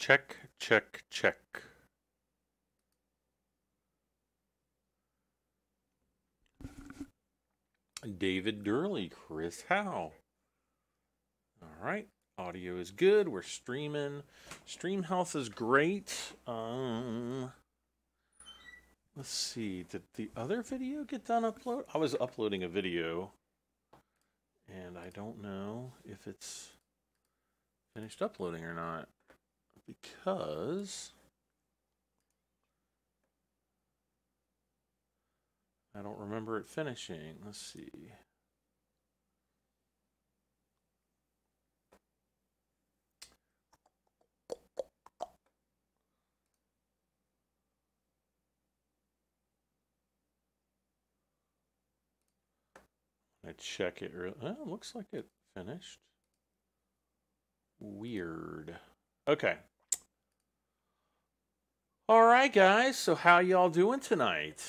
Check, check, check. David Durley, Chris Howe. All right, audio is good. We're streaming. Stream health is great. Let's see. Did the other video get done upload? I was uploading a video, and I don't know if it's finished uploading or not because I don't remember it finishing. Let's see. I check it. Oh, it looks like it finished. Weird. Okay. All right, guys. So how y'all doing tonight?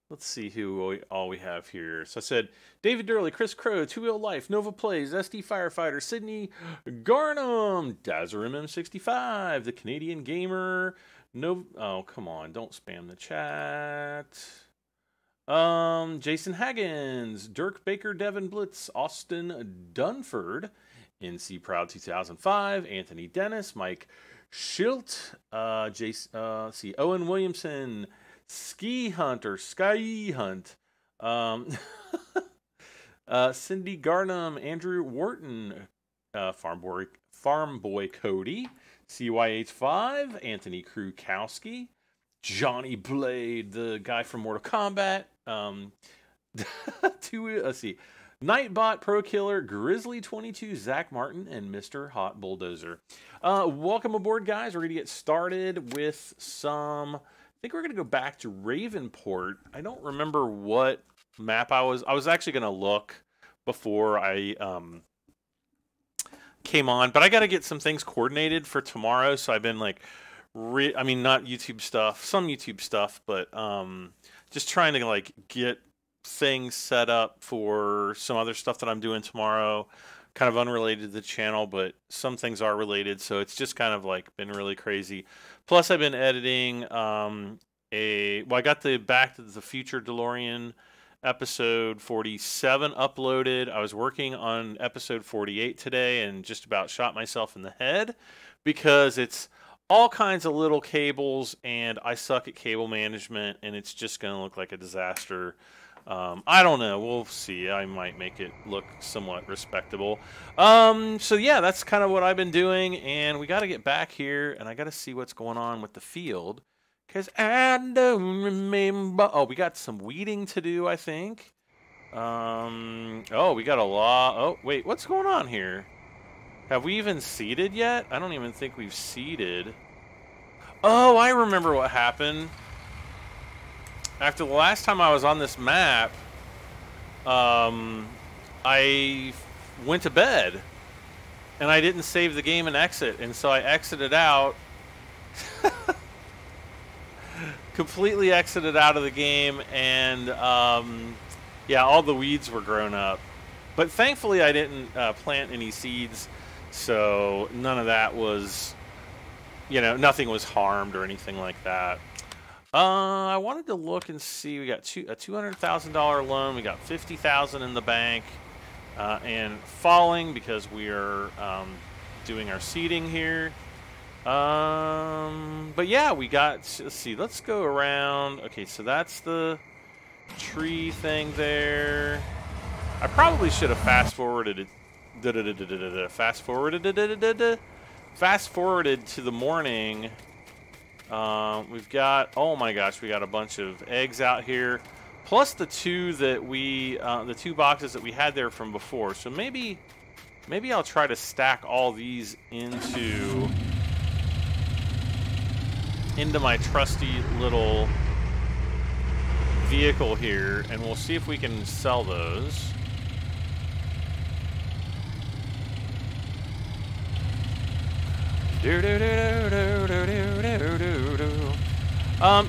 Let's see who all we have here. So I said David Durley, Chris Crow, Two Wheel Life, Nova Plays, SD Firefighter, Sydney Garnham, Dazzer MM65, the Canadian Gamer, oh come on, don't spam the chat. Jason Haggins, Dirk Baker, Devin Blitz, Austin Dunford, NC Proud 2005, Anthony Dennis, Mike Schilt, Jason, Owen Williamson, Ski Hunt or Sky Hunt, Cindy Garnham, Andrew Wharton, Farm Boy Cody, CYH5, Anthony Krukowski, Johnny Blade, the guy from Mortal Kombat, let's see, Nightbot Pro Killer, Grizzly 22, Zach Martin, and Mr. Hot Bulldozer. Welcome aboard, guys. We're gonna get started with some. I think we're gonna go back to Ravenport. I don't remember what map I was actually gonna look before I came on, but I got to get some things coordinated for tomorrow. So I've been like. I mean, not YouTube stuff, some YouTube stuff, but just trying to like get things set up for some other stuff that I'm doing tomorrow, kind of unrelated to the channel, but some things are related. So it's just kind of like been really crazy. Plus I've been editing well, I got the Back to the Future DeLorean episode 47 uploaded. I was working on episode 48 today and just about shot myself in the head because it's all kinds of little cables, and I suck at cable management, and it's just going to look like a disaster. I don't know. We'll see. I might make it look somewhat respectable. So, yeah, that's kind of what I've been doing, and we got to get back here, and I got to see what's going on with the field, because I don't remember. Oh, we got some weeding to do, I think. Oh, we got a lot. Oh, wait, what's going on here? Have we even seeded yet? I don't even think we've seeded. Oh, I remember what happened. After the last time I was on this map, I went to bed. And I didn't save the game and exit. And so I exited out. Completely exited out of the game. And, yeah, all the weeds were grown up. But thankfully I didn't plant any seeds. So none of that was, you know, nothing was harmed or anything like that. I wanted to look and see. We got a $200,000 loan. We got $50,000 in the bank, and falling because we are doing our seeding here. But yeah, we got. Let's see. Let's go around. Okay, so that's the tree thing there. I probably should have fast forwarded it. Fast forwarded to the morning. We've got, oh my gosh, we got a bunch of eggs out here, plus the two that we, the two boxes that we had there from before. So maybe I'll try to stack all these into my trusty little vehicle here, and we'll see if we can sell those.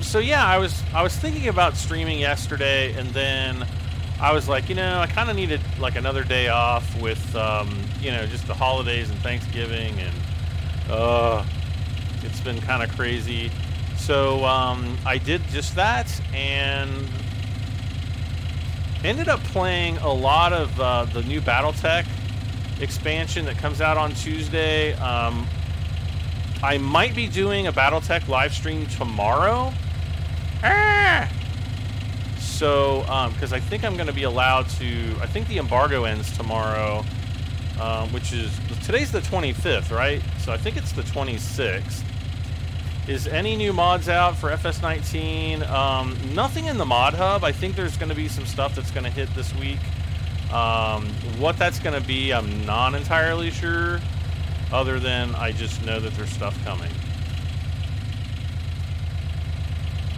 So yeah, I was thinking about streaming yesterday, and then I was like, you know, I kind of needed like another day off with, you know, just the holidays and Thanksgiving and It's been kind of crazy. So I did just that and ended up playing a lot of the new BattleTech expansion that comes out on Tuesday. I might be doing a BattleTech live stream tomorrow. So, because I think I'm going to be allowed to, I think the embargo ends tomorrow, which is, today's the 25th, right? So I think it's the 26th. Is any new mods out for FS19? Nothing in the mod hub. I think there's going to be some stuff that's going to hit this week. What that's going to be, I'm not entirely sure, other than I just know that there's stuff coming.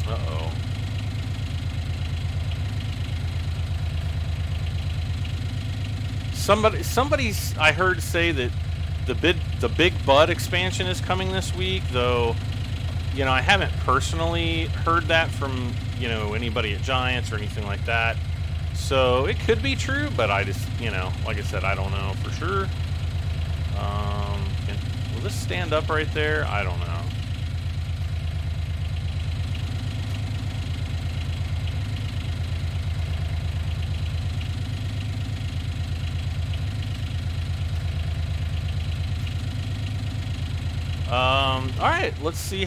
Uh-oh. Somebody I heard say that the Big Bud expansion is coming this week, though, you know, I haven't personally heard that from, you know, anybody at Giants or anything like that. So it could be true, but I just, you know, like I said, I don't know for sure. Will this stand up right there? I don't know. All right, let's see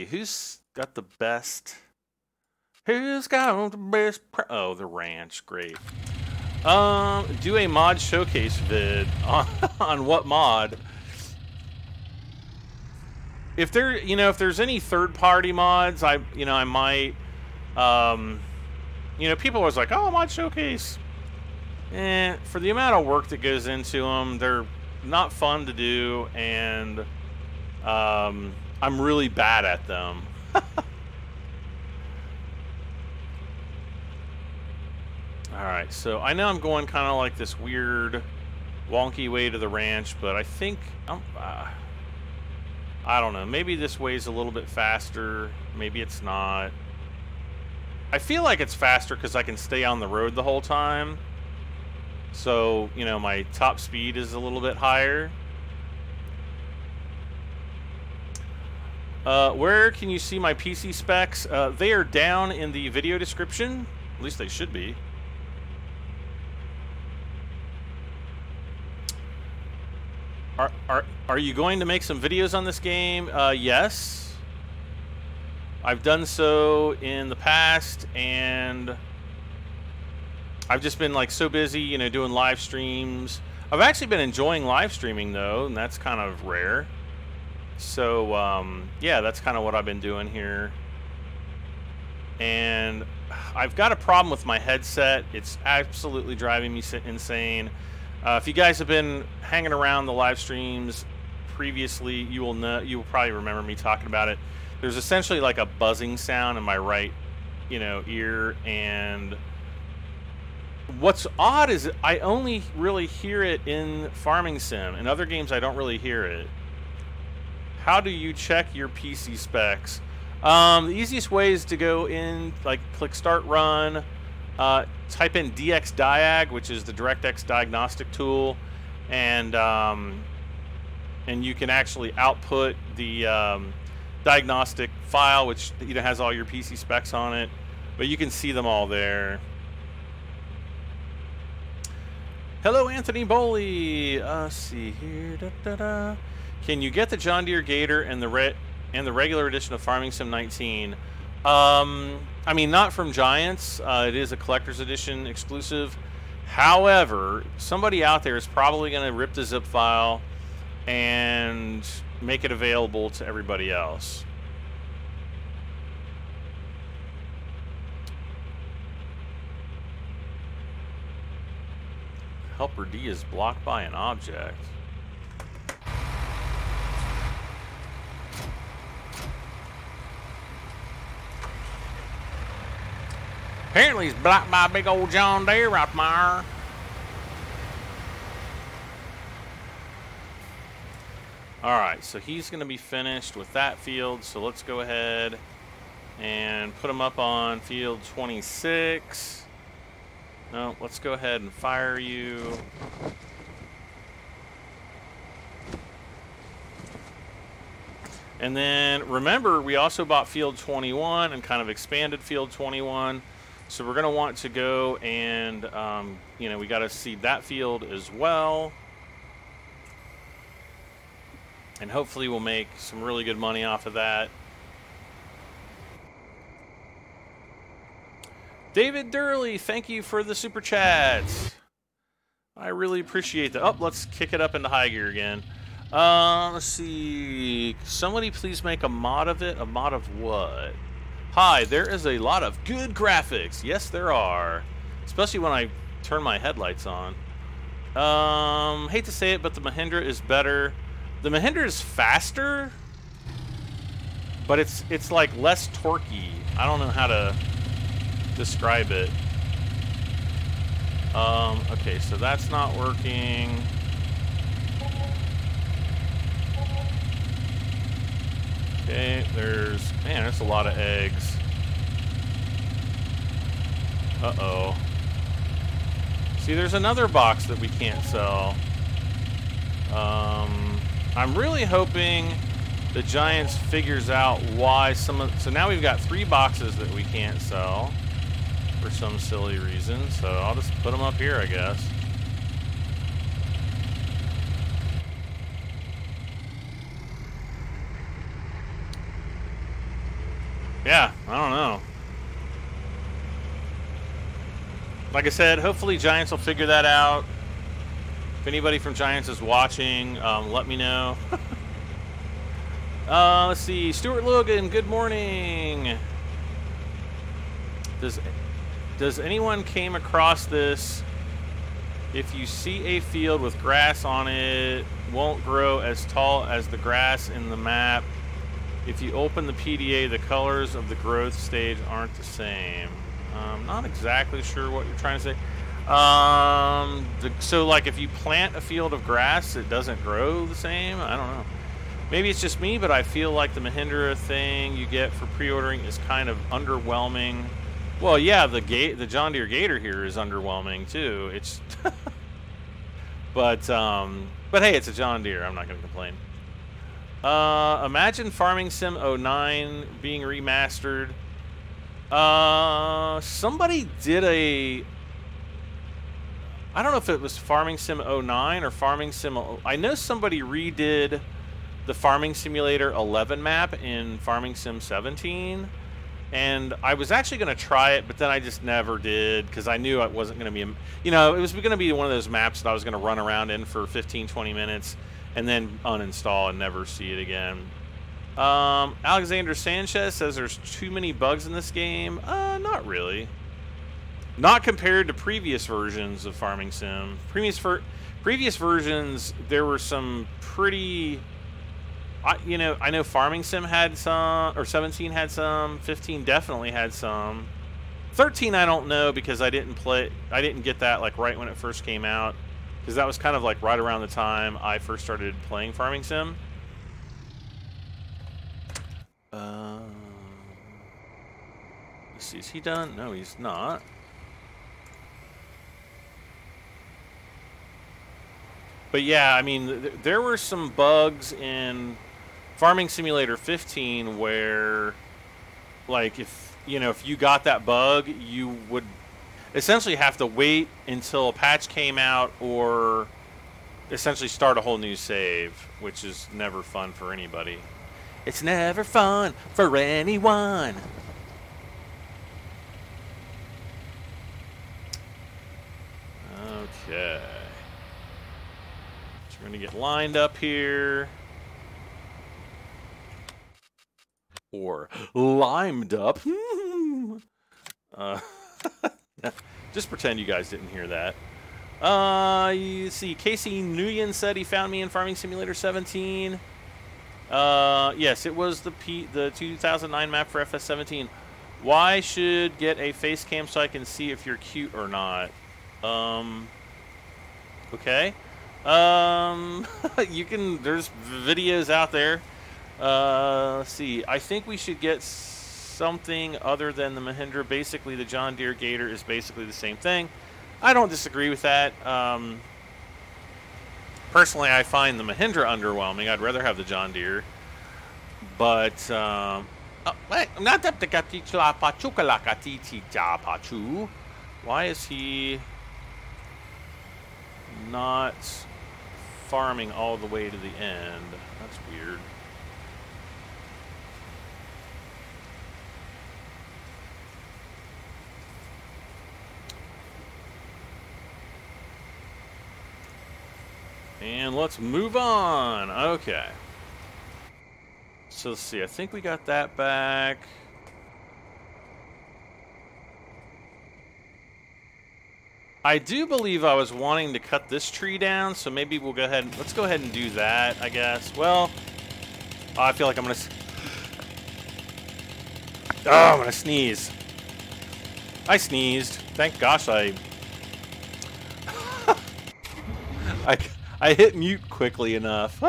who's got the best. Who's got the best? Oh, the ranch, great. Do a mod showcase vid on what mod? If there, you know, if there's any third-party mods, I might. You know, people are always like, oh, mod showcase. For the amount of work that goes into them, they're not fun to do, and I'm really bad at them. Alright, so I know I'm going kind of like this weird, wonky way to the ranch, but I think, I don't know, maybe this way's a little bit faster, maybe it's not. I feel like it's faster because I can stay on the road the whole time. So, you know, my top speed is a little bit higher. Where can you see my PC specs? They are down in the video description. At least they should be. Are you going to make some videos on this game? Yes. I've done so in the past, and I've just been like so busy, you know, doing live streams. I've actually been enjoying live streaming though, and that's kind of rare. So yeah, that's kind of what I've been doing here. And I've got a problem with my headset. It's absolutely driving me insane. If you guys have been hanging around the live streams previously, you will probably remember me talking about it. There's essentially like a buzzing sound in my right, you know, ear, and what's odd is I only really hear it in Farming Sim. In other games, I don't really hear it. How do you check your PC specs? The easiest way is to go in, like, click Start Run, type in DXDiag, which is the DirectX diagnostic tool, and you can actually output the diagnostic file, which, you know, has all your PC specs on it, but you can see them all there. Hello, Anthony Boley. Let's see here. Can you get the John Deere Gator and the regular edition of Farming Sim 19? I mean, not from Giants. It is a collector's edition exclusive. However, somebody out there is probably going to rip the zip file and make it available to everybody else. Helper D is blocked by an object. Apparently he's blocked by a big old John Deere right there. Alright, so he's going to be finished with that field, so let's go ahead and put him up on field 26. No, let's go ahead and fire you. And then remember, we also bought Field 21 and kind of expanded Field 21. So we're going to want to go and, you know, we got to seed that field as well. And hopefully we'll make some really good money off of that. David Durley, thank you for the super chats. I really appreciate that. Oh, let's kick it up into high gear again. Let's see. Somebody please make a mod of it. A mod of what? Hi, there is a lot of good graphics. Yes, there are. Especially when I turn my headlights on. Hate to say it, but the Mahindra is better. The Mahindra is faster, but it's like less torquey. I don't know how to describe it. Okay, so that's not working. Okay, man, there's a lot of eggs. Uh-oh. See, there's another box that we can't sell. I'm really hoping the Giants figures out why so now we've got 3 boxes that we can't sell for some silly reason, so I'll just put them up here, I guess. Yeah, I don't know. Like I said, hopefully Giants will figure that out. If anybody from Giants is watching, let me know. Let's see. Stuart Logan, good morning. Does anyone came across this? If you see a field with grass on it, won't grow as tall as the grass in the map. If you open the PDA, the colors of the growth stage aren't the same. Not exactly sure what you're trying to say. So like if you plant a field of grass, it doesn't grow the same? I don't know. Maybe it's just me, but I feel like the Mahindra thing you get for pre-ordering is kind of underwhelming. Well, yeah, the John Deere Gator here is underwhelming too. It's but hey, it's a John Deere. I'm not going to complain. Imagine Farming Sim 09 being remastered. Somebody did I don't know if it was Farming Sim 09 or Farming Sim. I know somebody redid the Farming Simulator 11 map in Farming Sim 17, and I was actually going to try it, but then I just never did because I knew it wasn't going to be, you know, it was going to be one of those maps that I was going to run around in for 15-20 minutes and then uninstall and never see it again. Alexander Sanchez says there's too many bugs in this game. Not really. Not compared to previous versions of Farming Sim. Previous versions, there were some pretty... you know, I know Farming Sim had some, or 17 had some, 15 definitely had some. 13 I don't know because I didn't get that like right when it first came out. Because that was kind of like right around the time I first started playing Farming Sim. Let's see, is he done? No, he's not. But yeah, I mean, there were some bugs in Farming Simulator 15 where, like, if you got that bug, you would essentially have to wait until a patch came out or essentially start a whole new save, which is never fun for anybody. It's never fun for anyone. Okay. So we're going to get lined up here. Or limed up. Just pretend you guys didn't hear that. You see, Casey Nguyen said he found me in Farming Simulator 17. Yes, it was the 2009 map for FS17. Why should get a face cam so I can see if you're cute or not? Okay. You can. There's videos out there. Let's see. I think we should get something other than the Mahindra. Basically, the John Deere Gator is basically the same thing. I don't disagree with that. Personally, I find the Mahindra underwhelming. I'd rather have the John Deere. But why is he not farming all the way to the end? That's weird. And let's move on. Okay. So let's see. I think we got that back. I do believe I was wanting to cut this tree down, so maybe we'll go ahead and let's go ahead and do that, I guess. Well, I feel like I'm gonna sneeze. I sneezed. Thank gosh I hit mute quickly enough.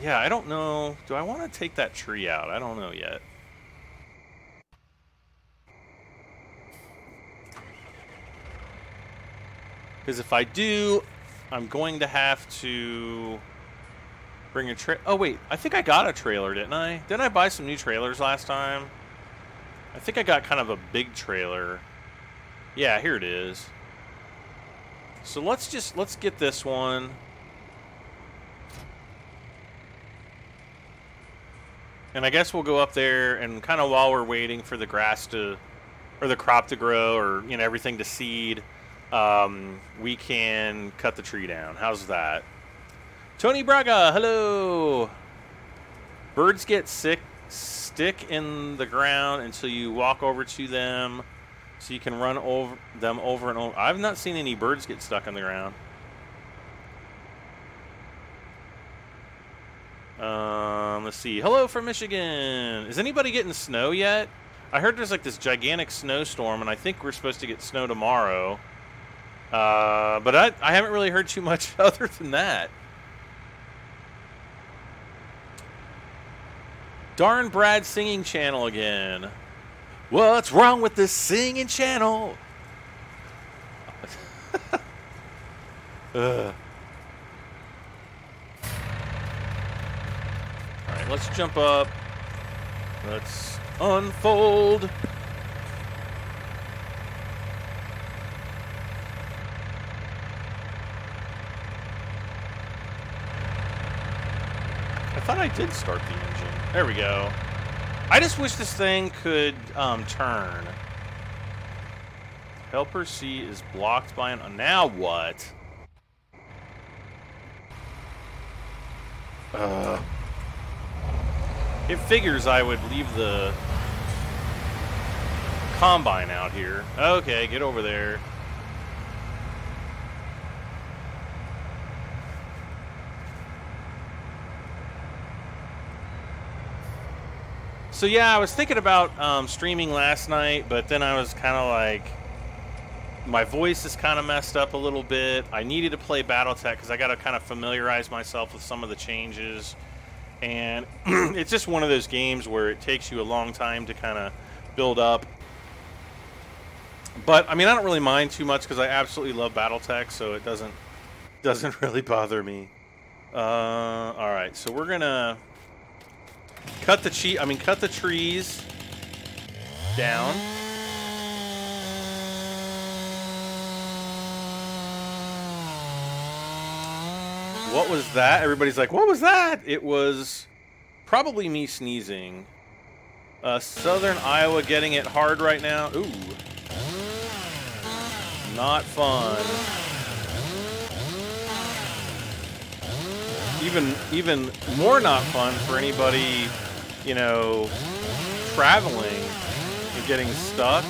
Yeah, I don't know. Do I want to take that tree out? I don't know yet. Because if I do, I'm going to have to bring a trailer. Oh, wait. I think I got a trailer, didn't I? Didn't I buy some new trailers last time? I think I got kind of a big trailer. Yeah, here it is. So let's get this one. And I guess we'll go up there and kind of while we're waiting for the grass to, or the crop to grow, or, you know, everything to seed, we can cut the tree down. How's that? Tony Braga, hello. Birds get sick. Stick in the ground until you walk over to them, so you can run over them over and over. I've not seen any birds get stuck on the ground. Let's see. Hello from Michigan. Is anybody getting snow yet? I heard there's like this gigantic snowstorm, and I think we're supposed to get snow tomorrow. But I haven't really heard too much other than that. Darn Brad singing channel again. What's wrong with this singing channel? Alright, let's jump up. Let's unfold. I thought I did start the engine. There we go. I just wish this thing could turn. Helper C is blocked by an... Now what? It figures I would leave the combine out here. Okay, get over there. So yeah, I was thinking about streaming last night, but then I was kind of like, my voice is kind of messed up a little bit. I needed to play Battletech because I got to kind of familiarize myself with some of the changes. And it's just one of those games where it takes you a long time to kind of build up. But, I mean, I don't really mind too much because I absolutely love Battletech, so it doesn't really bother me. Alright, so we're going to... cut the trees down. What was that? Everybody's like, what was that? It was probably me sneezing. Southern Iowa getting it hard right now. Ooh. Not fun. Even more not fun for anybody, you know, traveling and getting stuck.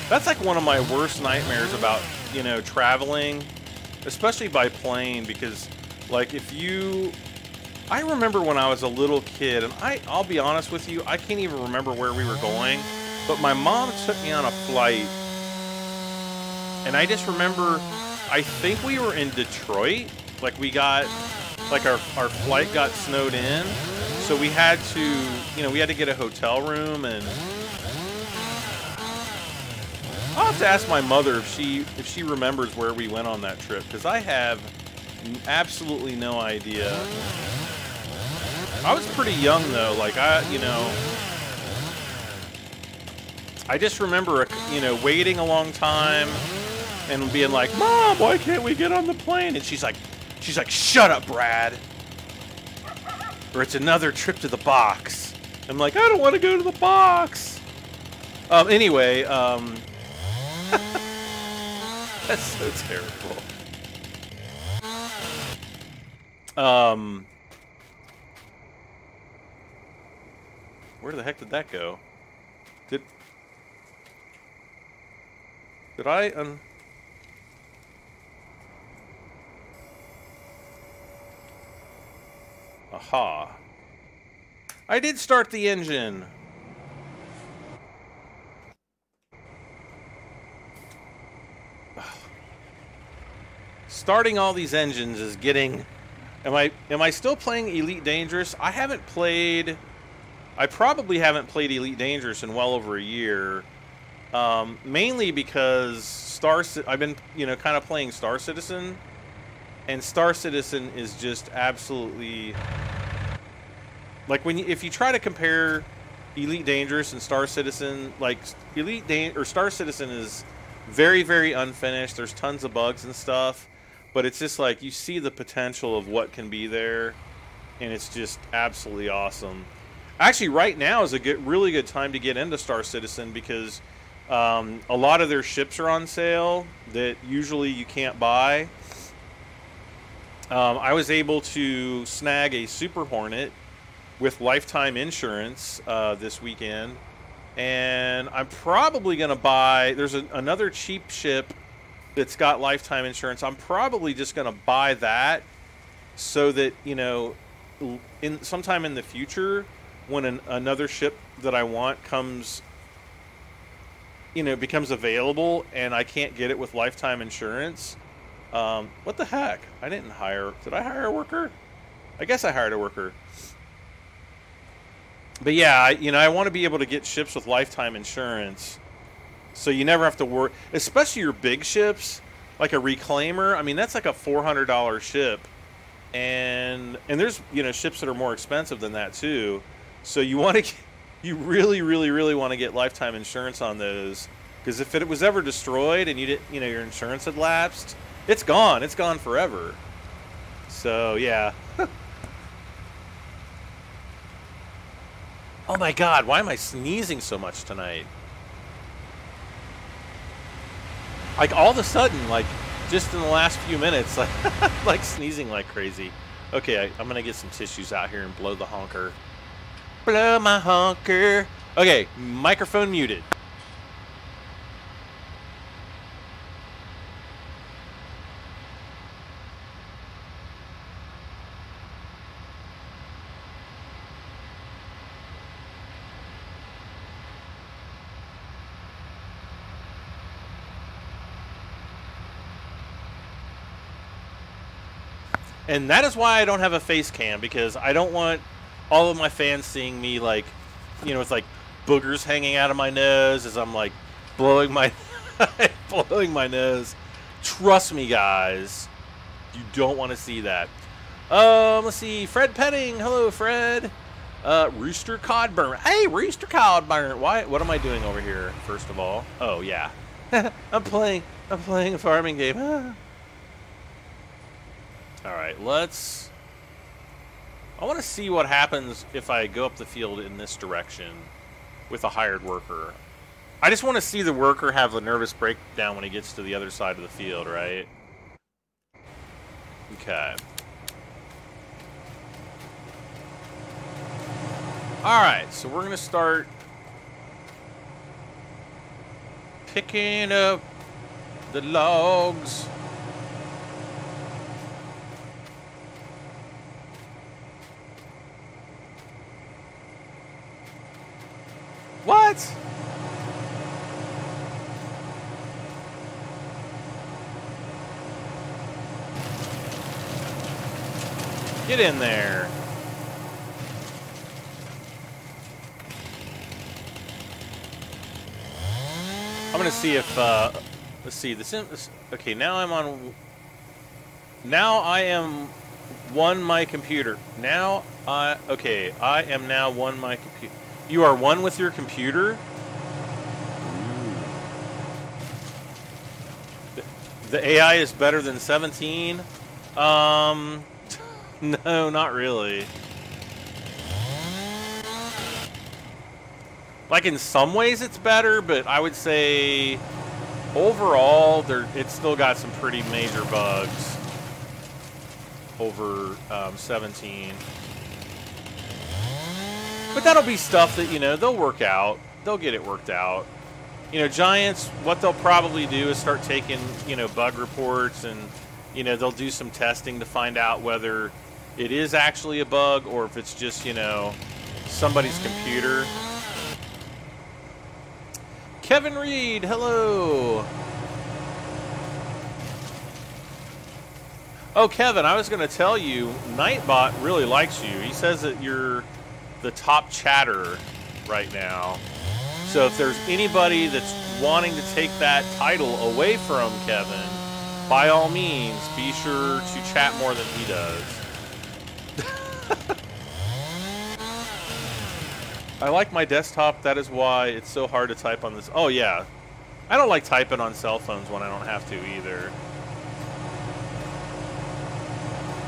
That's like one of my worst nightmares about, you know, traveling, especially by plane, because like I remember when I was a little kid, and I'll be honest with you, I can't even remember where we were going, but my mom took me on a flight, and I just remember, I think we were in Detroit. Like we got, like our flight got snowed in, so we had to, you know, we had to get a hotel room, and I'll have to ask my mother if she remembers where we went on that trip, because I have absolutely no idea. I was pretty young though, like you know, I just remember, you know, waiting a long time and being like, "Mom, why can't we get on the plane?" And she's like, "Shut up, Brad, or it's another trip to the box." I'm like, "I don't want to go to the box." Anyway, that's so terrible. Where the heck did that go? Did I Aha. I did start the engine. Starting all these engines is getting... Am I still playing Elite Dangerous? I probably haven't played Elite Dangerous in well over a year. Mainly because I've been, you know, kind of playing Star Citizen. And Star Citizen is just absolutely... Like, if you try to compare Elite Dangerous and Star Citizen, like, Star Citizen is very, very unfinished. There's tons of bugs and stuff. But it's just like, you see the potential of what can be there, and it's just absolutely awesome. Actually, right now is a really good time to get into Star Citizen, because a lot of their ships are on sale that usually you can't buy. I was able to snag a Super Hornet with lifetime insurance this weekend, and I'm probably going to buy... There's another cheap ship that's got lifetime insurance. I'm probably just going to buy that so that, you know, sometime in the future, when another ship that I want comes, you know, becomes available and I can't get it with lifetime insurance. What the heck? Did I hire a worker? I guess I hired a worker. But yeah, you know, I want to be able to get ships with lifetime insurance, so you never have to worry, especially your big ships, like a Reclaimer. I mean, that's like a $400 ship, and there's, you know, ships that are more expensive than that too. So you really, really, really want to get lifetime insurance on those, because if it was ever destroyed and you didn't, you know, your insurance had lapsed, it's gone. It's gone forever. So yeah. Oh my God! Why am I sneezing so much tonight? Like, all of a sudden, like, just in the last few minutes, like sneezing like crazy. Okay, I'm gonna get some tissues out here and blow the honker. Blow my honker. Okay, microphone muted. And that is why I don't have a face cam, because I don't want all of my fans seeing me, like, you know, it's like boogers hanging out of my nose as I'm like blowing my nose. Trust me, guys, you don't want to see that. Let's see, Fred Penning, hello Fred. Rooster Codburn, hey Rooster Codburn, what am I doing over here? First of all, oh yeah, I'm playing a farming game. All right, I want to see what happens if I go up the field in this direction with a hired worker. I just want to see the worker have a nervous breakdown when he gets to the other side of the field, right? Okay. All right, so we're going to start picking up the logs. What? Get in there. I'm gonna see if let's see this. Okay, now I'm on. Now I am one my computer. Now okay, I am now one my computer. You are one with your computer? The AI is better than 17? No, not really. Like, in some ways it's better, but I would say overall it's still got some pretty major bugs over 17. But that'll be stuff that, you know, they'll work out. They'll get it worked out. You know, Giants, what they'll probably do is start taking, you know, bug reports and, you know, they'll do some testing to find out whether it is actually a bug or if it's just, you know, somebody's computer. Kevin Reed, hello. Oh, Kevin, I was going to tell you, Nightbot really likes you. He says that you're the top chatter right now. So if there's anybody that's wanting to take that title away from Kevin, by all means, be sure to chat more than he does. I like my desktop. That is why it's so hard to type on this. Oh, yeah. I don't like typing on cell phones when I don't have to either.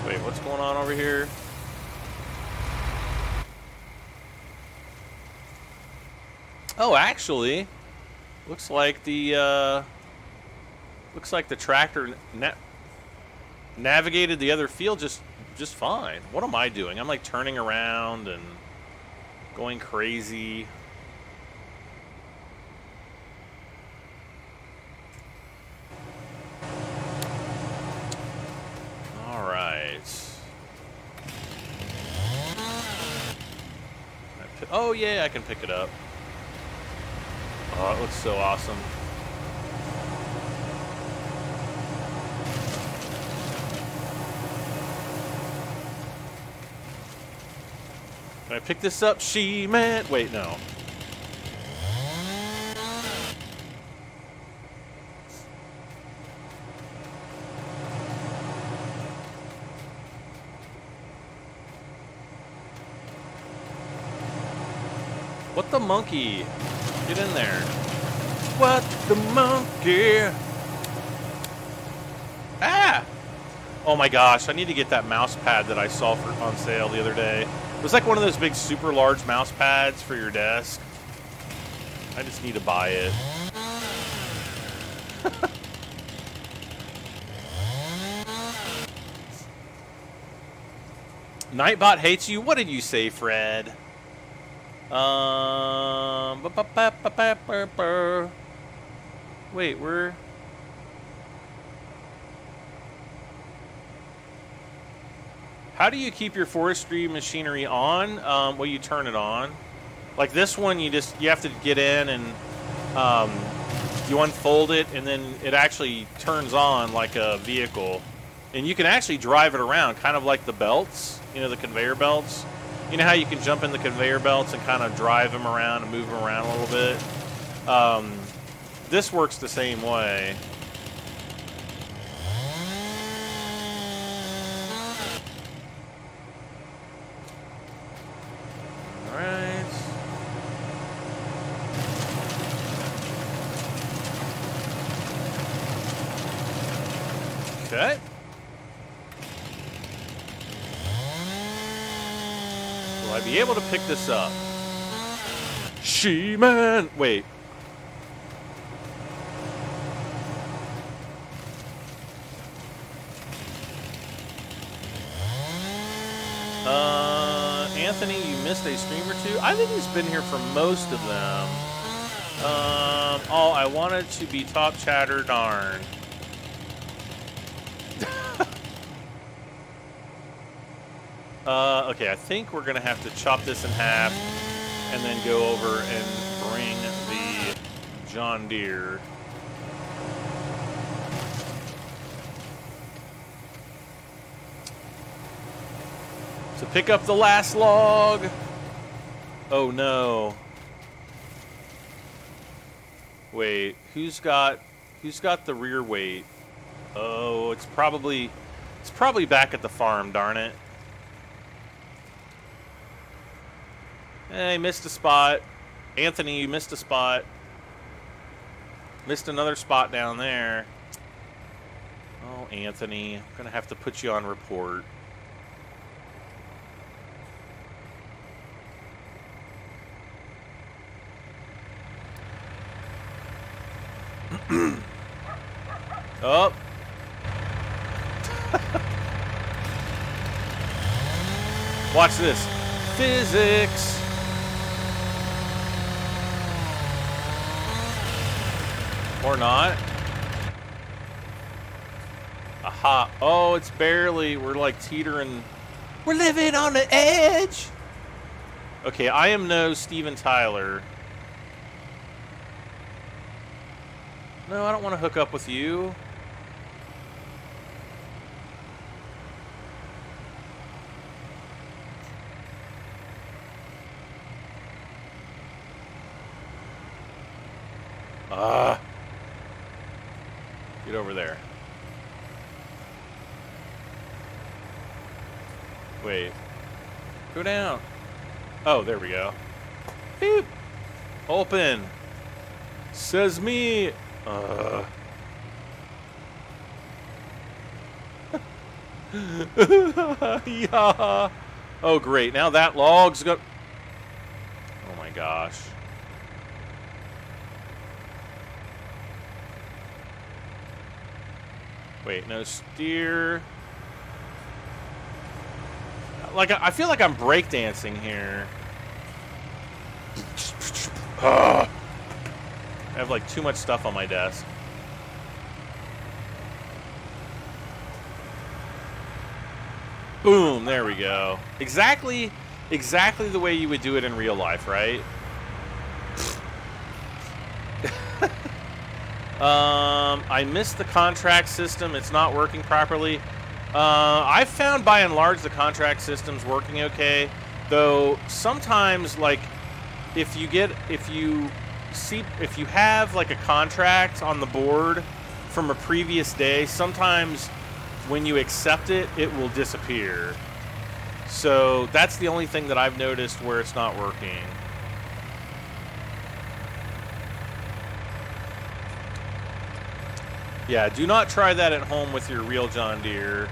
Wait, what's going on over here? Oh, actually, looks like the tractor navigated the other field just fine. What am I doing? I'm like turning around and going crazy. All right. Oh yeah, I can pick it up. Oh, it looks so awesome. Can I pick this up? She-Man. Wait, no. What the monkey? Get in there. What the monkey? Ah! Oh my gosh, I need to get that mouse pad that I saw on sale the other day. It was like one of those big super large mouse pads for your desk. I just need to buy it. Nightbot hates you? What did you say, Fred? Wait, we're... How do you keep your forestry machinery on? Well, you turn it on. Like this one, you have to get in and you unfold it, and then it actually turns on like a vehicle. And you can actually drive it around, kind of like the belts, you know, the conveyor belts. You know how you can jump in the conveyor belts and kind of drive them around and move them around a little bit? This works the same way. All right. Okay. Will I be able to pick this up? She-Man! Wait. Anthony, you missed a stream or two? I think he's been here for most of them. Oh, I wanted to be top chatter, darn. Okay, I think we're going to have to chop this in half and then go over and bring the John Deere. To pick up the last log. Oh no. Wait, who's got the rear weight? Oh, it's probably back at the farm, darn it. Hey, missed a spot. Anthony, you missed a spot. Missed another spot down there. Oh, Anthony, I'm gonna have to put you on report. Oh. Watch this. Physics. Or not. Aha. Oh, it's barely. We're like teetering. We're living on the edge. Okay, I am no Steven Tyler. No, I don't want to hook up with you. Get over there. Wait. Go down. Oh, there we go. Beep. Open. Says me. Yeah. Oh, great. Now that log's got... Oh, my gosh. Wait, no steer. Like, I feel like I'm breakdancing here. I have, like, too much stuff on my desk. Boom, there we go. Exactly the way you would do it in real life, right? I missed the contract system. It's not working properly. I've found by and large the contract system's working okay, though sometimes, like, if you have like a contract on the board from a previous day, sometimes when you accept it, it will disappear. So that's the only thing that I've noticed where it's not working. Yeah, do not try that at home with your real John Deere.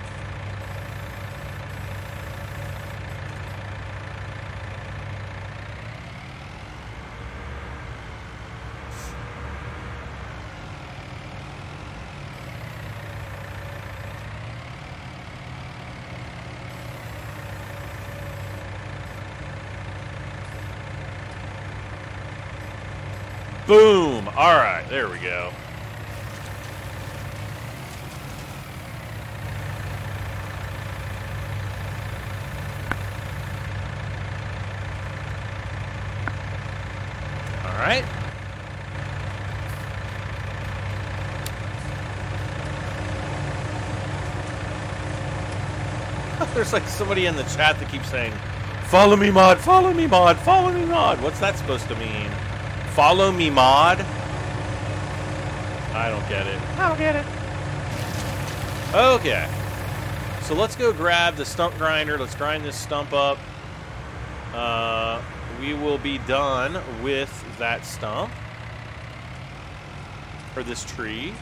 Boom! All right, there we go. All right. There's like somebody in the chat that keeps saying, "Follow me, mod. Follow me, mod. Follow me, mod." What's that supposed to mean? Follow me, mod? I don't get it. I don't get it. Okay. So let's go grab the stump grinder. Let's grind this stump up. We will be done with that stump. Or this tree.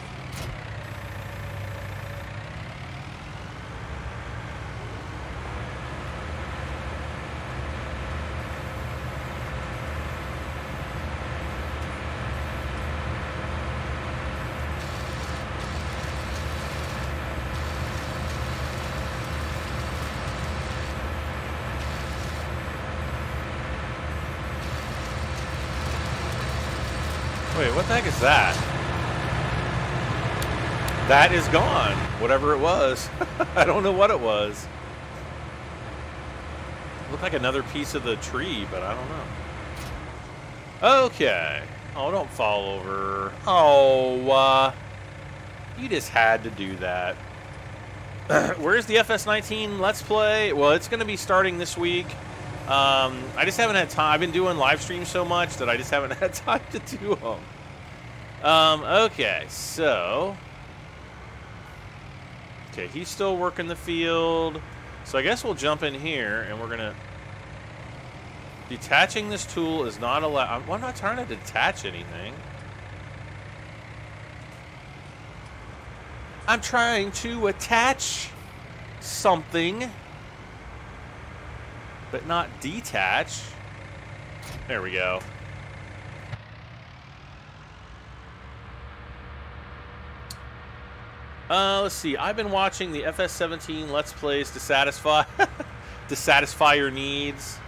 Wait, what the heck is that? That is gone. Whatever it was. I don't know what it was. It looked like another piece of the tree, but I don't know. Okay. Oh, don't fall over. Oh, you just had to do that. Where's the FS19 Let's Play? Well, it's going to be starting this week. I just haven't had time. I've been doing live streams so much that I just haven't had time to do them. Okay, so... Okay, he's still working the field. So I guess we'll jump in here, and we're gonna... Detaching this tool is not allowed... I'm not trying to detach anything. I'm trying to attach something, but not detach. There we go. Let's see. I've been watching the FS17 Let's Plays to satisfy your needs.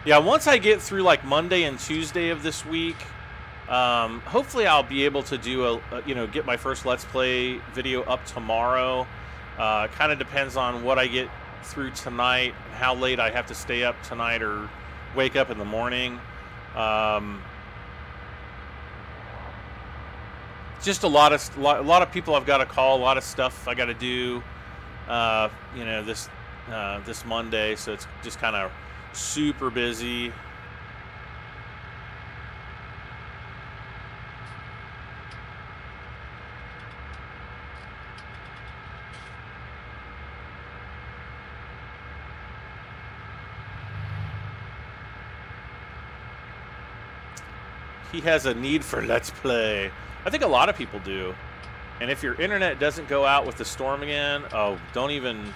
Yeah, once I get through like Monday and Tuesday of this week, hopefully I'll be able to do get my first Let's Play video up tomorrow. Kind of depends on what I get through tonight, how late I have to stay up tonight or wake up in the morning. Just a lot of people I've got to call, a lot of stuff I got to do. This Monday, so it's just kind of super busy. He has a need for Let's Play. I think a lot of people do. And if your internet doesn't go out with the storm again, oh, don't even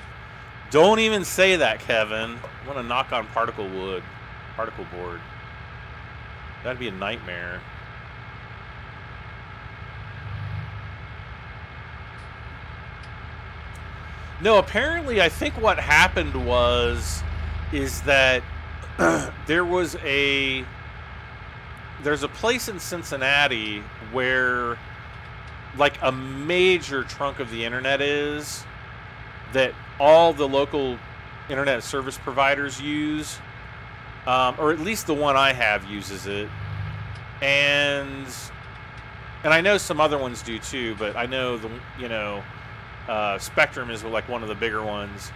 say that, Kevin. I want to knock on particle board. That'd be a nightmare. No, apparently I think what happened is that there's a place in Cincinnati where like a major chunk of the internet is that all the local internet service providers use, or at least the one I have uses it, and I know some other ones do too, but I know Spectrum is like one of the bigger ones,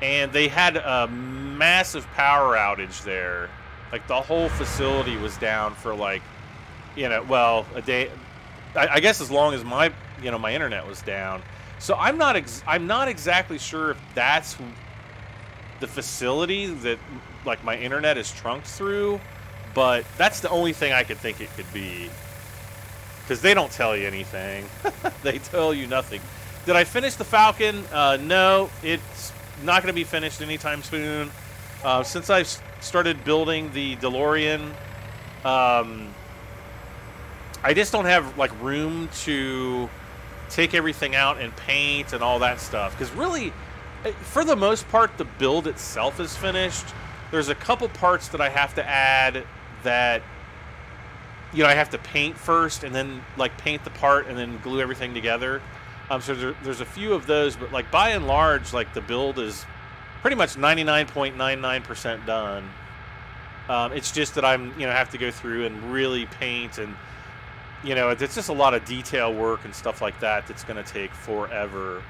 and they had a massive power outage there. Like the whole facility was down for like, a day. I guess as long as my internet was down. So I'm not exactly sure if that's the facility that like my internet is trunked through, but that's the only thing I could think it could be. Because they don't tell you anything. They tell you nothing. Did I finish the Falcon? No, it's not going to be finished anytime soon. Since I've started building the DeLorean, I just don't have like room to take everything out and paint and all that stuff. Because really, for the most part, the build itself is finished. There's a couple parts that I have to add that, I have to paint first and then like paint the part and then glue everything together. So there's a few of those, but like by and large, like the build is pretty much 99.99% done. It's just that I'm, have to go through and really paint and, it's just a lot of detail work and stuff like that that's going to take forever.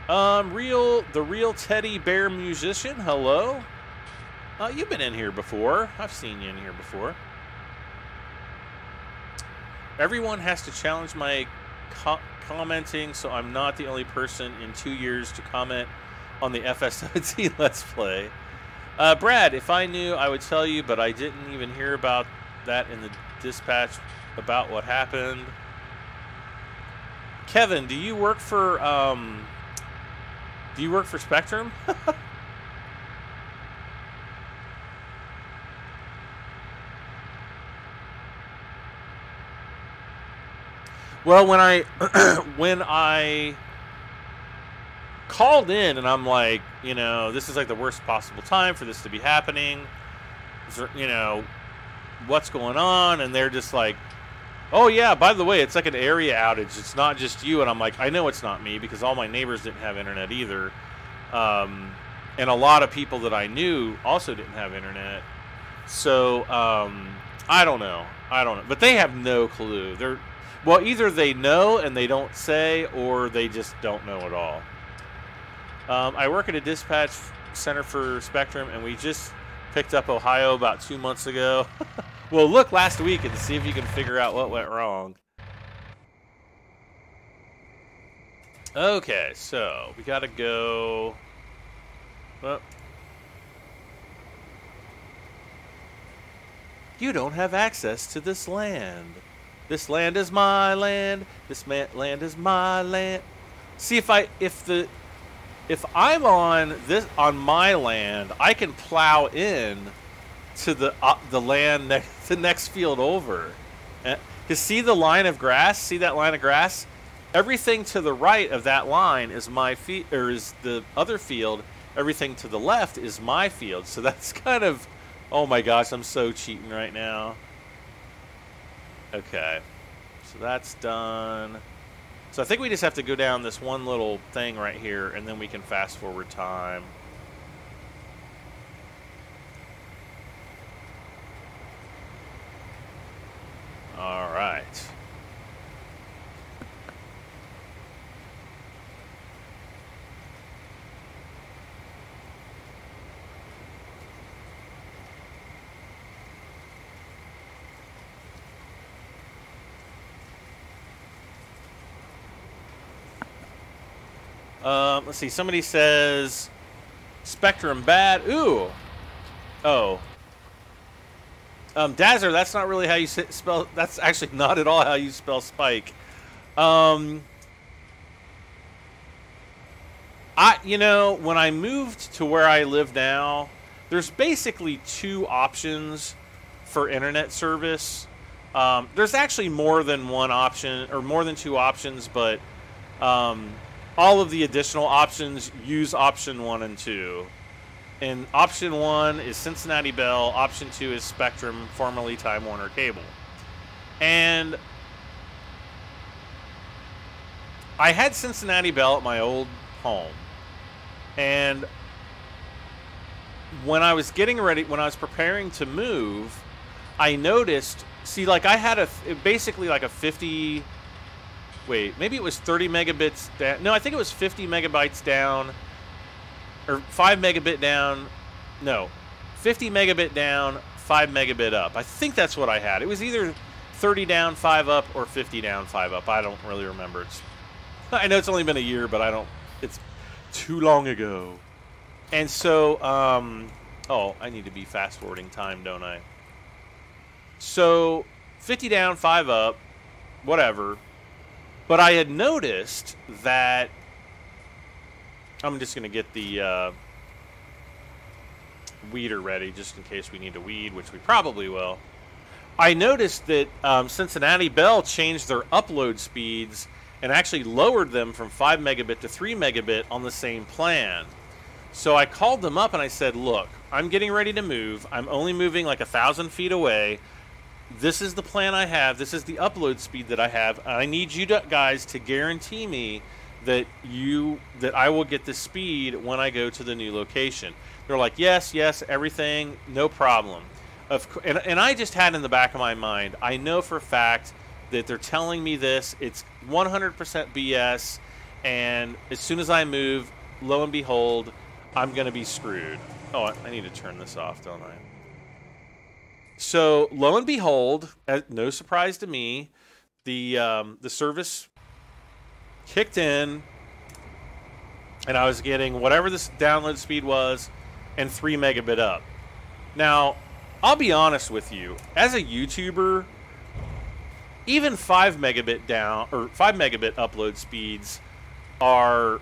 The real teddy bear musician, hello. You've been in here before. I've seen you in here before. Everyone has to challenge my commenting, so I'm not the only person in 2 years to comment on the FS17 Let's Play. Brad, if I knew, I would tell you, but I didn't even hear about that in the dispatch about what happened. Kevin, do you work for Spectrum? Well, when I called in and I'm like, this is like the worst possible time for this to be happening. What's going on? And they're just like, oh yeah, by the way, it's like an area outage. It's not just you. And I'm like, I know it's not me because all my neighbors didn't have internet either. And a lot of people that I knew also didn't have internet. So I don't know. But they have no clue. Well, either they know and they don't say, or they just don't know at all. I work at a dispatch center for Spectrum, and we just picked up Ohio about 2 months ago. Well, look last week and see if you can figure out what went wrong. Okay, so we gotta go. Well, you don't have access to this land. This land is my land. This land is my land. See, if I'm on my land, I can plow in to the land the next field over. Because see the line of grass? See that line of grass? Everything to the right of that line is my field, or is the other field. Everything to the left is my field. So that's kind of, oh my gosh, I'm so cheating right now. Okay, so that's done. So I think we just have to go down this one little thing right here, and then we can fast forward time. All right. Let's see. Somebody says Spectrum bad. Ooh. Oh. Dazzer, that's not really how you spell. That's actually not at all how you spell Spike. You know, when I moved to where I live now, there's basically 2 options for internet service. There's actually more than one option, or more than 2 options, but all of the additional options use option 1 and 2. And option 1 is Cincinnati Bell, option 2 is Spectrum, formerly Time Warner Cable. And I had Cincinnati Bell at my old home. And when I was getting ready, when I was preparing to move, I noticed, see, like I had basically like a 50, wait, maybe it was 30 megabits down. No, I think it was 50 megabytes down, or 5 megabit down. No, 50 megabit down, 5 megabit up. I think that's what I had. It was either 30 down, 5 up, or 50 down, 5 up. I don't really remember. I know it's only been a year, but it's too long ago. And so, oh, I need to be fast forwarding time, don't I? So, 50 down, 5 up, whatever. But I had noticed that, I'm just going to get the weeder ready just in case we need to weed, which we probably will. I noticed that Cincinnati Bell changed their upload speeds and actually lowered them from 5 megabit to 3 megabit on the same plan. So I called them up and I said, look, I'm getting ready to move. I'm only moving like 1,000 feet away. This is the plan I have. This is the upload speed that I have. I need you guys to guarantee me that I will get the speed when I go to the new location. They're like, yes, everything, no problem. And I just had in the back of my mind, I know for a fact that they're telling me this. It's 100% BS. And as soon as I move, lo and behold, I'm going to be screwed. Oh, I need to turn this off, don't I? So, lo and behold, no surprise to me, the service kicked in, and I was getting whatever this download speed was, and 3 megabit up. Now, I'll be honest with you, as a YouTuber, even 5 megabit down, or 5 megabit upload speeds are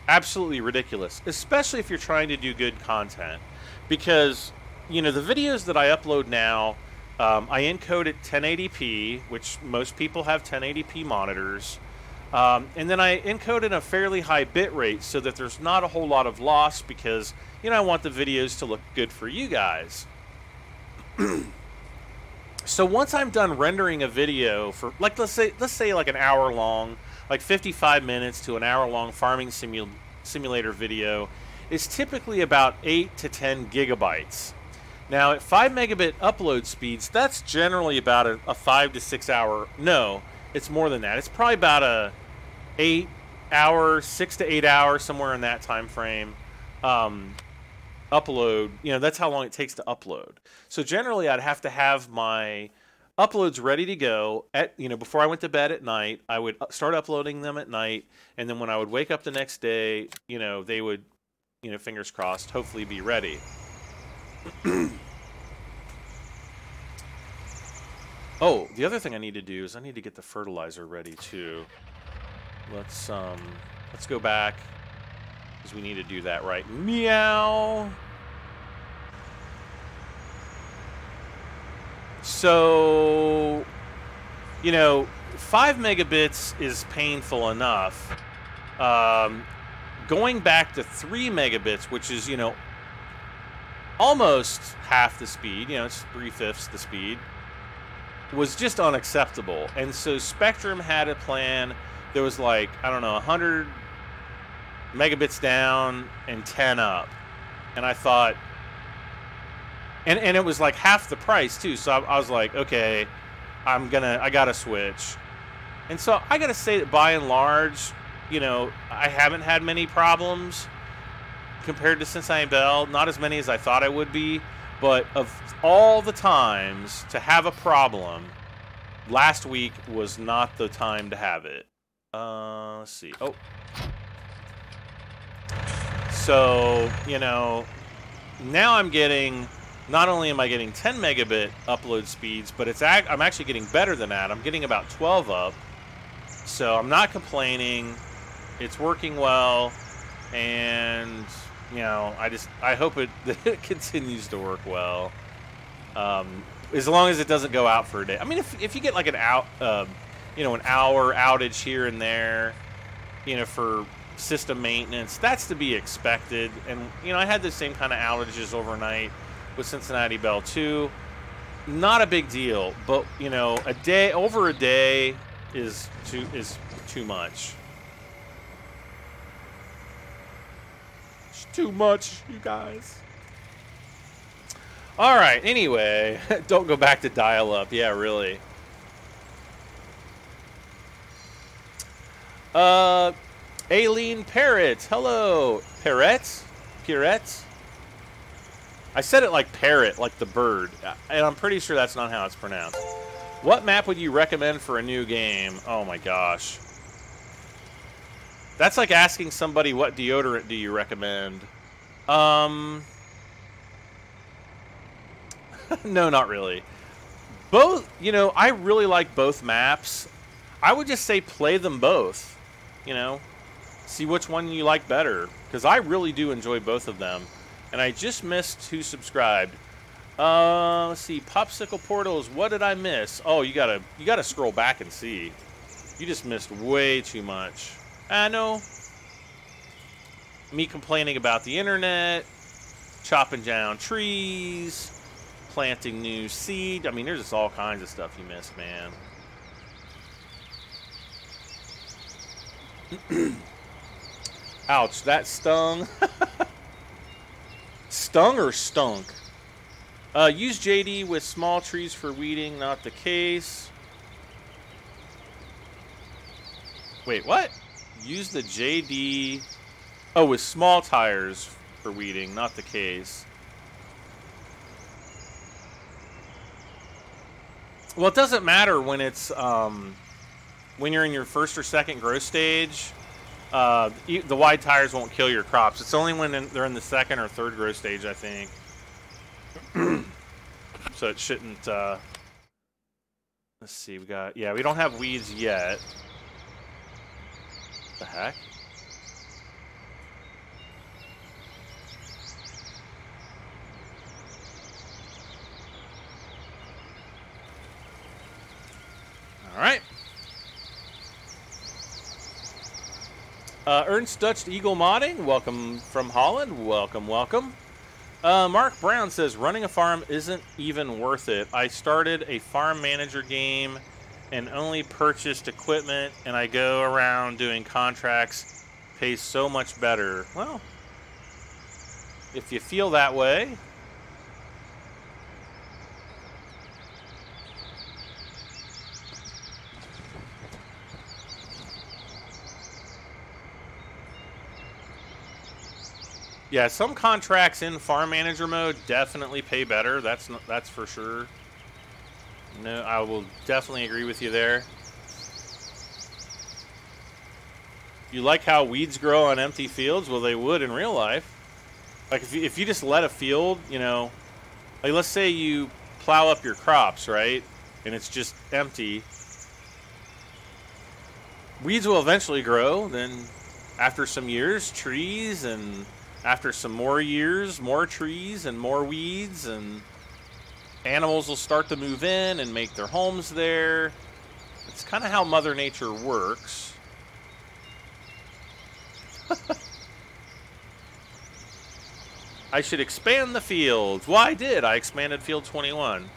absolutely ridiculous, especially if you're trying to do good content. Because, you know, the videos that I upload now, I encode at 1080p, which most people have 1080p monitors. And then I encode in a fairly high bit rate so that there's not a whole lot of loss because, you know, I want the videos to look good for you guys. So once I'm done rendering a video for, like, let's say like an hour long, like 55 minutes to an hour long farming simulator video, is typically about 8 to 10 gigabytes. Now, at 5 megabit upload speeds, that's generally about a 5 to 6 hour, no, It's more than that. It's probably about a 8-hour, 6 to 8 hours, somewhere in that time frame. Upload, you know, that's how long it takes to upload. So generally, I'd have to have my uploads ready to go at, you know, before I went to bed at night. I would start uploading them at night, and then when I would wake up the next day, you know, they would, you know, fingers crossed, hopefully be ready. Oh, the other thing I need to do is I need to get the fertilizer ready too. Let's go back, because we need to do that right. Meow. So, you know, 5 megabits is painful enough. Going back to 3 megabits, which is, you know, almost half the speed, you know, it's 3/5 the speed, was just unacceptable. And so Spectrum had a plan that was like, I don't know, 100 megabits down and 10 up. And I thought, and it was like half the price too. So I was like, okay, I gotta switch. And so I gotta say that by and large, you know, I haven't had many problems compared to Cincinnati Bell. Not as many as I thought I would be. But of all the times to have a problem, last week was not the time to have it. Let's see. Oh. So, you know, now I'm getting, not only am I getting 10 megabit upload speeds, but I'm actually getting better than that. I'm getting about 12 up. So I'm not complaining. It's working well. And, you know, I hope it continues to work well. As long as it doesn't go out for a day. I mean, if you get like an you know, an hour outage here and there, you know, for system maintenance, that's to be expected. And, you know, I had the same kind of outages overnight with Cincinnati Bell too. Not a big deal, but, you know, over a day is too much. It's too much, you guys. All right, anyway, don't go back to dial-up. Yeah, really. Aileen Parrot. Hello. Parrots? Parrots? I said it like parrot, like the bird. And I'm pretty sure that's not how it's pronounced. What map would you recommend for a new game? Oh my gosh. That's like asking somebody, what deodorant do you recommend? No, not really. Both, you know, I really like both maps. I would just say play them both. You know, see which one you like better, because I really do enjoy both of them. And I just missed who subscribed. Let's see, Popsicle Portals. What did I miss? Oh, you gotta scroll back and see. You just missed way too much. I know. Me complaining about the internet, chopping down trees, planting new seed. I mean, there's just all kinds of stuff you missed, man. Ouch, that stung. Stung or stunk? Use JD with small trees for weeding, not the case. Wait, what? Use the JD... Oh, with small tires for weeding, not the case. Well, it doesn't matter when it's... when you're in your first or second growth stage, the wide tires won't kill your crops. It's only when they're in the second or third growth stage, I think. So it shouldn't, let's see, we don't have weeds yet. What the heck? All right. Ernst Dutch Eagle Modding, welcome from Holland. Welcome, welcome. Mark Brown says, running a farm isn't even worth it. I started a farm manager game and only purchased equipment, and I go around doing contracts. Pays so much better. Well, if you feel that way. Yeah, some contracts in farm manager mode definitely pay better. That's for sure. No, I will definitely agree with you there. You like how weeds grow on empty fields? Well, they would in real life. Like if you just let a field, you know, like let's say you plow up your crops, right? And it's just empty. Weeds will eventually grow. Then after some years, trees, and after some more years, more trees and more weeds, and animals will start to move in and make their homes there. It's kind of how Mother Nature works. I should expand the fields. Well, I did. I expanded field 21.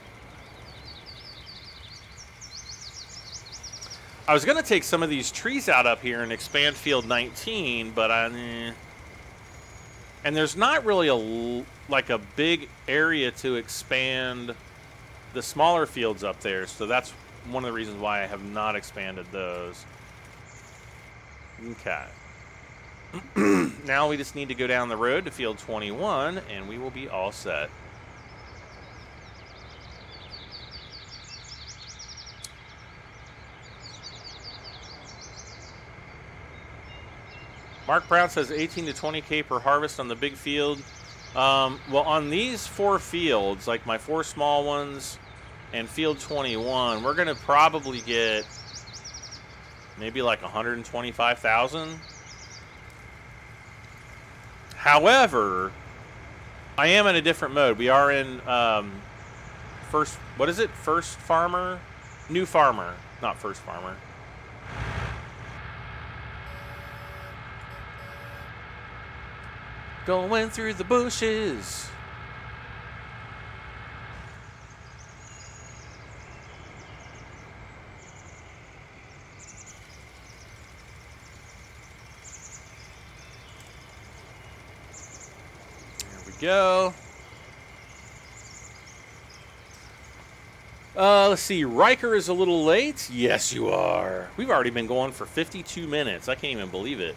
I was going to take some of these trees out up here and expand field 19, but and there's not really a big area to expand the smaller fields up there, so that's one of the reasons why I have not expanded those. Okay. Now we just need to go down the road to field 21, and we will be all set. Mark Brown says 18 to 20K per harvest on the big field. Well, on these 4 fields, like my 4 small ones and field 21, we're going to probably get maybe like 125,000. However, I am in a different mode. We are in first, what is it? First farmer? New farmer, not first farmer. Going through the bushes. Go. Let's see. Riker is a little late. Yes, you are. We've already been going for 52 minutes. I can't even believe it.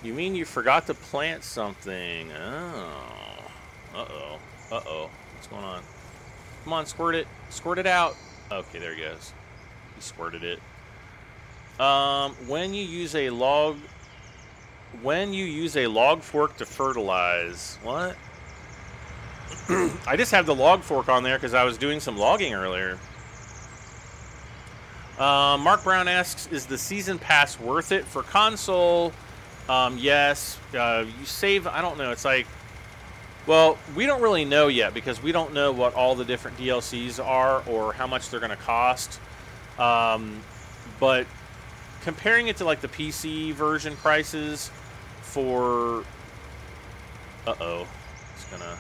You mean you forgot to plant something? Oh. Uh-oh. Uh-oh. What's going on? Come on, squirt it. Squirt it out. Okay, there he goes. He squirted it. When you use a log fork to fertilize, what? I just have the log fork on there because I was doing some logging earlier. Mark Brown asks, is the season pass worth it for console? Yes. You save, I don't know, it's like, well, we don't really know yet because we don't know what all the different DLCs are or how much they're going to cost. But comparing it to like the PC version prices for, it's gonna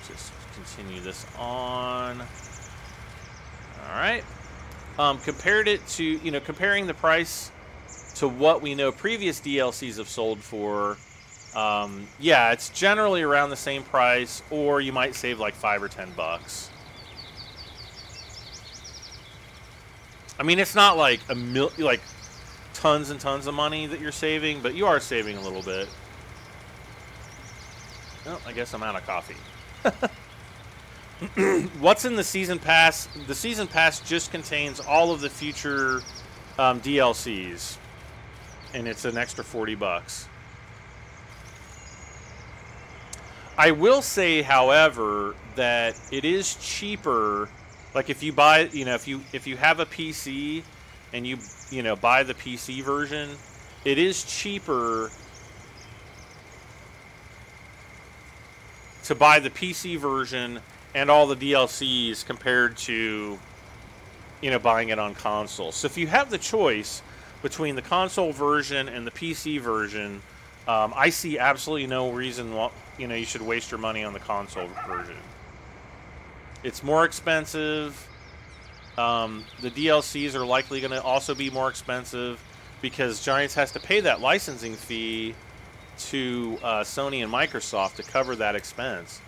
just continue this on. All right. Compared it to, comparing the price to what we know previous DLCs have sold for, yeah, it's generally around the same price, or you might save like $5 or $10. I mean, it's not like like tons and tons of money that you're saving, but you are saving a little bit. Well, I guess I'm out of coffee. What's in the season pass? The season pass just contains all of the future DLCs, and it's an extra $40. I will say, however, that it is cheaper. Like if you buy, if you have a PC and you buy the PC version, it is cheaper to buy the PC version and all the DLCs compared to, buying it on console. So if you have the choice between the console version and the PC version, I see absolutely no reason why, you should waste your money on the console version. It's more expensive. The DLCs are likely going to also be more expensive because Giants has to pay that licensing fee to Sony and Microsoft to cover that expense.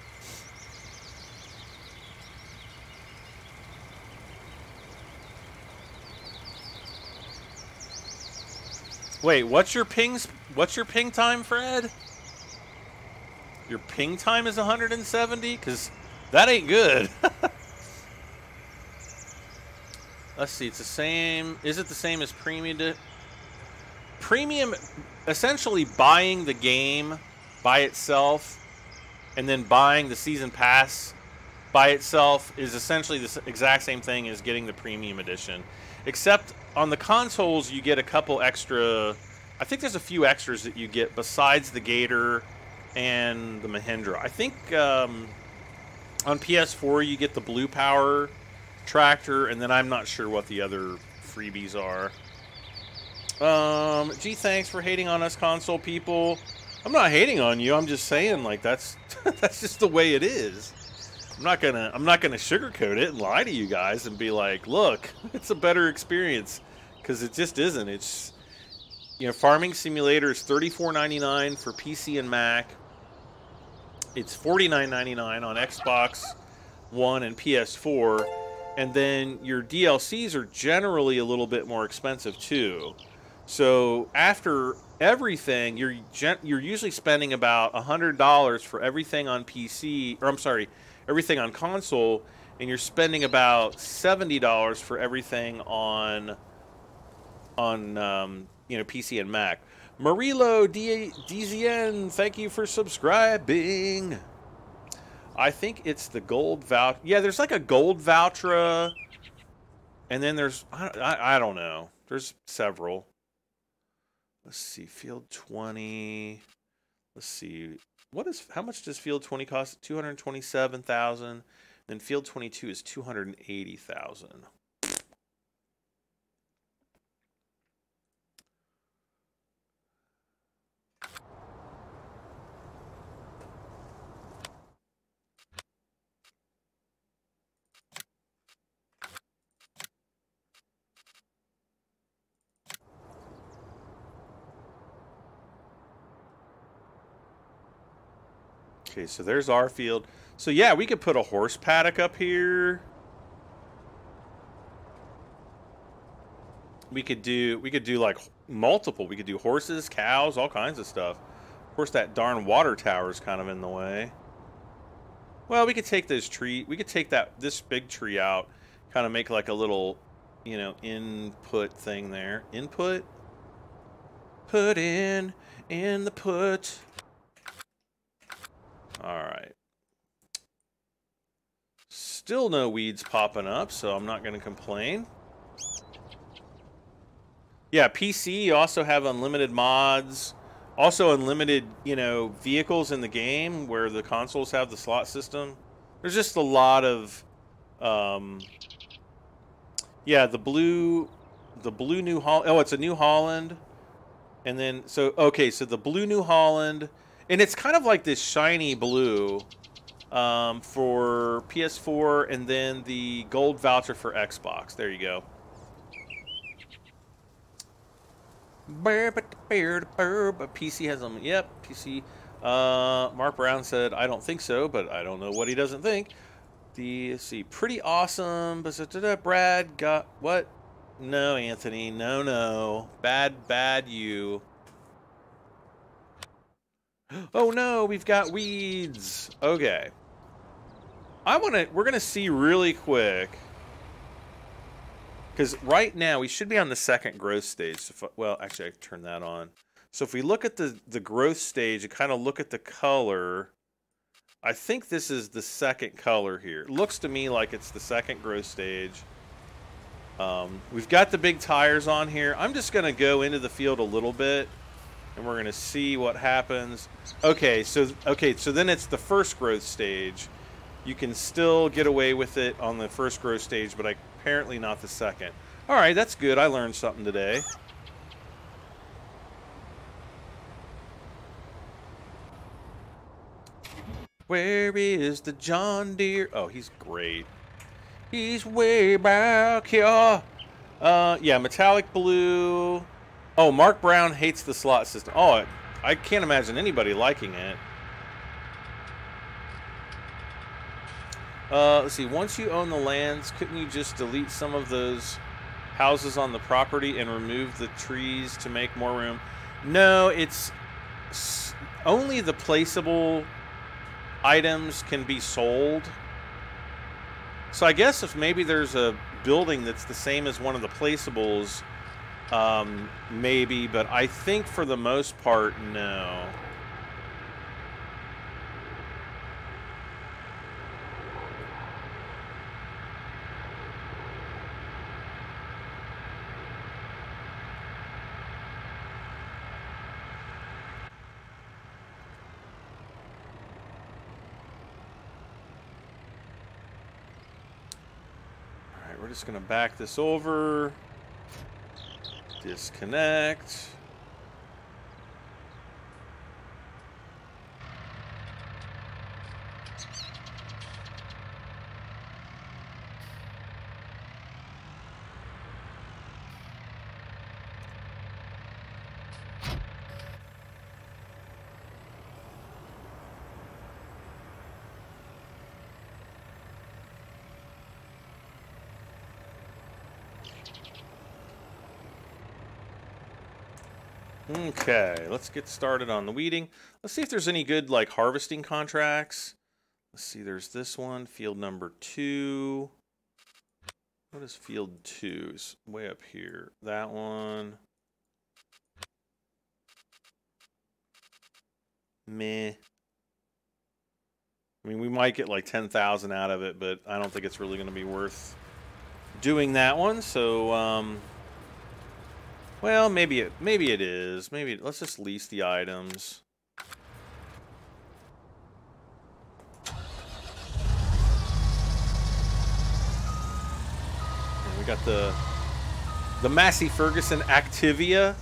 Wait, what's your ping time, Fred? Your ping time is 170? Because that ain't good. Let's see, it's the same. Is it the same as premium? Premium, essentially buying the game by itself and then buying the season pass by itself is essentially the exact same thing as getting the premium edition. Except on the consoles, you get a couple extra. I think there's a few extras that you get besides the Gator and the Mahindra. I think on PS4 you get the Blue Power tractor, and then I'm not sure what the other freebies are. Gee, thanks for hating on us console people. I'm not hating on you. I'm just saying, like, that's that's just the way it is. I'm not gonna sugarcoat it and lie to you guys and be like, look, it's a better experience, because it just isn't. It's, you know, Farming Simulator is $34.99 for PC and Mac. It's $49.99 on Xbox One and PS4. And then your DLCs are generally a little bit more expensive too. So after everything, you're usually spending about $100 for everything on PC, or I'm sorry, everything on console, and you're spending about $70 for everything on you know, PC and Mac. Marilo DZN, thank you for subscribing. I think it's the gold voucher. Yeah, there's like a gold voucher, and then there's I don't know. There's several. Let's see, Field 20. Let's see, how much does Field 20 cost? 227,000. Then Field 22 is 280,000. Okay, so there's our field. So yeah, we could put a horse paddock up here. We could do like multiple. We could do horses, cows, all kinds of stuff. Of course, that darn water tower is kind of in the way. Well, we could take this tree. We could take this big tree out, kind of make like a little, you know, input thing there. Input. Put in the put. Alright. Still no weeds popping up, so I'm not going to complain. Yeah, PC, you also have unlimited mods. Also unlimited, you know, vehicles in the game where the consoles have the slot system. There's just a lot of... yeah, the blue New Holland... Oh, it's a New Holland. And then, so, okay, so the blue New Holland... And it's kind of like this shiny blue for PS4, and then the gold voucher for Xbox. There you go. PC has them. Yep, PC. Mark Brown said, I don't think so, but I don't know what he doesn't think. Let's see, pretty awesome. Brad got what? No, Anthony. No. Bad you. Oh no, we've got weeds. Okay. We're gonna see really quick, because right now we should be on the second growth stage. So well, actually I turn that on. So if we look at the growth stage and kind of look at the color, I think this is the second color here. It looks to me like it's the second growth stage. We've got the big tires on here. I'm just gonna go into the field a little bit, and we're gonna see what happens. Okay, so then it's the first growth stage. You can still get away with it on the first growth stage, but apparently not the second. All right, that's good. I learned something today. Where is the John Deere? Oh, he's great. He's way back here. Yeah, metallic blue. Oh, Mark Brown hates the slot system. Oh, I can't imagine anybody liking it. Let's see. Once you own the lands, couldn't you just delete some of those houses on the property and remove the trees to make more room? No, it's only the placeable items can be sold. So I guess if maybe there's a building that's the same as one of the placeables, maybe, but I think for the most part, no. We're just going to back this over, disconnect. Okay, let's get started on the weeding. Let's see if there's any good, like, harvesting contracts. Let's see, there's this one, field number 2. What is field 2? It's way up here. That one. Meh. I mean, we might get like 10,000 out of it, but I don't think it's really going to be worth doing that one. So, well, maybe it is. Maybe let's just lease the items. And we got the Massey Ferguson Activia.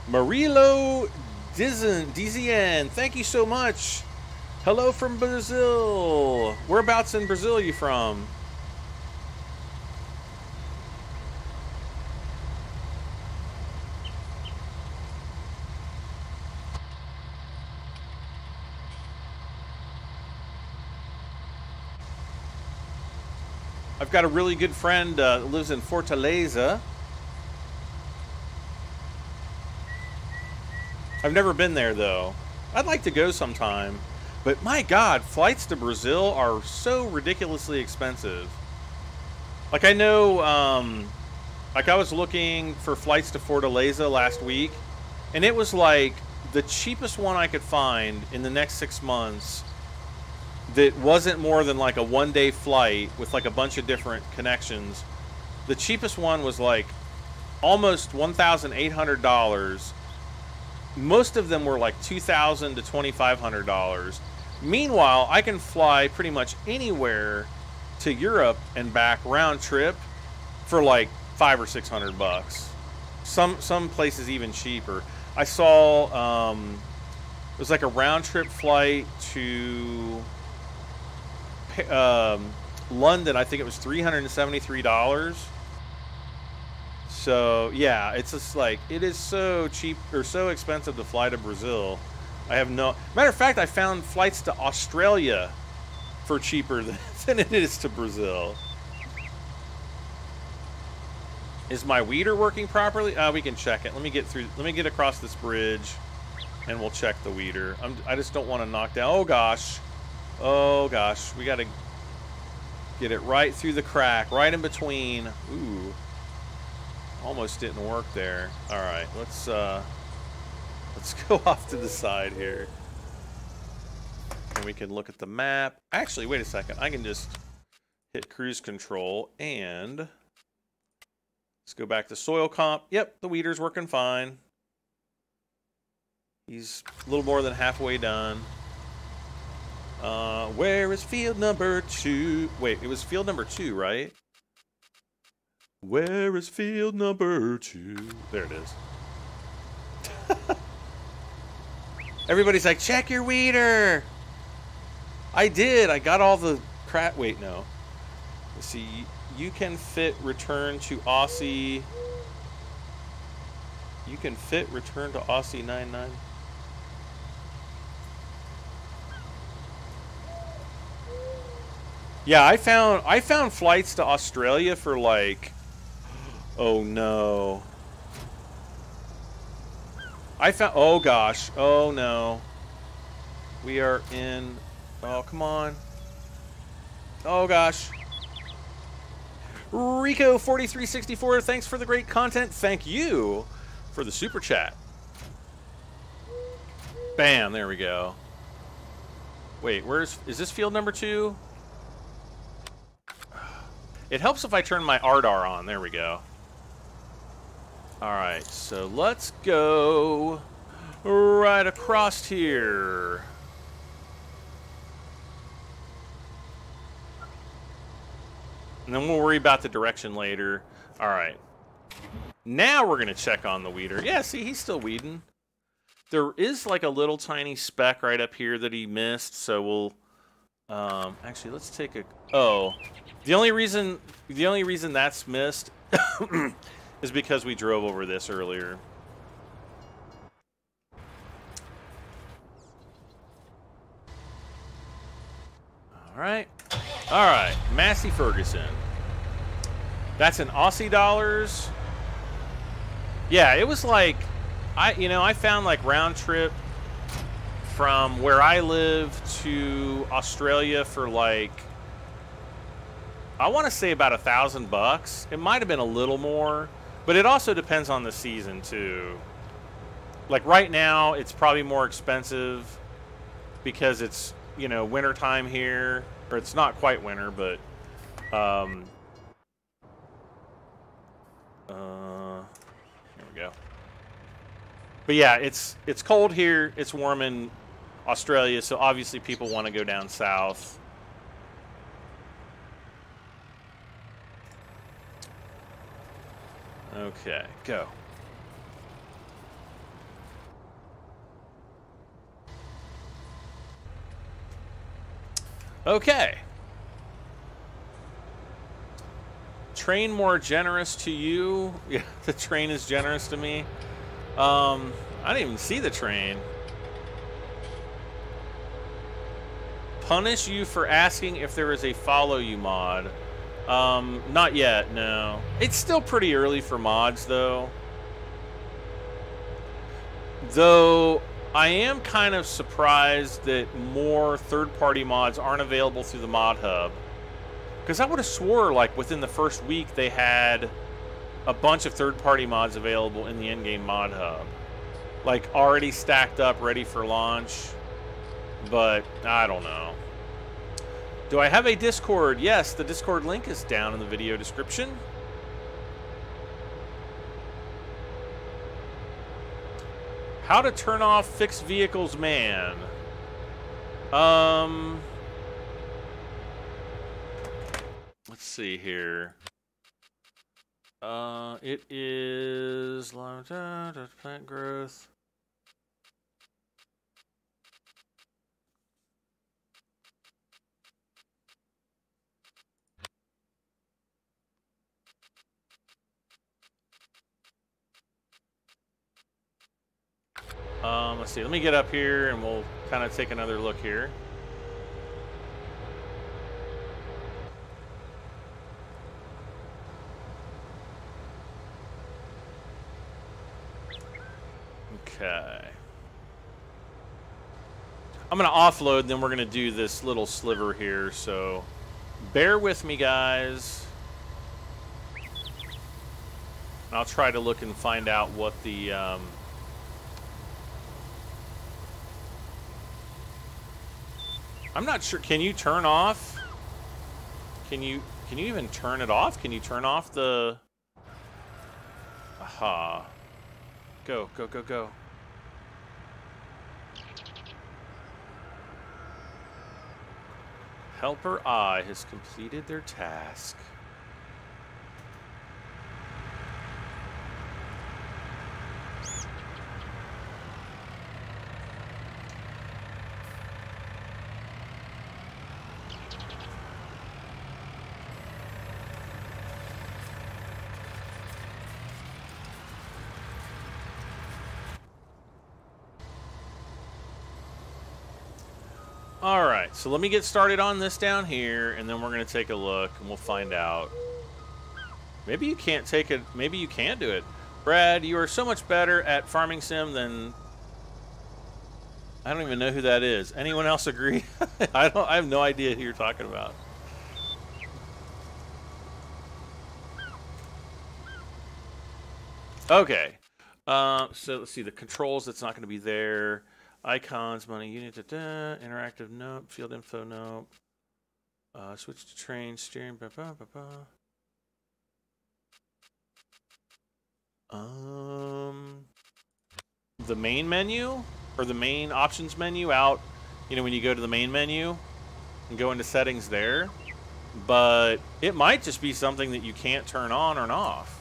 Marilo Dizian, thank you so much. Hello from Brazil. Whereabouts in Brazil are you from? I've got a really good friend that lives in Fortaleza. I've never been there, though. I'd like to go sometime. But my God, flights to Brazil are so ridiculously expensive. Like, I know, like, I was looking for flights to Fortaleza last week, and it was like the cheapest one I could find in the next 6 months that wasn't more than like a one-day flight with like a bunch of different connections. The cheapest one was like almost $1,800. Most of them were like $2,000 to $2,500. Meanwhile, I can fly pretty much anywhere to Europe and back round trip for like $500 or $600. Some places even cheaper. I saw it was like a round trip flight to London. I think it was $373. So yeah, it's just like, it is so cheap or so expensive to fly to Brazil. I have no matter of fact, I found flights to Australia for cheaper than it is to Brazil. Is my weeder working properly? We can check it. Let me get across this bridge and we'll check the weeder. I just don't want to knock down. Oh gosh, we got to get it right through the crack, right in between. Ooh. Almost didn't work there. All right, let's go off to the side here, and we can look at the map. Actually, wait a second. I can just hit cruise control and let's go back to soil comp. Yep, the weeder's working fine. He's a little more than halfway done. Where is field number 2? Wait, it was field number 2, right? Where is field number 2? There it is. Everybody's like, check your weeder. I did. I got all the crap. Wait, no. Let's see. You can fit return to Aussie. You can fit return to Aussie 99. Yeah, I found flights to Australia for like, oh no. Oh gosh, oh no. We are in, oh come on. Oh gosh. Rico4364, thanks for the great content. Thank you for the super chat. Bam, there we go. Wait, is this field number 2? It helps if I turn my RDAR on. There we go. Alright, so let's go right across here. And then we'll worry about the direction later. Alright. Now we're going to check on the weeder. Yeah, see, he's still weeding. There is like a little tiny speck right up here that he missed, so we'll... actually, let's take a... Oh. The only reason that's missed is because we drove over this earlier. Alright. Alright. Massey Ferguson. That's in Aussie dollars. Yeah, it was like... I found like round trip from where I live to Australia for like... I want to say about $1,000. It might have been a little more, but it also depends on the season too. Like right now, it's probably more expensive because it's, winter time here, or it's not quite winter, but here we go. But yeah, it's cold here. It's warm in Australia, so obviously people want to go down south. Okay, go. Okay. Train more generous to you? Yeah, the train is generous to me. I didn't even see the train. Punish you for asking if there is a follow you mod. Not yet, no. It's still pretty early for mods, though. Though, I am kind of surprised that more third-party mods aren't available through the mod hub. Because I would have swore, like, within the first week they had a bunch of third-party mods available in the in-game mod hub. Like, already stacked up, ready for launch. But, I don't know. Do I have a Discord? Yes, the Discord link is down in the video description. How to turn off fixed vehicles man. Let's see here. It is plant growth. Let's see. Let me get up here and we'll kind of take another look here. Okay. I'm going to offload, and then we're going to do this little sliver here, so bear with me, guys. I'll try to look and find out what the... I'm not sure. Can you turn off? Can you even turn it off? Can you turn off the... Aha. Go, go, go, go. Helper I has completed their task. All right, so let me get started on this down here, and then we're going to take a look, and we'll find out. Maybe you can't take it. Maybe you can do it. Brad, you are so much better at farming sim than... I don't even know who that is. Anyone else agree? I have no idea who you're talking about. Okay. So let's see. The controls, that's not going to be there. Icons, money, unit, interactive, nope. Field info, nope. Switch to train, steering, blah, blah, blah, blah. The main menu, or the main options menu out, you know, when you go to the main menu and go into settings there. But it might just be something that you can't turn on or off.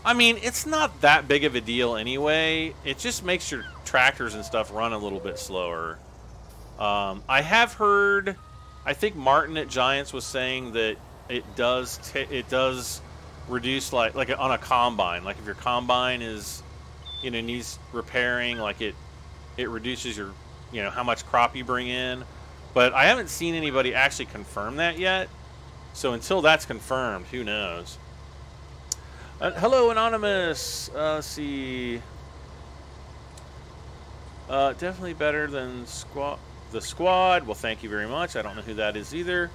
I mean, it's not that big of a deal anyway. It just makes your tractors and stuff run a little bit slower. I have heard, I think Martin at Giants was saying that it does reduce like on a combine. Like if your combine is, you know, needs repairing, like it reduces your, you know, how much crop you bring in. But I haven't seen anybody actually confirm that yet. So until that's confirmed, who knows? Hello, Anonymous. Let's see. Definitely better than the squad. Well, thank you very much. I don't know who that is either.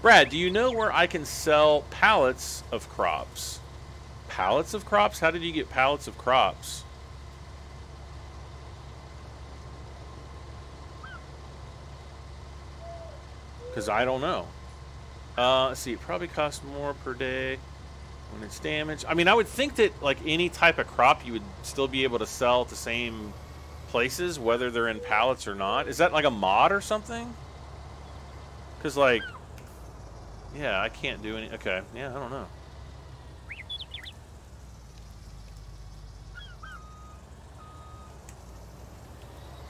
Brad, do you know where I can sell pallets of crops? Pallets of crops? How did you get pallets of crops? Because I don't know. Let's see, it probably costs more per day when it's damaged. I mean, I would think that, like, any type of crop you would still be able to sell at the same places, whether they're in pallets or not. Is that, like, a mod or something? Because, like, yeah, I can't do any... Okay, yeah, I don't know.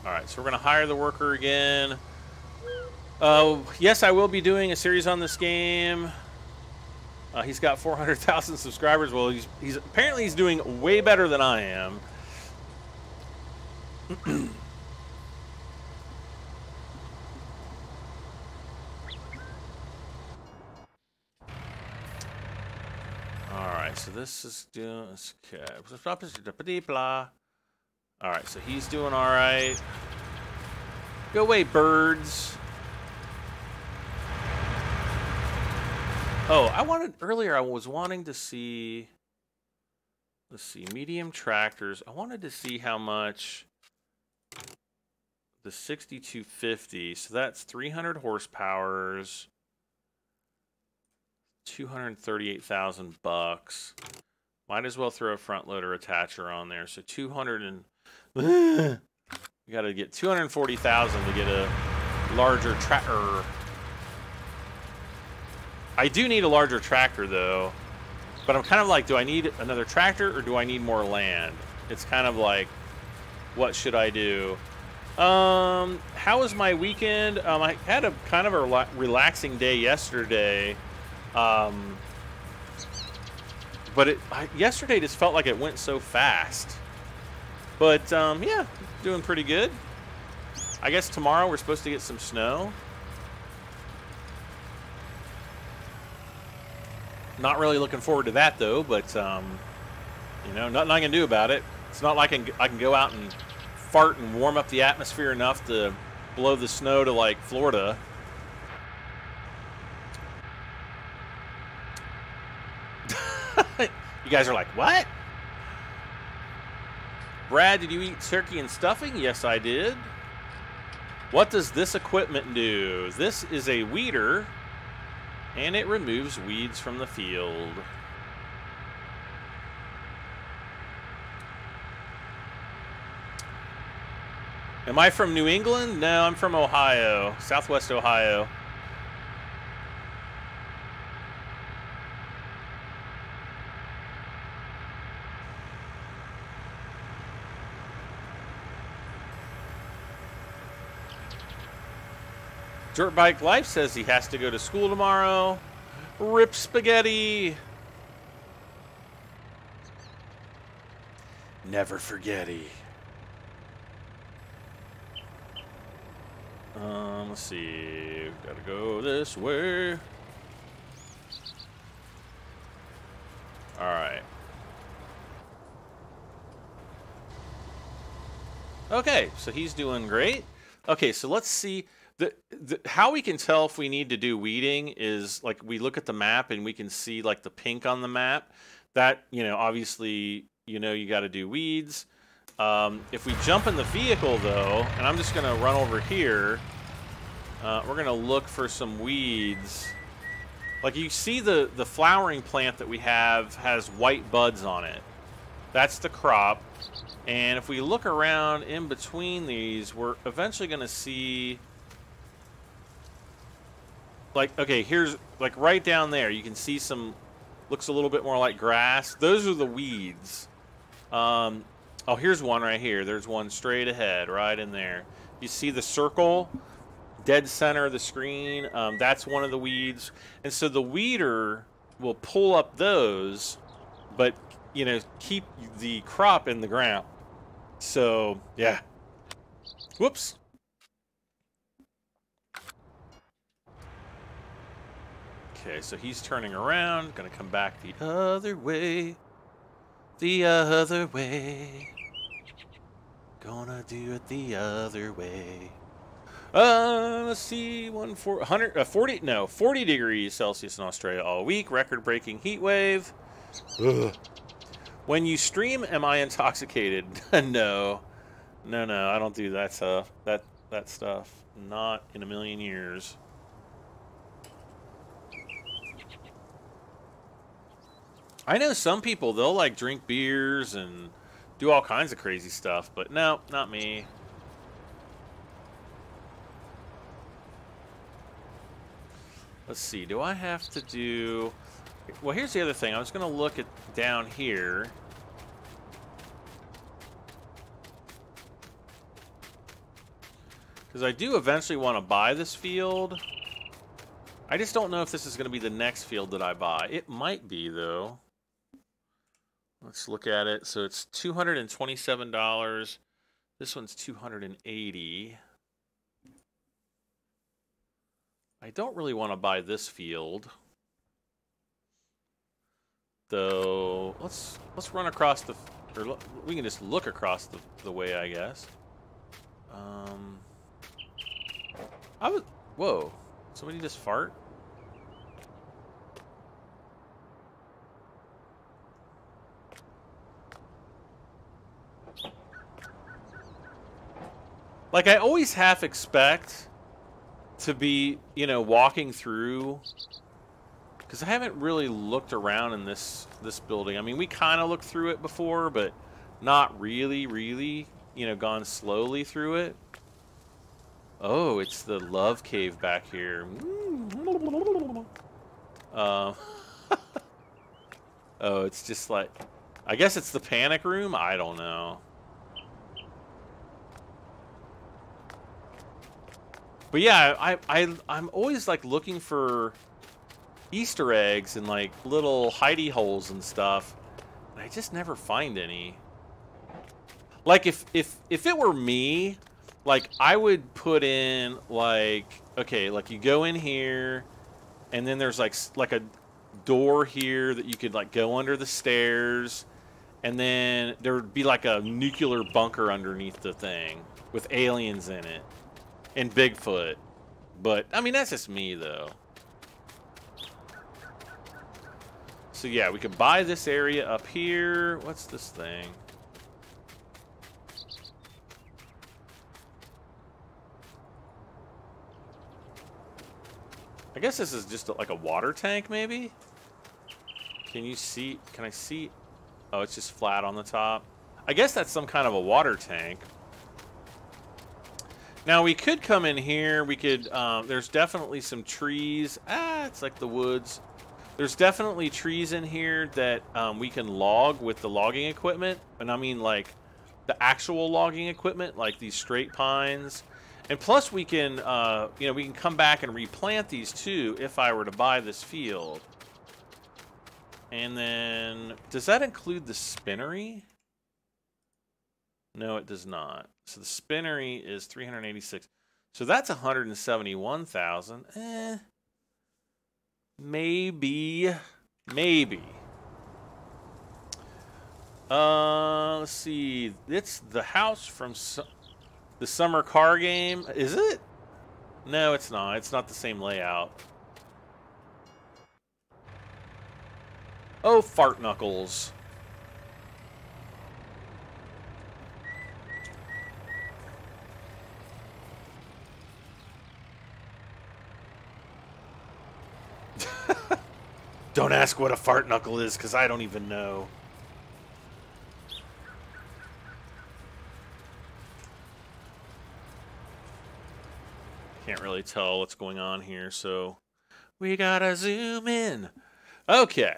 Alright, so we're going to hire the worker again. Yes, I will be doing a series on this game. He's got 400,000 subscribers. Well, he's apparently he's doing way better than I am. All right, so this is doing okay. All right, so he's doing all right. Go away, birds. Oh, earlier I was wanting to see, let's see, medium tractors. I wanted to see how much the 6250, so that's 300 horsepowers, 238,000 bucks. Might as well throw a front loader attacher on there. So 200 and you got to get 240,000 to get a larger tractor. I do need a larger tractor, though. But I'm kind of like, do I need another tractor or do I need more land? It's kind of like, what should I do? How was my weekend? I had a kind of a relaxing day yesterday. But yesterday just felt like it went so fast. But, yeah, doing pretty good. I guess tomorrow we're supposed to get some snow. Not really looking forward to that, though, but, you know, nothing I can do about it. It's not like I can go out and fart and warm up the atmosphere enough to blow the snow to, like, Florida. You guys are like, what? Brad, did you eat turkey and stuffing? Yes, I did. What does this equipment do? This is a weeder, and it removes weeds from the field. Am I from New England? No, I'm from Ohio, Southwest Ohio. Dirt Bike Life says he has to go to school tomorrow. Rip spaghetti. Never forgetty. Let's see. Gotta go this way. All right. Okay, so he's doing great. Okay, so let's see. How we can tell if we need to do weeding is like we look at the map and we can see like the pink on the map. That, you know, obviously, you know, you got to do weeds. If we jump in the vehicle though, and I'm just gonna run over here, we're gonna look for some weeds. Like you see the flowering plant that we have has white buds on it. That's the crop. And if we look around in between these, we're eventually going to see, like, okay, here's, like, right down there, you can see some, looks a little bit more like grass. Those are the weeds. Oh, here's one right here. There's one straight ahead, right in there. You see the circle, dead center of the screen? That's one of the weeds. And so the weeder will pull up those, but, you know, keep the crop in the ground. So, yeah. Whoops. Okay, so he's turning around. Gonna come back the other way. The other way. Gonna do it the other way. Let's see. 40 degrees Celsius in Australia all week. Record-breaking heat wave. Ugh. When you stream, am I intoxicated? No, I don't do that stuff. That stuff, not in a million years. I know some people, they'll like drink beers and do all kinds of crazy stuff, but no, not me. Let's see. Do I have to do? Well, here's the other thing. I was going to look at down here. Because I do eventually want to buy this field. I just don't know if this is going to be the next field that I buy. It might be, though. Let's look at it. So it's $227. This one's $280. I don't really want to buy this field. Though, let's run across the, or we can just look across the way, I guess. Whoa, somebody just fart? Like, I always half expect to be, you know, walking through, because I haven't really looked around in this building. I mean, we kind of looked through it before, but not really, you know, gone slowly through it. Oh, it's the love cave back here. Oh, it's just like, I guess it's the panic room? I don't know. But yeah, I'm always like looking for Easter eggs and like little hidey holes and stuff, and I just never find any. Like if it were me, like I would put in like, okay, like you go in here, and then there's like a door here that you could like go under the stairs, and then there would be like a nuclear bunker underneath the thing with aliens in it and Bigfoot. But I mean, that's just me though. So yeah, we could buy this area up here. What's this thing? I guess this is just like a water tank, maybe? Can you see? Can I see? Oh, it's just flat on the top. I guess that's some kind of a water tank. Now, we could come in here. We could, there's definitely some trees. Ah, it's like the woods. There's definitely trees in here that we can log with the logging equipment. And I mean, like, the actual logging equipment, like these straight pines. And plus, we can, you know, we can come back and replant these too if I were to buy this field. And then, does that include the spinnery? No, it does not. So the spinnery is 386. So that's 171,000. Maybe. Let's see. It's the house from the summer car game. Is it? No, it's not. It's not the same layout. Oh, fart knuckles. Don't ask what a fart knuckle is, because I don't even know. Can't really tell what's going on here, so we gotta zoom in. Okay.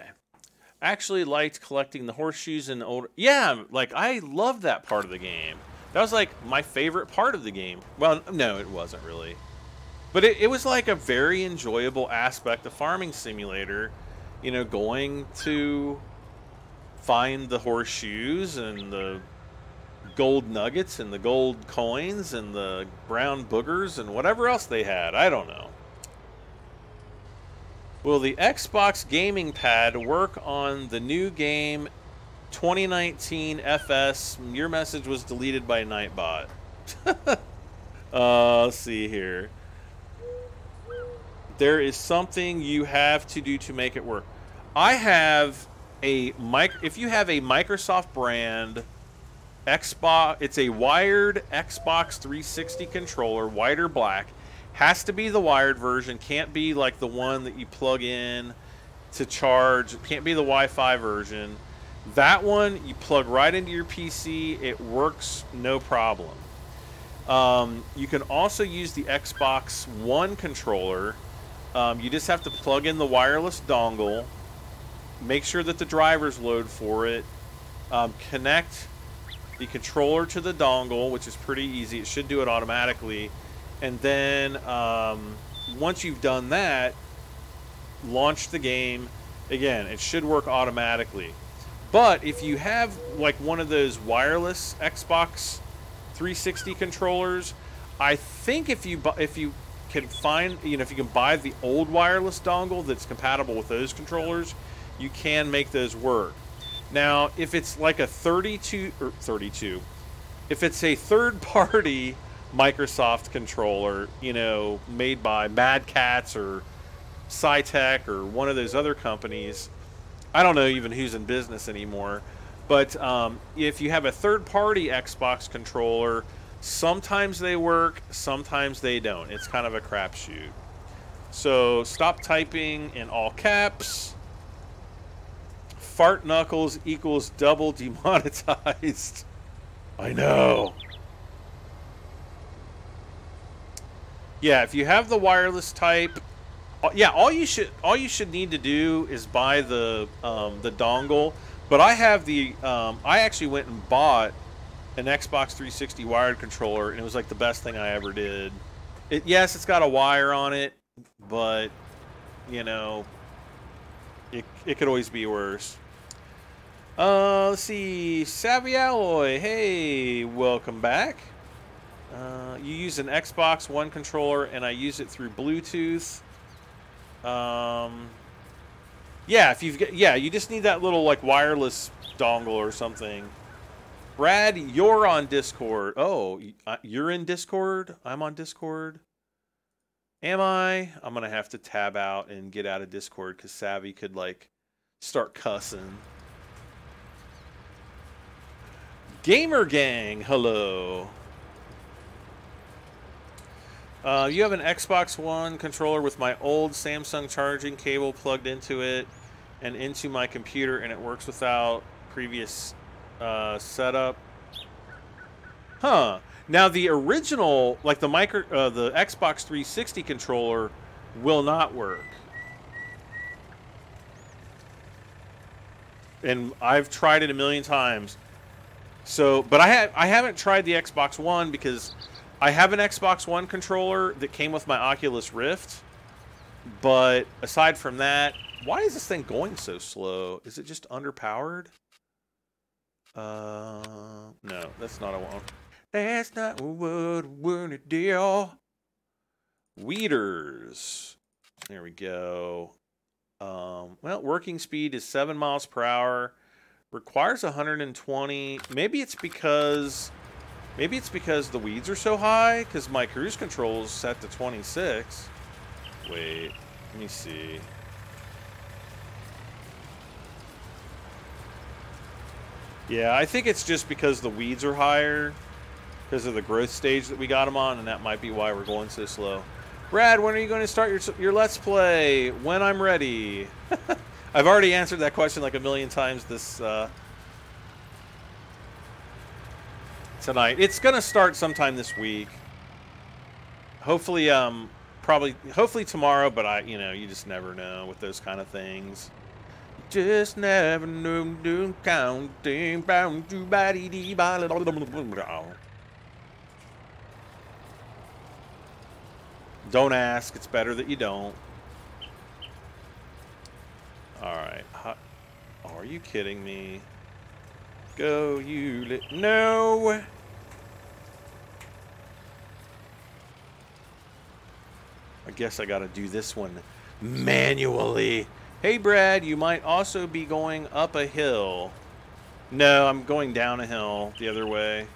Actually liked collecting the horseshoes in the older... Yeah, like, I love that part of the game. That was, like, my favorite part of the game. Well, no, it wasn't really. But it was, like, a very enjoyable aspect of Farming Simulator. You know, going to find the horseshoes and the gold nuggets and the gold coins and the brown boogers and whatever else they had. I don't know. Will the Xbox gaming pad work on the new game 2019 FS? Your message was deleted by Nightbot. Let's see here. There is something you have to do to make it work. I have a if you have a Microsoft brand Xbox, it's a wired Xbox 360 controller, white or black. Has to be the wired version. Can't be like the one that you plug in to charge. Can't be the Wi-Fi version. That one you plug right into your PC. It works no problem. You can also use the Xbox One controller. You just have to plug in the wireless dongle. Make sure that the drivers load for it. Connect the controller to the dongle, which is pretty easy. It should do it automatically. And then once you've done that, launch the game. Again, it should work automatically. But if you have like one of those wireless Xbox 360 controllers, I think if you can find, you know, if you can buy the old wireless dongle that's compatible with those controllers, you can make those work. Now, if it's like a 32, if it's a third-party Microsoft controller, you know, made by Mad Catz or Cytec or one of those other companies, I don't know even who's in business anymore, but if you have a third-party Xbox controller, sometimes they work, sometimes they don't. It's kind of a crapshoot. So stop typing in all caps. Fart knuckles equals double demonetized. I know. Yeah, if you have the wireless type, yeah, all you should need to do is buy the dongle. But I have the I actually went and bought an Xbox 360 wired controller, and it was like the best thing I ever did. Yes, it's got a wire on it, but you know, it could always be worse. Let's see, Savvy Alloy, hey, welcome back. You use an Xbox One controller, and I use it through Bluetooth. Yeah, if you've got, yeah, you just need that little like wireless dongle or something. Brad, you're on Discord. Oh, you're in Discord? I'm on Discord. Am I? I'm gonna have to tab out and get out of Discord because Savvy could like start cussing. Gamer Gang, hello. You have an Xbox One controller with my old Samsung charging cable plugged into it and into my computer, and it works without previous setup. Huh. Now the original, like the the Xbox 360 controller, will not work. And I've tried it a million times. So, but I haven't tried the Xbox One because I have an Xbox One controller that came with my Oculus Rift. But aside from that, why is this thing going so slow? Is it just underpowered? No, that's not what I want. That's not what I want to do. Weeders. There we go. Well, working speed is 7 miles per hour. Requires 120. Maybe it's because the weeds are so high, because my cruise control is set to 26. Wait, let me see. Yeah, I think it's just because the weeds are higher, because of the growth stage that we got them on, and that might be why we're going so slow. Brad, when are you going to start your Let's Play? When I'm ready. I've already answered that question like a million times this tonight. It's going to start sometime this week. Hopefully, hopefully tomorrow, but you just never know with those kind of things. Just never know, counting, bound to body, don't ask. It's better that you don't. All right. Are you kidding me? Go, you no. I guess I got to do this one manually. Hey, Brad, you might also be going up a hill. No, I'm going down a hill the other way.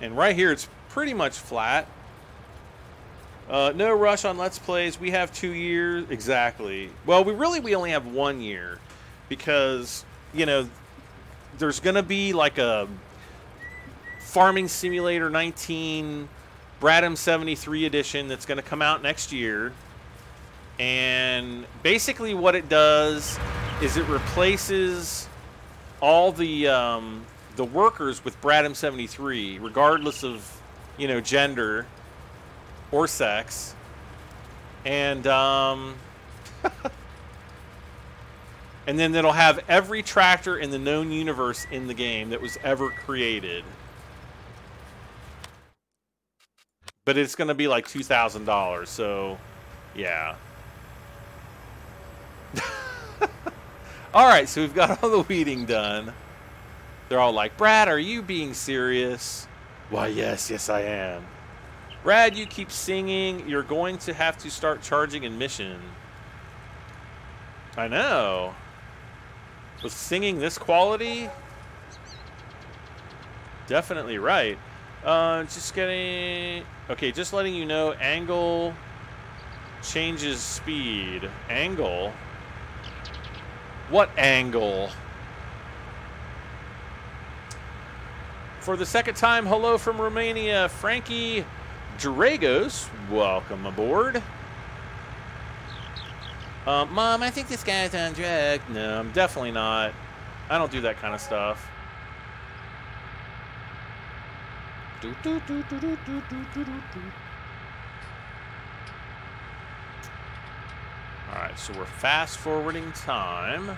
And right here, it's pretty much flat. No rush on Let's Plays. We have 2 years. Exactly. Well, we only have 1 year. Because, there's going to be like a Farming Simulator 19 Bradham 73 edition that's going to come out next year. And basically what it does is it replaces all the workers with Bradham 73, regardless of, gender or sex. And and then it'll have every tractor in the known universe in the game that was ever created. But it's going to be like $2,000, so yeah. All right, so we've got all the weeding done. They're all like, Brad, are you being serious? Why, yes, I am. Brad, you keep singing. You're going to have to start charging admission. I know. With singing this quality? Definitely right. Just getting... Okay, just letting you know, angle changes speed. Angle? What angle? For the second time, hello from Romania, Frankie Dragos. Welcome aboard. Mom, I think this guy's on drugs. No, I'm definitely not. I don't do that kind of stuff. Alright, so we're fast forwarding time.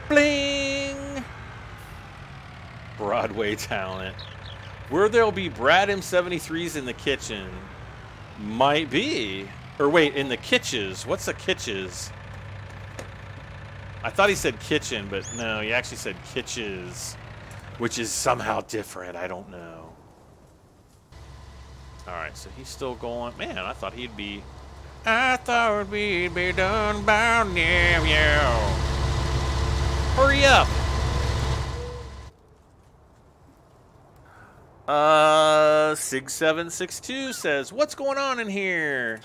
Bling! Broadway talent. Where there'll be Bradham 73s in the kitchen. Might be. Or wait, in the kitches. What's the kitches? I thought he said kitchen, but no, he actually said kitches. Which is somehow different. I don't know. Alright, so he's still going. Man, I thought we'd be done by now. Hurry up. 6762 says, what's going on in here?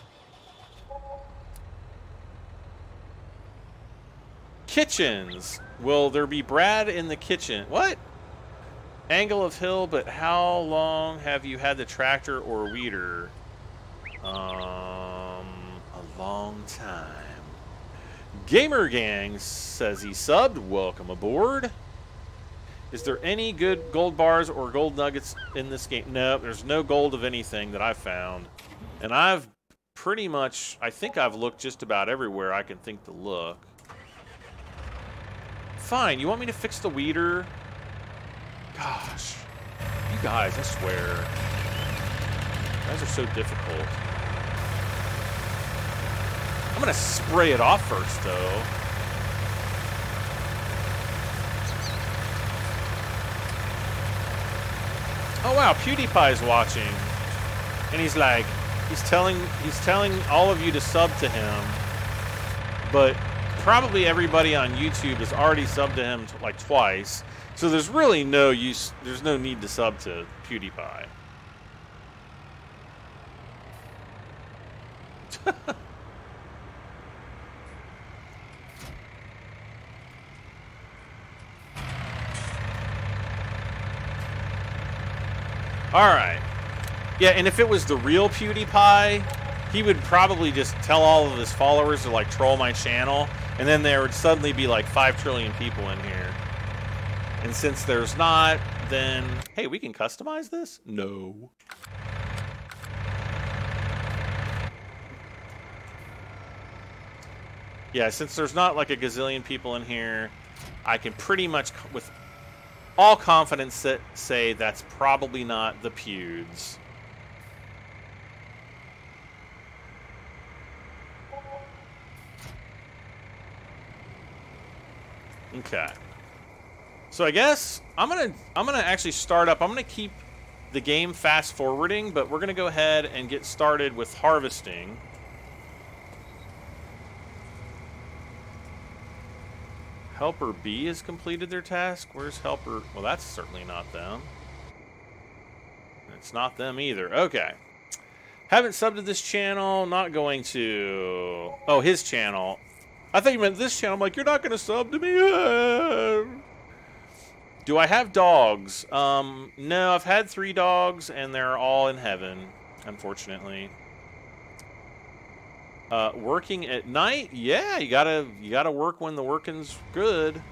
Kitchens. Will there be Brad in the kitchen? What? Angle of hill, but how long have you had the tractor or weeder? A long time. Gamer Gang says he subbed. Welcome aboard. Is there any good gold bars or gold nuggets in this game? No, there's no gold of anything that I've found. And I've pretty much, I think I've looked just about everywhere I can think to look. Fine, you want me to fix the weeder? Gosh. You guys, I swear. You guys are so difficult. I'm going to spray it off first, though. Oh wow, PewDiePie's watching, and he's like, he's telling all of you to sub to him, but probably everybody on YouTube has already subbed to him like twice, so there's really no use. There's no need to sub to PewDiePie. Alright. Yeah, and if it was the real PewDiePie, he would probably just tell all of his followers to, like, troll my channel, and then there would suddenly be, like, 5 trillion people in here. And since there's not, then... Hey, we can customize this? No. Yeah, since there's not, like, a gazillion people in here, I can pretty much, with all confidence, say that's probably not the Pewds. Okay. So I guess I'm gonna actually start up. I'm gonna keep the game fast forwarding, but we're gonna go ahead and get started with harvesting. Helper B has completed their task. Where's Helper? Well, that's certainly not them. It's not them either. Okay. Haven't subbed to this channel. Not going to. Oh, his channel. I thought you meant this channel. I'm like, you're not going to sub to me. Do I have dogs? No, I've had 3 dogs, and they're all in heaven, unfortunately. Working at night? Yeah, you gotta work when the working's good.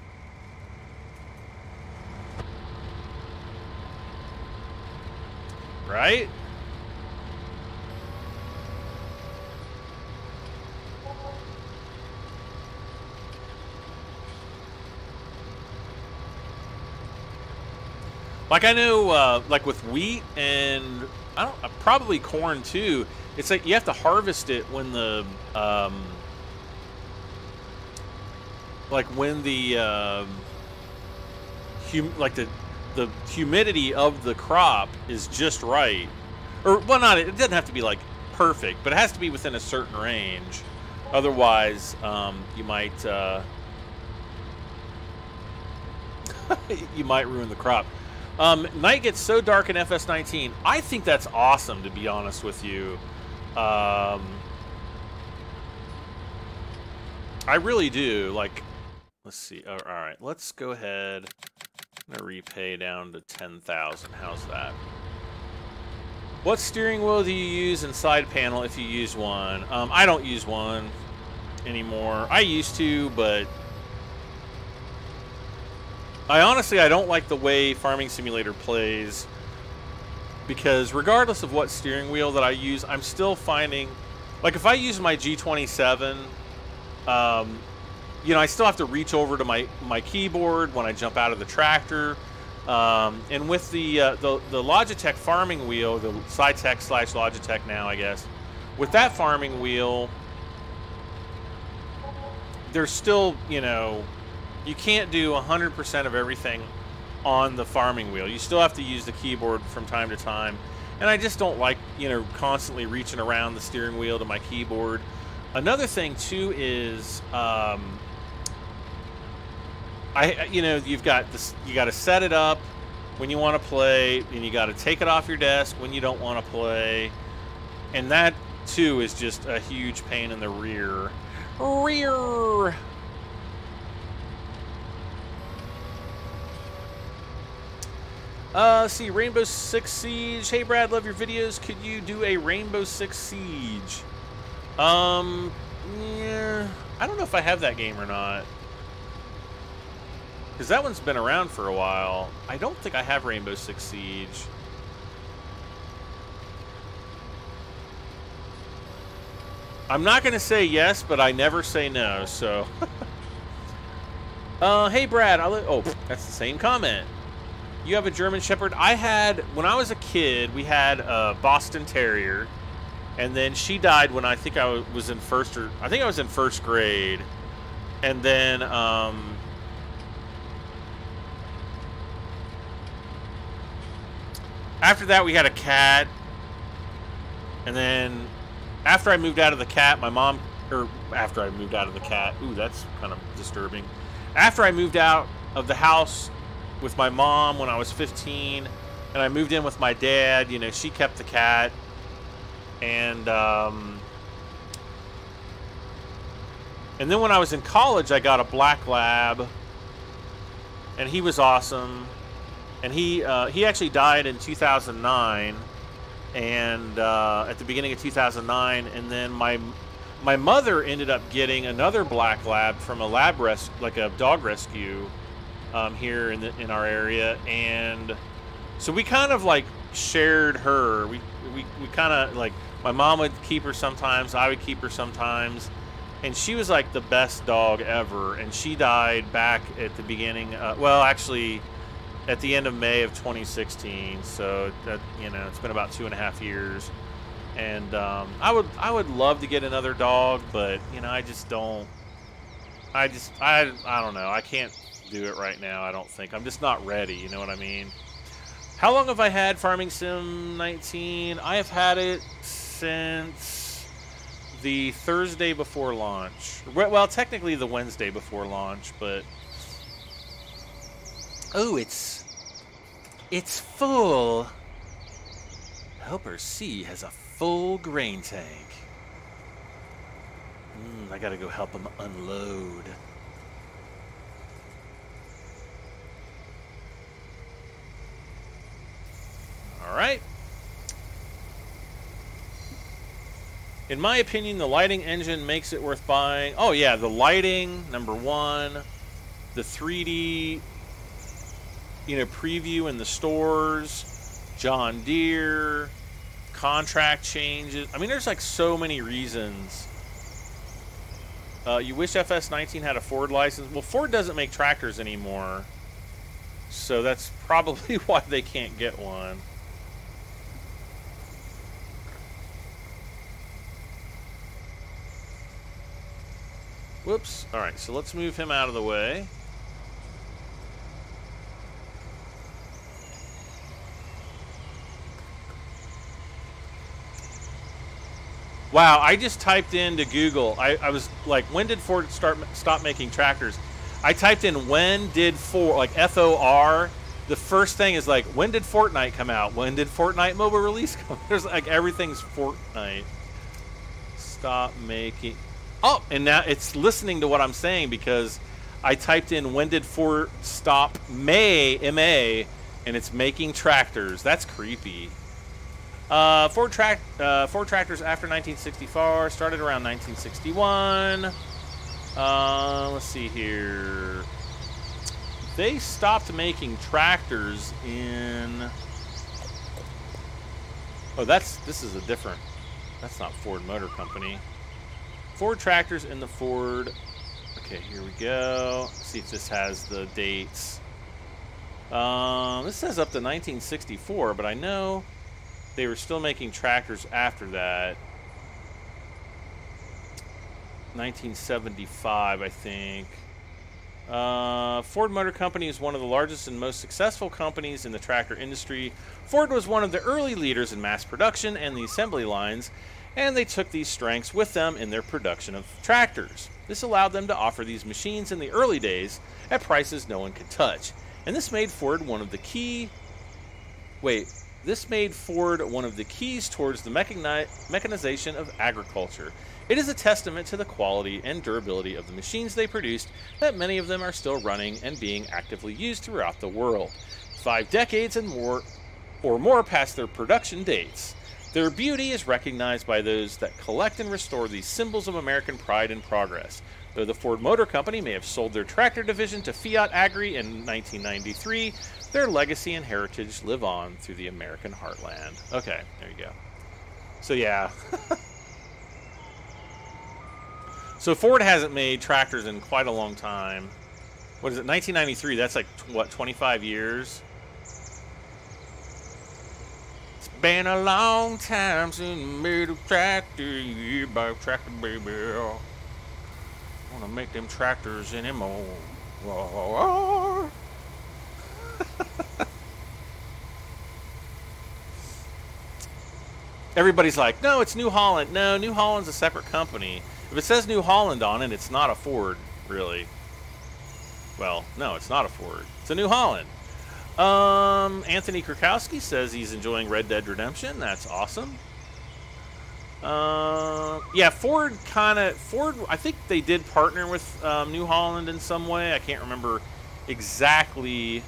Right? Like I know, like with wheat and probably corn too. It's like you have to harvest it when the like when the the humidity of the crop is just right, or well, it doesn't have to be like perfect, but it has to be within a certain range. Otherwise, you might you might ruin the crop. Night gets so dark in FS19. I think that's awesome, to be honest with you. I really do. Like, let's see. All right, let's go ahead. I'm gonna repay down to 10,000. How's that? What steering wheel do you use in side panel if you use one? I don't use one anymore. I used to, but I don't like the way Farming Simulator plays, because regardless of what steering wheel that I use, I'm still finding, like if I use my G27, you know, I still have to reach over to my keyboard when I jump out of the tractor. And with the Logitech farming wheel, the Cytec / Logitech now, I guess, with that farming wheel, there's still, you know, you can't do 100% of everything on the farming wheel. You still have to use the keyboard from time to time. And I just don't like, you know, constantly reaching around the steering wheel to my keyboard. Another thing, too, is, you know, you've got this, you got to set it up when you want to play, and you got to take it off your desk when you don't want to play. And that, too, is just a huge pain in the rear. See, Rainbow Six Siege. Hey, Brad, love your videos. Could you do a Rainbow Six Siege? Yeah, I don't know if I have that game or not, because that one's been around for a while. I don't think I have Rainbow Six Siege. I'm not going to say yes, but I never say no, so. Hey, Brad. Oh, that's the same comment. You have a German Shepherd. I had, when I was a kid, we had a Boston Terrier, and then she died when I think I was in first grade, and then After that, we had a cat. And then after I moved out of the cat, my mom... Or after I moved out of the cat. Ooh, that's kind of disturbing. After I moved out of the house with my mom when I was 15, and I moved in with my dad, you know, she kept the cat. And then when I was in college, I got a black lab. And he was awesome. And he actually died in 2009. And at the beginning of 2009, and then my mother ended up getting another black lab from a like a dog rescue here in our area, and so we kind of like shared her. We kind of like, my mom would keep her sometimes, I would keep her sometimes, and she was like the best dog ever. And she died back at the beginning. Well, actually, at the end of May of 2016, so that, you know, it's been about 2.5 years. And I would love to get another dog, but you know, I just don't. I don't know. I can't do it right now. I don't think. I'm just not ready. You know what I mean? How long have I had Farming Sim 19? I have had it since the Thursday before launch. Well, technically the Wednesday before launch, but. Oh, it's full. Helper C has a full grain tank. I gotta go help him unload. All right. In my opinion, the lighting engine makes it worth buying. Oh yeah, the lighting, number one. The 3D, you know, preview in the stores. John Deere, contract changes. I mean, there's like so many reasons. You wish FS19 had a Ford license. Well, Ford doesn't make tractors anymore, so that's probably why they can't get one. Whoops. All right, so let's move him out of the way. Wow, I just typed into Google. I was like, when did Ford stop making tractors? I typed in, when did Ford, like F-O-R. The first thing is like, when did Fortnite come out? When did Fortnite mobile release come out? There's like, everything's Fortnite. Stop making. Oh, and now it's listening to what I'm saying because I typed in, when did Ford stop M-A, and it's making tractors. That's creepy. Ford tractors after 1964 started around 1961. Let's see here. They stopped making tractors in. Oh, this is a different. That's not Ford Motor Company. Ford tractors in the Ford. Okay, here we go. Let's see if this has the dates. This says up to 1964, but I know they were still making tractors after that. 1975, I think. Ford Motor Company is one of the largest and most successful companies in the tractor industry. Ford was one of the early leaders in mass production and the assembly lines, and they took these strengths with them in their production of tractors. This allowed them to offer these machines in the early days at prices no one could touch. And this made Ford one of the keys towards the mechanization of agriculture. It is a testament to the quality and durability of the machines they produced that many of them are still running and being actively used throughout the world, 5 decades and more past their production dates. Their beauty is recognized by those that collect and restore these symbols of American pride and progress. Though the Ford Motor Company may have sold their tractor division to Fiat Agri in 1993, their legacy and heritage live on through the American heartland. Okay, there you go. So yeah. So Ford hasn't made tractors in quite a long time. What is it, 1993? That's like, what, 25 years? It's been a long time since I made a tractor. Yeah, by tractor, baby. I want to make them tractors anymore. Everybody's like, no, it's New Holland. No, New Holland's a separate company. If it says New Holland on it, it's not a Ford, really. Well, no, it's not a Ford. It's a New Holland. Anthony Krakowski says he's enjoying Red Dead Redemption. That's awesome. Yeah, Ford, I think they did partner with New Holland in some way. I can't remember exactly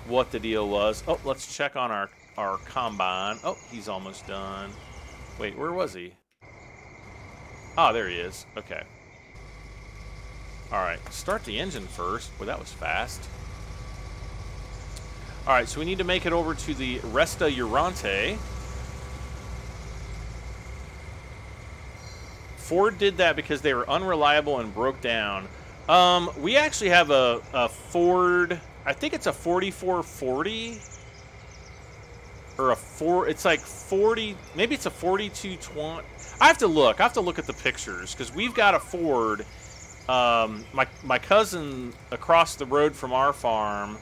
what the deal was. Oh, let's check on our Combine. Oh, he's almost done. Wait, where was he? Ah, there he is. Okay. All right, start the engine first. Well, that was fast. All right, so we need to make it over to the Resta Urante. Ford did that because they were unreliable and broke down. We actually have a Ford, I think it's a 4440 or it's like 40, maybe it's a 4220. I have to look at the pictures because we've got a Ford. My cousin across the road from our farm,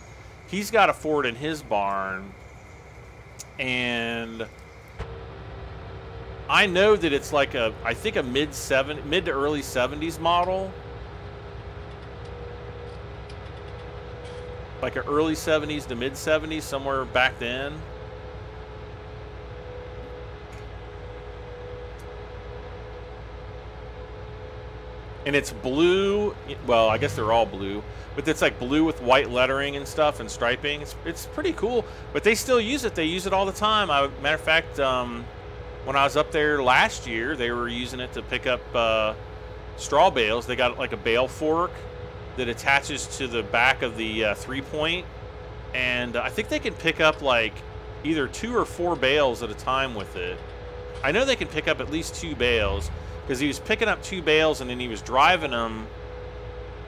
he's got a Ford in his barn, and I know that it's like I think a mid to early 70s model. Like an early 70s to mid 70s, somewhere back then. And it's blue. Well, I guess they're all blue, but it's like blue with white lettering and stuff and striping. It's pretty cool, but they still use it. They use it all the time. Matter of fact, when I was up there last year, they were using it to pick up straw bales. They got like a bale fork that attaches to the back of the 3-point, and I think they can pick up like either 2 or 4 bales at a time with it. I know they can pick up at least 2 bales. Because he was picking up 2 bales and then he was driving them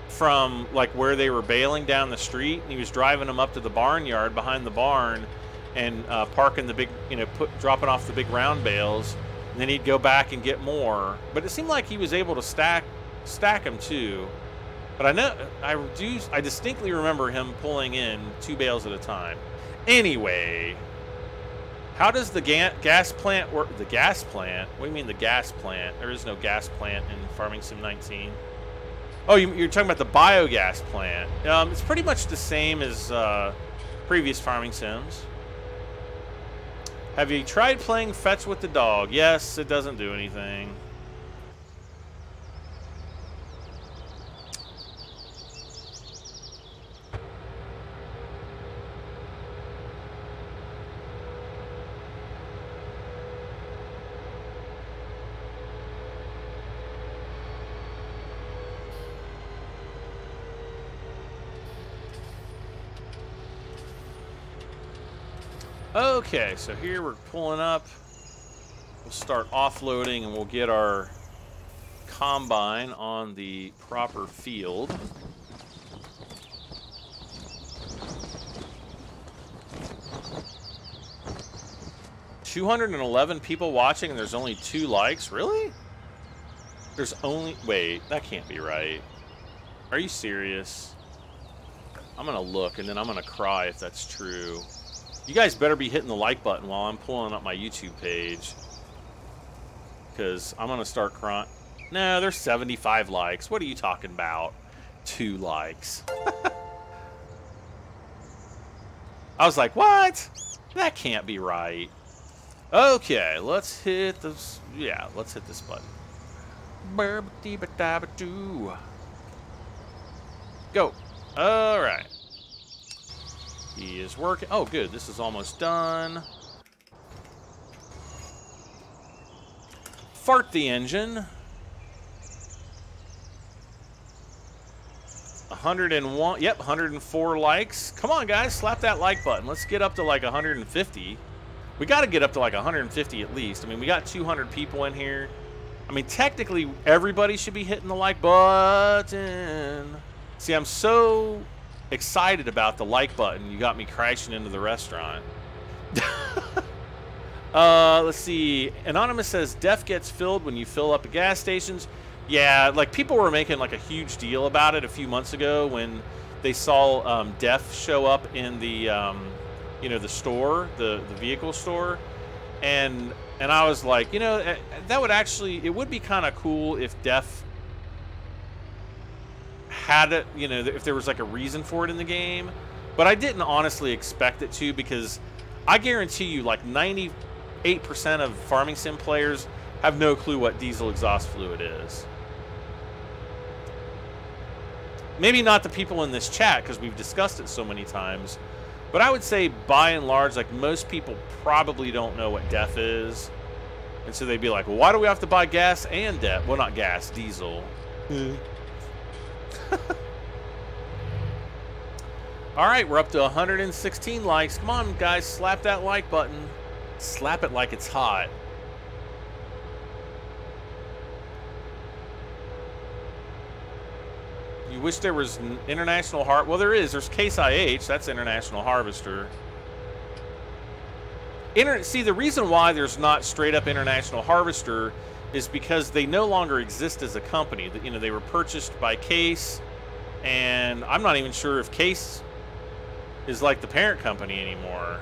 from like where they were baling down the street, and he was driving them up to the barnyard behind the barn and parking the big, dropping off the big round bales, and then he'd go back and get more. But it seemed like he was able to stack them too. But I distinctly remember him pulling in 2 bales at a time. Anyway. How does the gas plant work? The gas plant? What do you mean the gas plant? There is no gas plant in Farming Sim 19. Oh, you're talking about the biogas plant. It's pretty much the same as previous Farming Sims. Have you tried playing Fetch with the Dog? Yes, it doesn't do anything. Okay, so here we're pulling up. We'll start offloading and we'll get our Combine on the proper field. $211 people watching and there's only 2 likes? Really? There's only... Wait, that can't be right. Are you serious? I'm gonna look and then I'm gonna cry if that's true. You guys better be hitting the like button while I'm pulling up my YouTube page, because I'm going to start crying. No, there's 75 likes. What are you talking about? 2 likes. I was like, what? That can't be right. Okay, let's hit this. Yeah, let's hit this button. Go. All right. He is working. Oh, good. This is almost done. Fart the engine. 101. Yep, 104 likes. Come on, guys. Slap that like button. Let's get up to like 150. We got to get up to like 150 at least. I mean, we got 200 people in here. I mean, technically, everybody should be hitting the like button. See, I'm so excited about the like button. You got me crashing into the restaurant. Let's see. Anonymous says DEF gets filled when you fill up at gas stations. Yeah, like people were making like a huge deal about it a few months ago when they saw DEF show up in the you know, the store, the vehicle store, and And I was like, you know, that would actually, it would be kind of cool if Def had it, you know, if there was like a reason for it in the game. But I didn't honestly expect it to, because I guarantee you like 98% of farming sim players have no clue what diesel exhaust fluid is. Maybe not the people in this chat, because we've discussed it so many times. But I would say, by and large, like, most people probably don't know what DEF is. And so they'd be like, well, why do we have to buy gas and DEF? Well, not gas, diesel. All right, we're up to 116 likes. Come on, guys, slap that like button. Slap it like it's hot. You wish there was international well, there is. There's Case IH. That's International Harvester. See, the reason why there's not straight up International Harvester is because they no longer exist as a company. You know, they were purchased by Case, and I'm not even sure if Case is like the parent company anymore.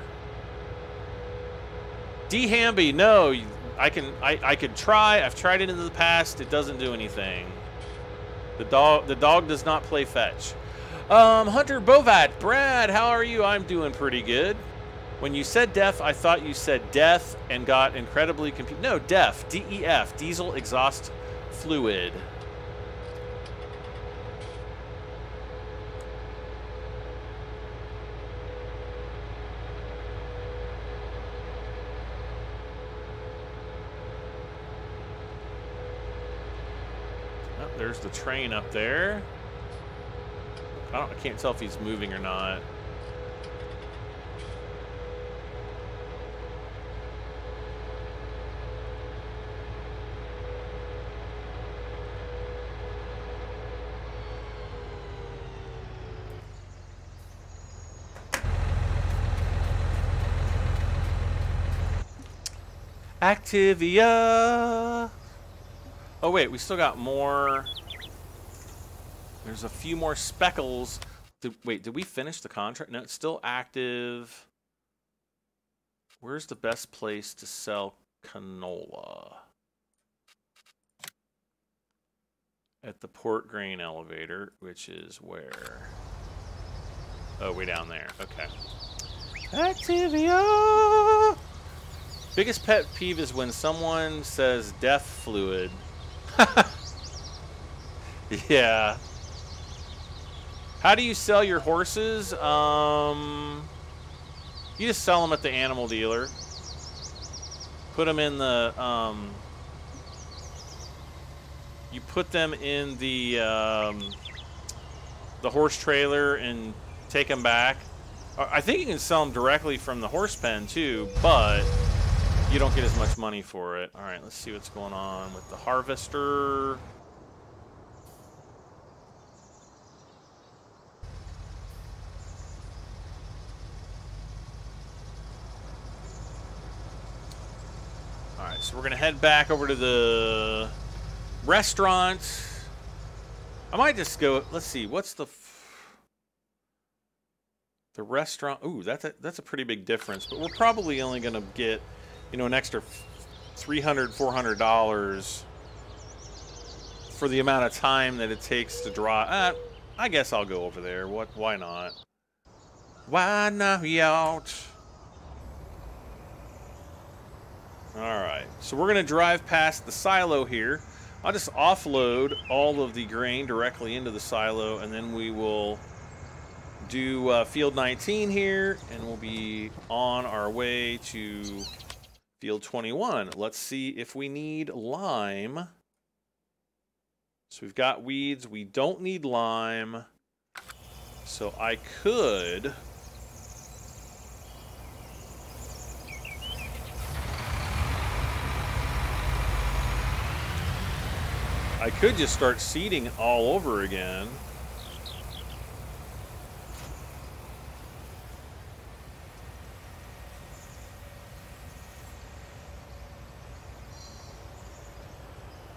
D Hamby, no, I could try. I've tried it in the past. It doesn't do anything. The dog does not play fetch. Hunter Bovat, Brad, how are you? I'm doing pretty good. When you said DEF, I thought you said death and got incredibly confused. No, DEF, D-E-F, diesel exhaust fluid. There's the train up there. I can't tell if he's moving or not. Activia. Oh wait, we still got more. There's a few more speckles. Wait, did we finish the contract? No, it's still active. Where's the best place to sell canola? At the Port Grain elevator, which is where? Oh, way down there. Okay. Activia! Biggest pet peeve is when someone says death fluid. Yeah. How do you sell your horses? You just sell them at the animal dealer. Put them in the you put them in the horse trailer and take them back. I think you can sell them directly from the horse pen too, but you don't get as much money for it. All right, let's see what's going on with the harvester. All right, so we're gonna head back over to the restaurant. I might just go. Let's see, what's the restaurant? Ooh, that's a pretty big difference. But we're probably only gonna get, you know, an extra $300, $400 for the amount of time that it takes to drive. I guess I'll go over there. Why not? Why not? All right, so we're gonna drive past the silo here. I'll just offload all of the grain directly into the silo, and then we will do field 19 here, and we'll be on our way to field 21. Let's see if we need lime. So we've got weeds. We don't need lime. So I could... just start seeding all over again.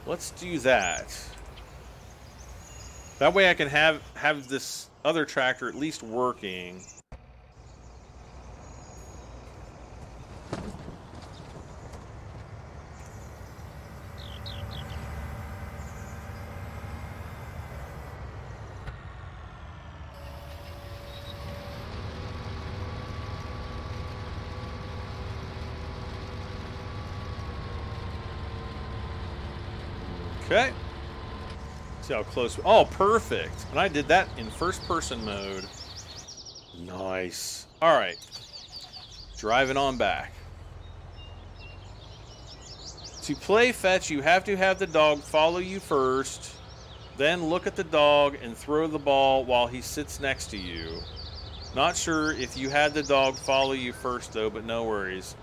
Let's do that. That way I can have this other tractor at least working. Okay. See how close. Oh, perfect. And I did that in first-person mode. Nice. All right. Driving on back. To play fetch, you have to have the dog follow you first, then look at the dog and throw the ball while he sits next to you. Not sure if you had the dog follow you first, though, but no worries.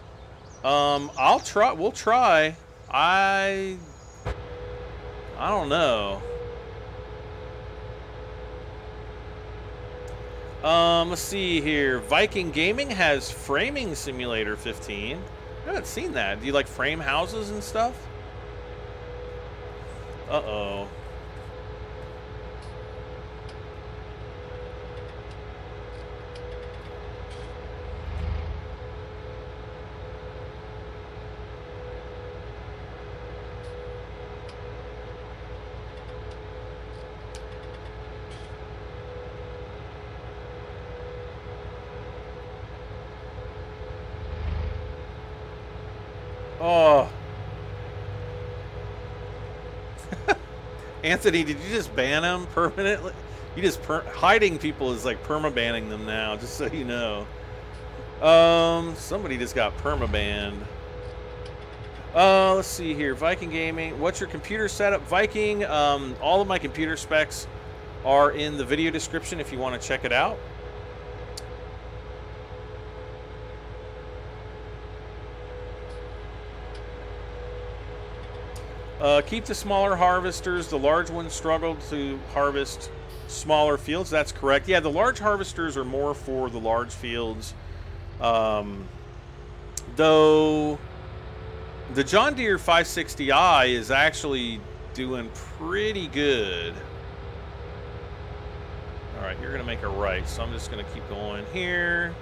I'll try. We'll try. I don't know. Let's see here. Viking Gaming has Framing Simulator 15. I haven't seen that. Do you like frame houses and stuff? Uh-oh. Oh. Anthony, did you just ban him permanently? You just hiding people is like perma-banning them now, just so you know. Somebody just got perma-banned. Let's see here. Viking Gaming. What's your computer setup? Viking, all of my computer specs are in the video description if you want to check it out. Keep the smaller harvesters. The large ones struggled to harvest smaller fields. That's correct. Yeah, the large harvesters are more for the large fields. Though the John Deere 560i is actually doing pretty good. All right, you're going to make a right, so I'm just going to keep going here.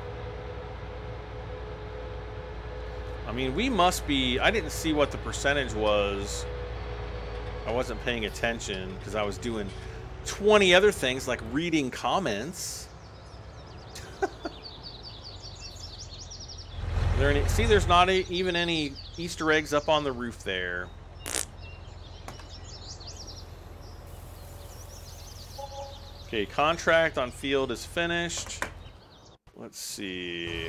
I mean, we must be... I didn't see what the percentage was. I wasn't paying attention because I was doing 20 other things like reading comments. See, there's not even any Easter eggs up on the roof there. Okay, contract on field is finished. Let's see.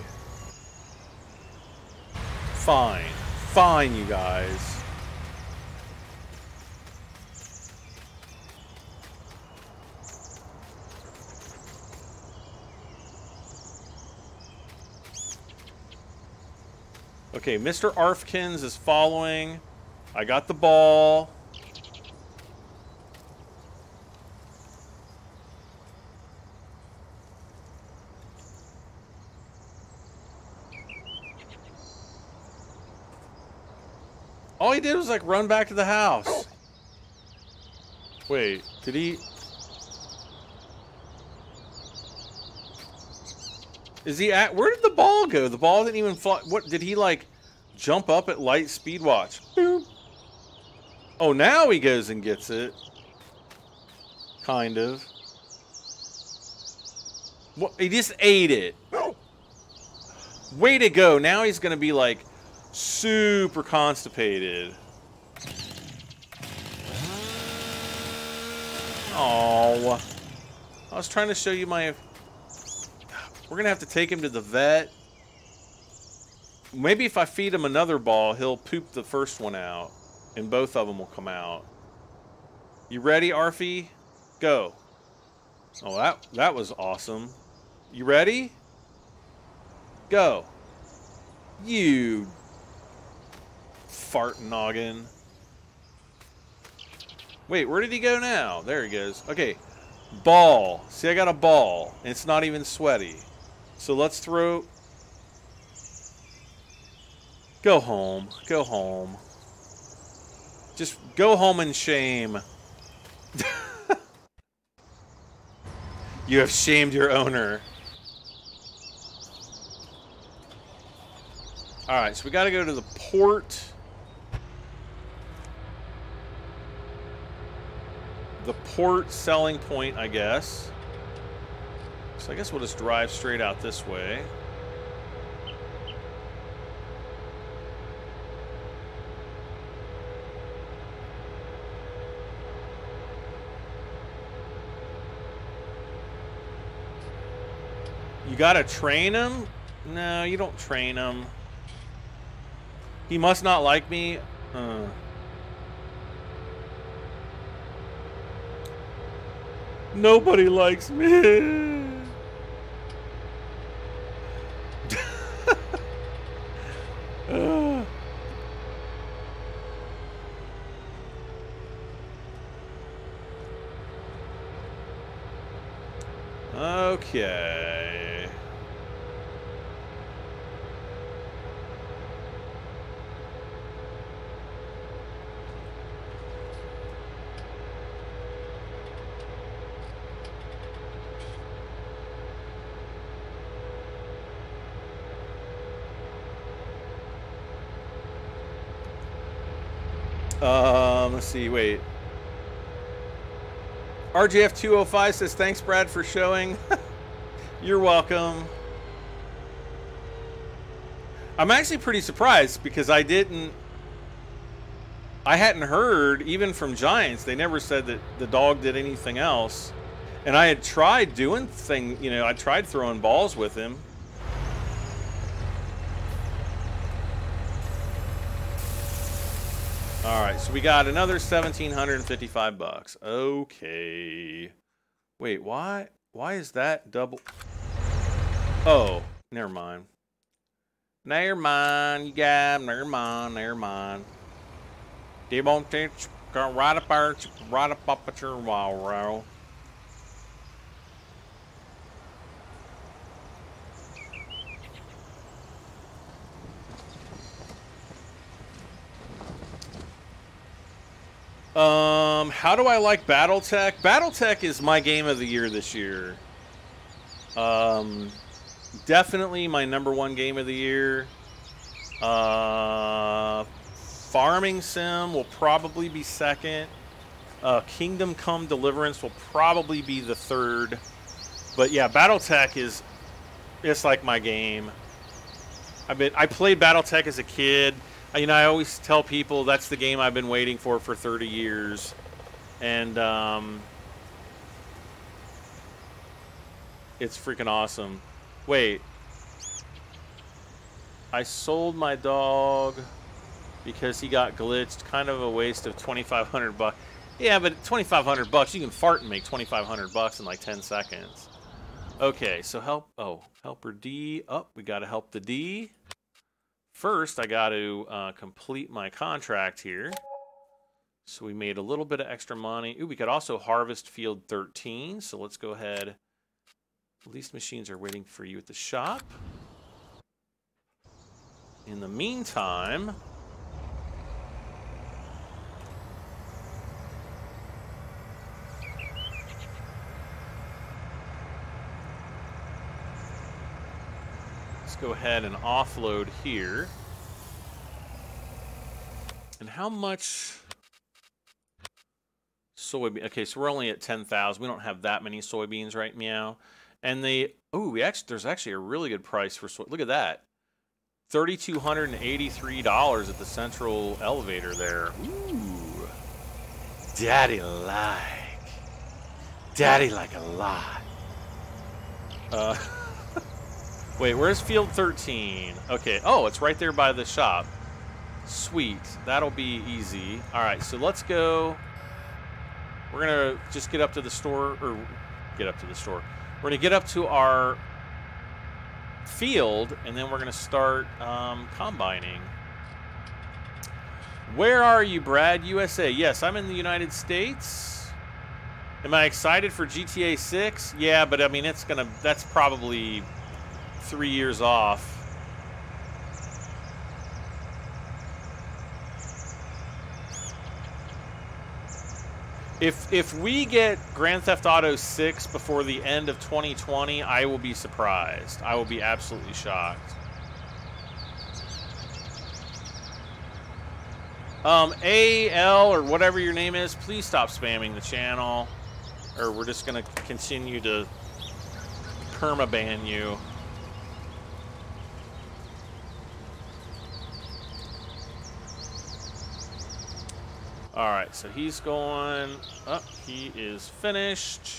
Fine. Fine, you guys. Okay, Mr. Arfkins is following. I got the ball. All he did was like run back to the house. Wait, did he? Is he at? Where did the ball go? The ball didn't even fly. What did he like? Jump up at light speed? Watch. Boop. Oh, now he goes and gets it. Kind of. What? He just ate it. Way to go! Now he's gonna be like super constipated. Oh, I was trying to show you my. We're going to have to take him to the vet. Maybe if I feed him another ball, he'll poop the first one out. And both of them will come out. You ready, Arfie? Go. Oh, that was awesome. You ready? Go. You fart noggin. Wait, where did he go now? There he goes. Okay. Ball. See, I got a ball. And it's not even sweaty. So let's throw... Go home. Go home. Just go home in shame. You have shamed your owner. Alright, so we gotta go to the port. The port selling point, I guess. So I guess we'll just drive straight out this way. You gotta train him? No, you don't train him. He must not like me. Nobody likes me. Okay. Let's see, wait. RJF205 says, thanks, Brad, for showing. You're welcome. I'm actually pretty surprised because I hadn't heard, even from Giants, they never said that the dog did anything else. And I had tried doing I tried throwing balls with him. All right, so we got another 1,755 bucks. Okay. Wait, why is that double? Oh, never mind. Never mind, you guys. Never mind. They won't teach. Right up at your wall, how do I like BattleTech? BattleTech is my game of the year this year. Definitely my #1 game of the year. Farming Sim will probably be second. Kingdom Come Deliverance will probably be the third. But yeah, BattleTech it's like my game. I played BattleTech as a kid. I always tell people that's the game I've been waiting for 30 years. And it's freaking awesome. Wait. I sold my dog because he got glitched. Kind of a waste of 2,500 bucks. Yeah, but 2,500 bucks, you can fart and make 2,500 bucks in like 10 seconds. Okay, so helper D. Oh, we got to help the D. First, I got to complete my contract here. So we made a little bit of extra money. Ooh, we could also harvest field 13. So let's go ahead. Leased machines are waiting for you at the shop. In the meantime, let's go ahead and offload here. And how much soybean? Okay, so we're only at 10,000. We don't have that many soybeans right now. And there's actually a really good price for soy. Look at that. $3,283 at the central elevator there. Ooh. Daddy like a lot. Wait, where's field 13? Okay. Oh, it's right there by the shop. Sweet. That'll be easy. All right, so let's go. We're going to just get up to the store. We're going to get up to our field, and then we're going to start combining. Where are you, Brad? USA. Yes, I'm in the United States. Am I excited for GTA 6? Yeah, but I mean, that's probably 3 years off. If we get Grand Theft Auto 6 before the end of 2020, I will be surprised. I will be absolutely shocked. AL or whatever your name is, please stop spamming the channel, or we're just going to continue to permaban you. All right, so he's going up. He is finished.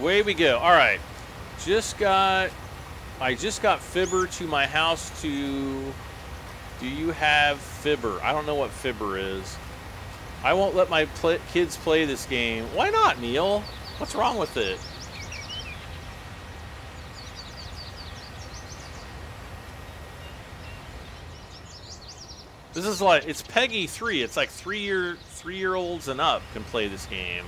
away we go. All right. I just got Fibber to my house to... Do you have Fibber? I don't know what Fibber is. I won't let my kids play this game. Why not, Neil? What's wrong with it? This is like, it's Peggy 3. It's like three-year-olds and up can play this game.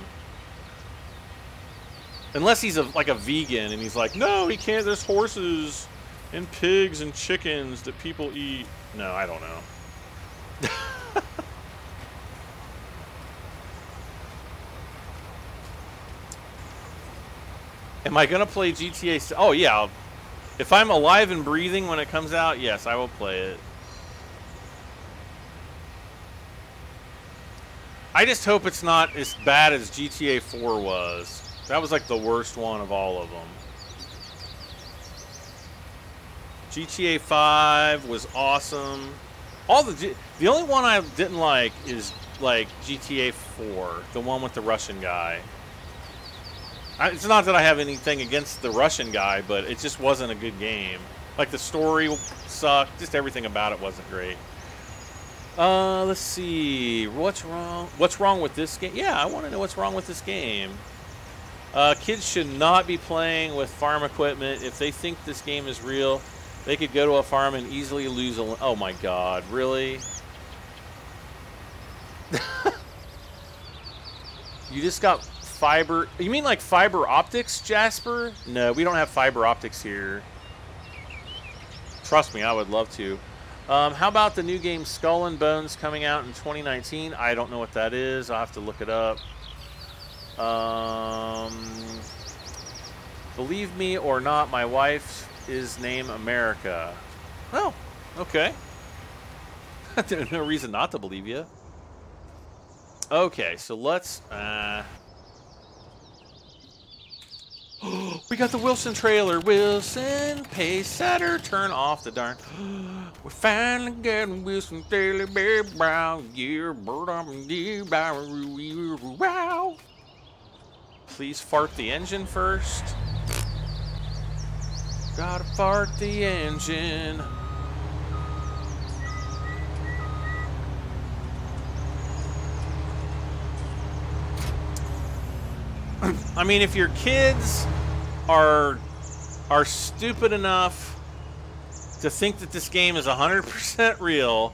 Unless he's like a vegan and he's like, no, he can't. There's horses and pigs and chickens that people eat. No, I don't know. Am I going to play GTA? Oh, yeah. If I'm alive and breathing when it comes out, yes, I will play it. I just hope it's not as bad as GTA 4 was. That was like the worst one of all of them. GTA 5 was awesome. The only one I didn't like is like GTA 4, the one with the Russian guy. It's not that I have anything against the Russian guy, but it just wasn't a good game. Like the story sucked, just everything about it wasn't great. Let's see. What's wrong? What's wrong with this game? Yeah, I want to know what's wrong with this game. Kids should not be playing with farm equipment. If they think this game is real, they could go to a farm and easily lose a... Oh my god, really? You just got fiber... You mean like fiber optics, Jasper? No, we don't have fiber optics here. Trust me, I would love to. How about the new game Skull and Bones coming out in 2019? I don't know what that is. I'll have to look it up. Believe me or not, my wife is named America. Oh, okay. There's no reason not to believe you. Okay, so let's... We got the Wilson trailer. Wilson, pace setter, turn off the darn. We're finally getting Wilson Daily Bear Brown. Yeah, bird up and wow. Please fart the engine first. Gotta fart the engine. I mean, if your kids are stupid enough to think that this game is 100% real,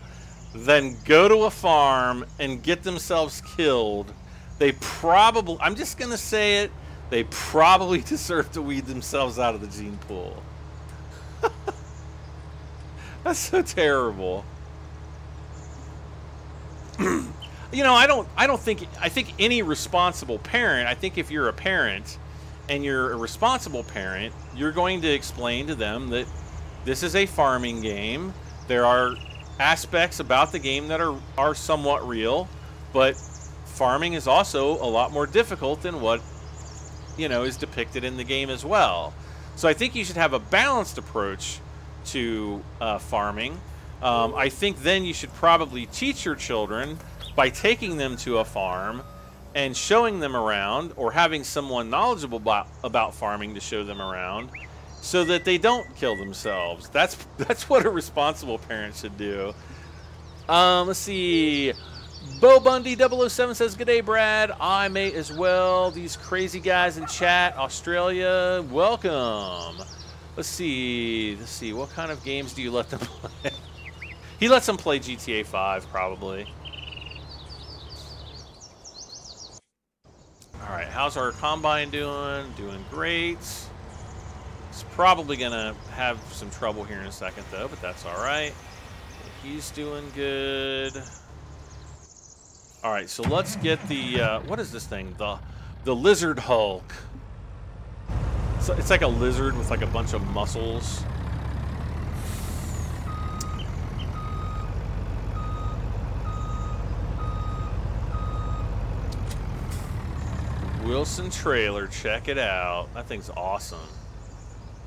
then go to a farm and get themselves killed. They probably, I'm just going to say it, they probably deserve to weed themselves out of the gene pool. That's so terrible. You know, I think any responsible parent, I think if you're a parent and you're a responsible parent, you're going to explain to them that this is a farming game. There are aspects about the game that are somewhat real, but farming is also a lot more difficult than what, you know, is depicted in the game as well. So I think you should have a balanced approach to farming. I think then you should probably teach your children by taking them to a farm and showing them around, or having someone knowledgeable about farming to show them around, so that they don't kill themselves. That's what a responsible parent should do. Let's see. Bo Bundy 007 says, "Good day, Brad. I may as well. These crazy guys in chat, Australia, welcome." Let's see. What kind of games do you let them play? He lets them play GTA 5, probably. All right, how's our combine doing? Doing great. It's probably gonna have some trouble here in a second, though, but that's all right. He's doing good. All right, so let's get the what is this thing? The lizard Hulk. So it's like a lizard with like a bunch of muscles. Wilson trailer, check it out. That thing's awesome.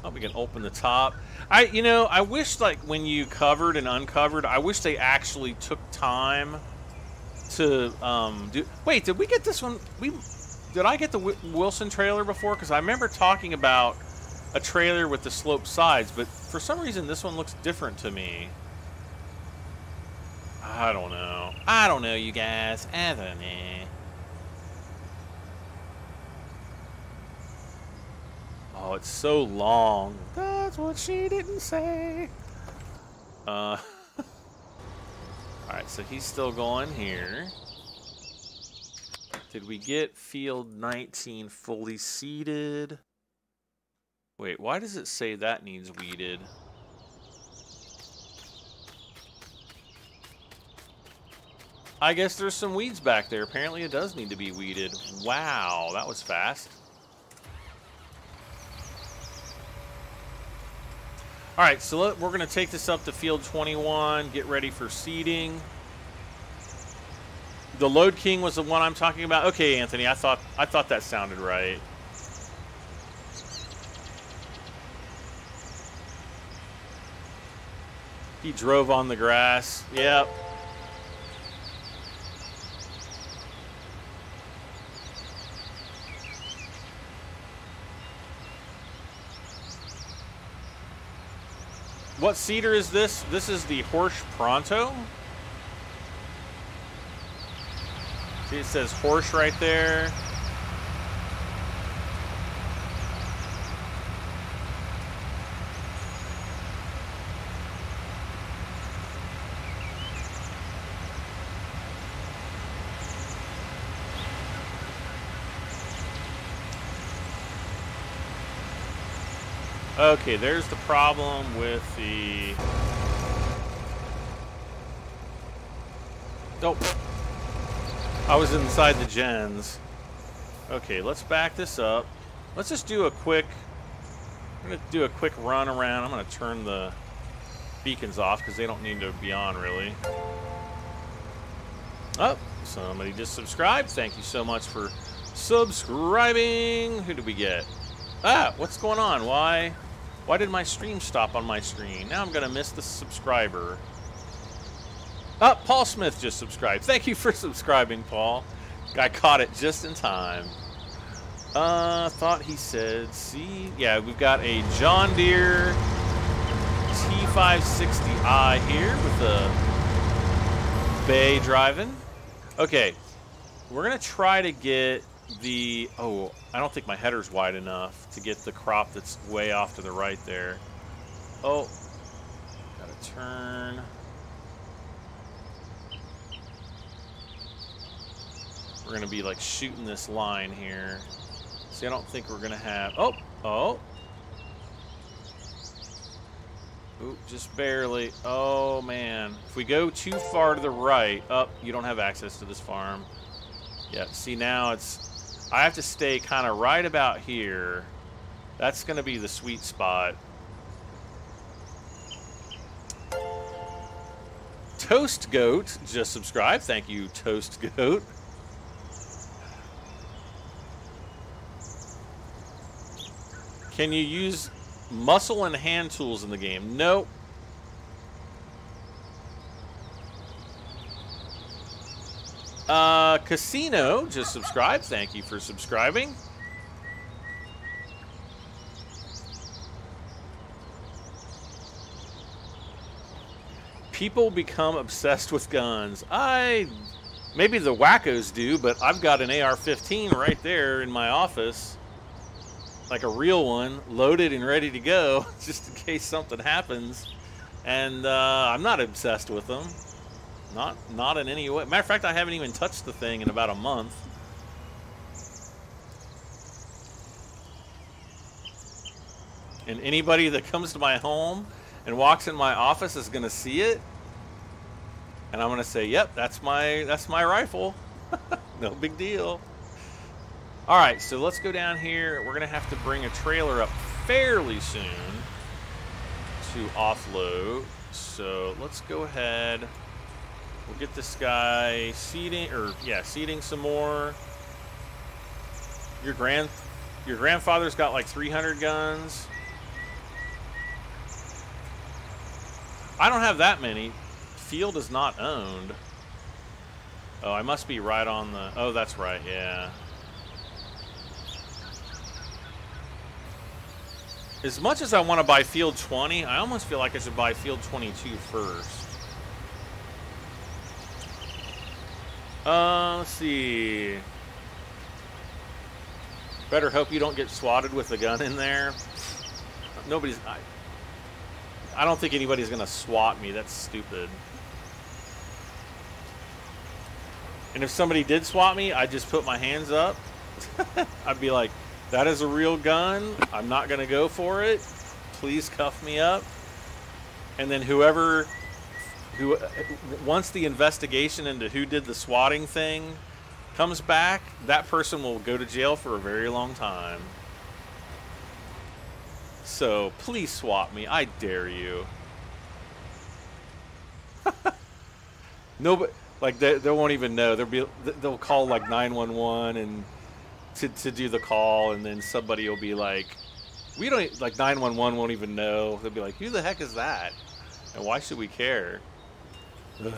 Oh, we can open the top. You know, I wish, like, when you covered and uncovered, I wish they actually took time to do. Wait, did we get this one? Did I get the Wilson trailer before? Because I remember talking about a trailer with the sloped sides, but for some reason this one looks different to me. I don't know. I don't know, you guys. I don't know. Oh, it's so long. That's what she didn't say. Alright, so he's still going here. Did we get field 19 fully seated? Wait, why does it say that needs weeded? I guess there's some weeds back there. Apparently it does need to be weeded. Wow, that was fast. Alright, so we're going to take this up to field 21, get ready for seeding. The Load King was the one I'm talking about. Okay, Anthony, I thought that sounded right. He drove on the grass. Yep. What seeder is this? This is the Horsch Pronto. See, it says Horsch right there. Okay, there's the problem with the... Nope. I was inside the gens. Okay, let's back this up. Let's just do a quick... I'm going to do a quick run around. I'm going to turn the beacons off because they don't need to be on, really. Oh, somebody just subscribed. Thank you so much for subscribing. Who did we get? Ah, what's going on? Why did my stream stop on my screen? Now I'm going to miss the subscriber. Oh, Paul Smith just subscribed. Thank you for subscribing, Paul. I caught it just in time. Thought he said, see? Yeah, we've got a John Deere T560i here with the bay driving. Okay, we're going to try to get the... Oh, I don't think my header's wide enough to get the crop that's way off to the right there. Oh, gotta turn. We're going to be like shooting this line here. See, I don't think we're going to have... Oh! Ooh, just barely. Oh, man. If we go too far to the right... Oh, you don't have access to this farm. Yeah, see, now it's... I have to stay kind of right about here. That's going to be the sweet spot. Toast Goat just subscribed. Thank you, Toast Goat. Can you use muscle and hand tools in the game? Nope. Casino just subscribed. Thank you for subscribing. People become obsessed with guns. Maybe the wackos do, but I've got an AR-15 right there in my office. Like a real one, loaded and ready to go, just in case something happens. And I'm not obsessed with them. Not in any way. Matter of fact, I haven't even touched the thing in about a month. And anybody that comes to my home and walks in my office is going to see it. And I'm going to say, yep, that's my rifle. No big deal. All right, so let's go down here. We're going to have to bring a trailer up fairly soon to offload. So let's go ahead. We'll get this guy seeding, seeding some more. Your grandfather's got like 300 guns. I don't have that many. Field is not owned. Oh, I must be right on the... Oh, that's right, yeah. As much as I want to buy Field 20, I almost feel like I should buy Field 22 first. Let's see. Better hope you don't get swatted with the gun in there. Nobody's... I don't think anybody's going to swat me. That's stupid. And if somebody did swat me, I'd just put my hands up. I'd be like, that is a real gun. I'm not going to go for it. Please cuff me up. And then once the investigation into who did the swatting thing comes back, that person will go to jail for a very long time. So please swat me. I dare you. Nobody, like they won't even know. They'll call like 911 and to do the call, and then somebody will be like, we don't, like 911 won't even know. They'll be like, who the heck is that? And why should we care? Ugh.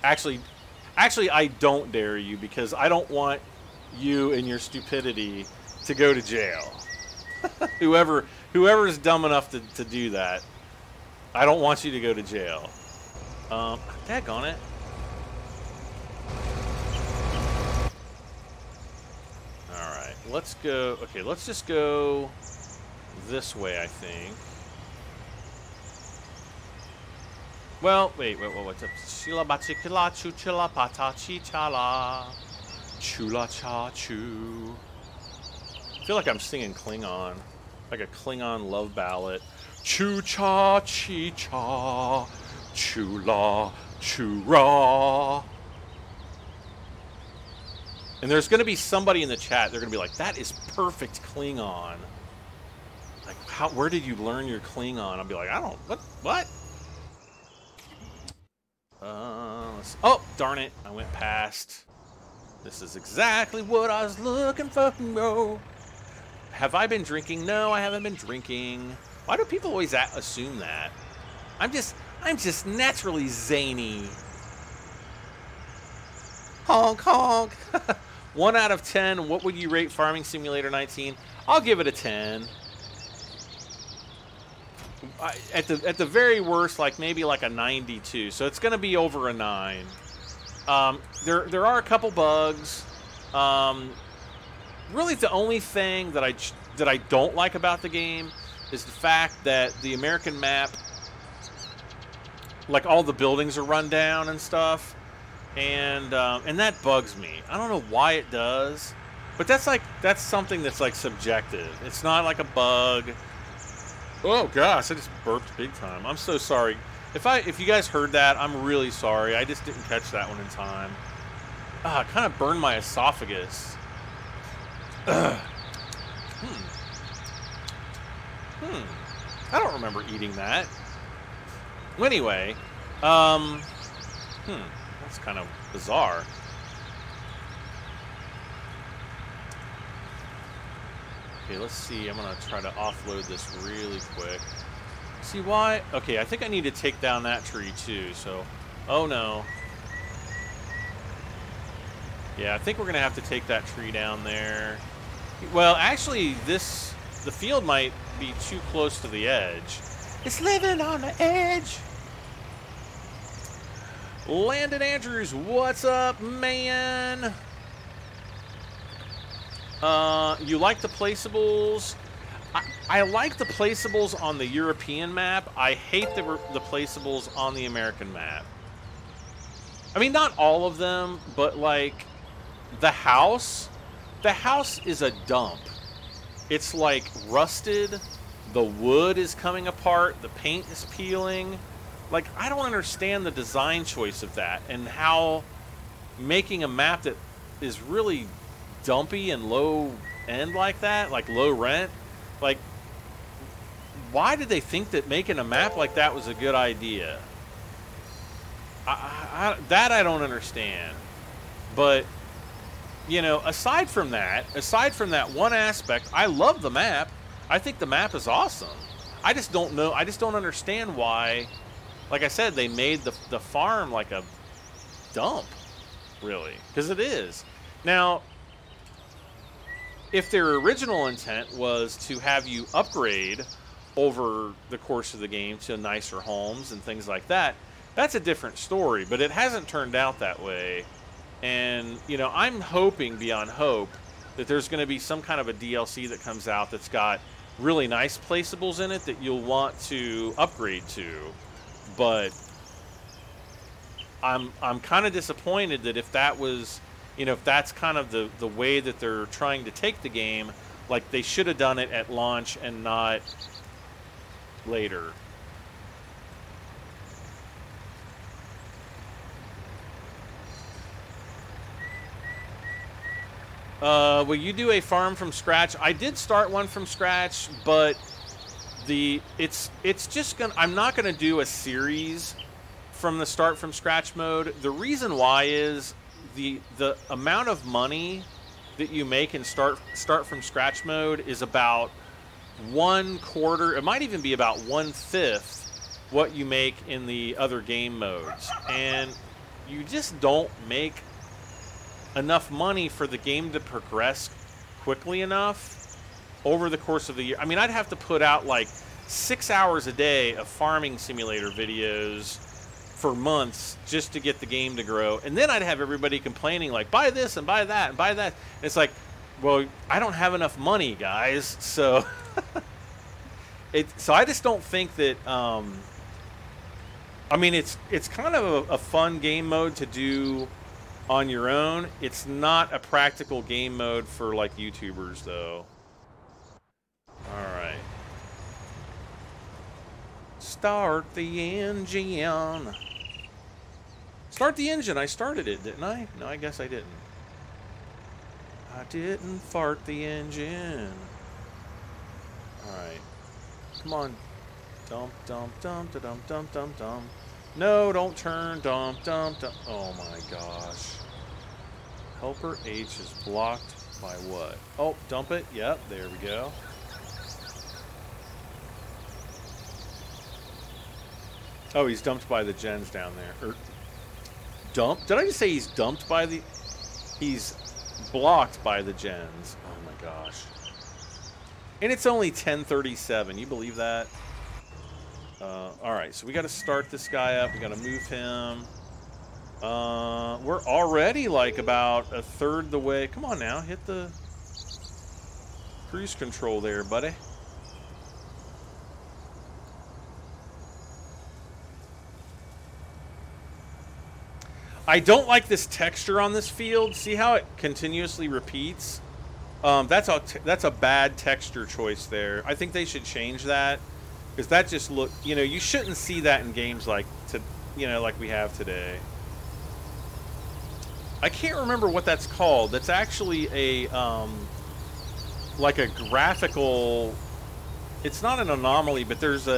Actually, I don't dare you, because I don't want you and your stupidity to go to jail. Whoever's dumb enough to do that, I don't want you to go to jail. Daggone it. Alright, let's go. Okay, let's just go this way, I think. Well, wait, what's up? Chila bachikila chuchila patachi chala. Chula cha chu. I feel like I'm singing Klingon. Like a Klingon love ballad. Chu cha chi cha. Chula chura. And there's going to be somebody in the chat, they're going to be like, that is perfect Klingon. Like, where did you learn your Klingon? I'll be like, I don't, what? Oh, darn it. I went past. This is exactly what I was looking for. No. Have I been drinking? No, I haven't been drinking. Why do people always assume that? I'm just naturally zany. Honk, honk. 1 out of 10. What would you rate Farming Simulator 19? I'll give it a 10. At the very worst, like maybe like a 92. So it's going to be over a 9. There are a couple bugs. Really, the only thing that I don't like about the game is the fact that the American map, like all the buildings are run down and stuff, and that bugs me. I don't know why it does, but that's something that's like subjective. It's not like a bug. Oh gosh, I just burped big time. I'm so sorry. If you guys heard that, I'm really sorry. I just didn't catch that one in time. It kind of burned my esophagus. I don't remember eating that. Anyway, that's kind of bizarre. Okay, let's see. I'm gonna try to offload this really quick. See why? Okay, I think I need to take down that tree too, so... Oh no. Yeah, I think we're gonna have to take that tree down there. Well, actually, the field might be too close to the edge. It's living on the edge! Landon Andrews, what's up, man? You like the placeables? I like the placeables on the European map. I hate the placeables on the American map. I mean, not all of them, but like the house is a dump. It's like rusted. The wood is coming apart. The paint is peeling. Like, I don't understand the design choice of that and how making a map that is really dumpy and low end like that, like low rent, like, why did they think that making a map like that was a good idea? That I don't understand. But, you know, aside from that one aspect, I love the map. I think the map is awesome. I just don't know. I just don't understand why, like I said, they made the farm like a dump, really, because it is. Now, if their original intent was to have you upgrade over the course of the game to nicer homes and things like that, that's a different story. But it hasn't turned out that way. And, you know, I'm hoping beyond hope that there's going to be some kind of a DLC that comes out that's got really nice placeables in it that you'll want to upgrade to. But I'm kind of disappointed that if that was, you know, if that's kind of the way that they're trying to take the game, like they should have done it at launch and not later. Will you do a farm from scratch? I did start one from scratch, but it's just gonna, I'm not gonna do a series from the start from scratch mode. The reason why is the amount of money that you make in start from scratch mode is about 1/4, it might even be about 1/5 what you make in the other game modes, and you just don't make enough money for the game to progress quickly enough over the course of the year. I mean, I'd have to put out like 6 hours a day of farming simulator videos for months just to get the game to grow, and then I'd have everybody complaining like, buy this and buy that and buy that. And it's like, well, I don't have enough money, guys, so so I just don't think that I mean, it's kind of a fun game mode to do on your own. It's not a practical game mode for like YouTubers though. All right, start the engine. Start the engine. I started it, didn't I? No, I guess I didn't. I didn't fart the engine. All right, come on. Dump, dump, dump, da dump, dump, dump, dump. No, don't turn. Dump, dump, dump. Oh my gosh. Helper H is blocked by what? Oh, dump it. Yep, there we go. Oh, he's dumped by the gens down there. Or dumped? Did I just say he's dumped by the... He's blocked by the gens. Oh my gosh. And it's only 10:37. You believe that? Alright, so we got to start this guy up. We got to move him. We're already like about 1/3 the way. Come on now, hit the cruise control there, buddy. I don't like this texture on this field. See how it continuously repeats? That's a bad texture choice there. I think they should change that, because that just look, you know, you shouldn't see that in games like like we have today. I can't remember what that's called. That's actually a like a graphical. It's not an anomaly, but there's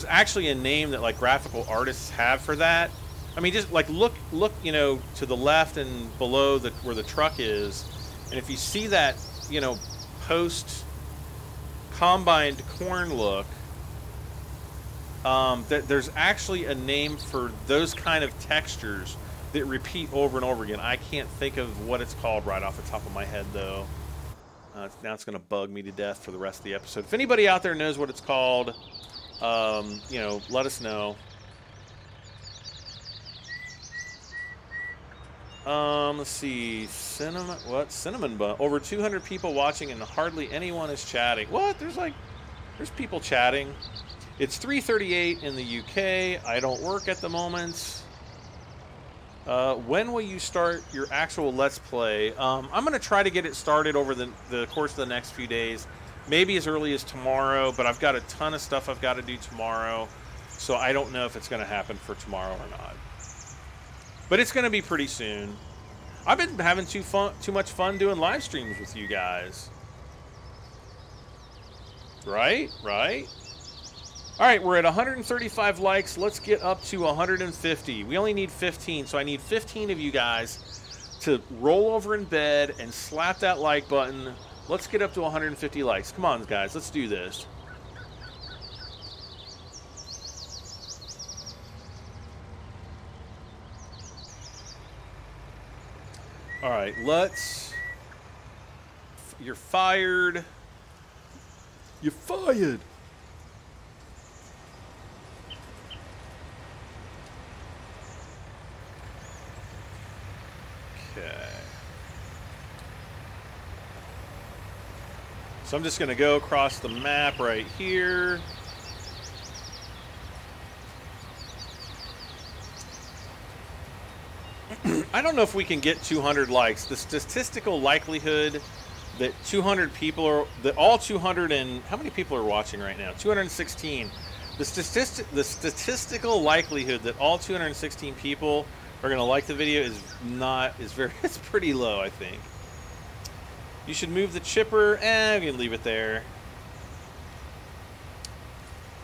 actually a name that like graphical artists have for that. I mean, just like look, you know, to the left and below where the truck is, and if you see that, you know, post combined corn look, that there's actually a name for those kind of textures that repeat over and over again. I can't think of what it's called right off the top of my head, though. Now it's going to bug me to death for the rest of the episode. If anybody out there knows what it's called, you know, let us know. Let's see. Cinnamon bun. Over 200 people watching and hardly anyone is chatting. What? There's people chatting. It's 3:38 in the UK. I don't work at the moment. When will you start your actual Let's Play? I'm going to try to get it started over the course of the next few days. Maybe as early as tomorrow, but I've got a ton of stuff I've got to do tomorrow. So I don't know if it's going to happen for tomorrow or not. But it's going to be pretty soon. I've been having too much fun doing live streams with you guys. Right? Right? All right, we're at 135 likes. Let's get up to 150. We only need 15, so I need 15 of you guys to roll over in bed and slap that like button. Let's get up to 150 likes. Come on, guys. Let's do this. All right, let's... You're fired. You're fired. Okay. So I'm just going to go across the map right here. I don't know if we can get 200 likes. The statistical likelihood that 200 people are, that all 200 and, how many people are watching right now? 216. The statistical likelihood that all 216 people are going to like the video is it's pretty low, I think. You should move the chipper, we can leave it there.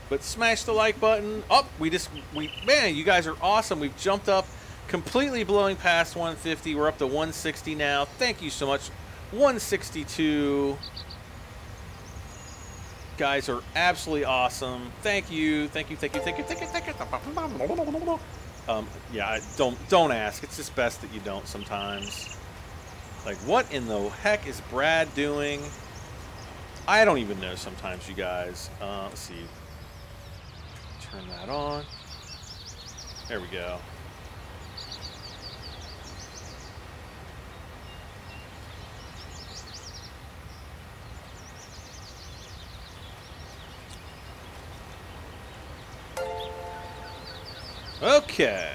But smash the like button. Oh, man, you guys are awesome. We've jumped up, completely blowing past 150. We're up to 160 now. Thank you so much. 162. Guys are absolutely awesome. Thank you. Thank you. Yeah, don't ask. It's just best that you don't sometimes. Like, what in the heck is Brad doing? I don't even know sometimes, you guys. Let's see. Turn that on. There we go. Okay.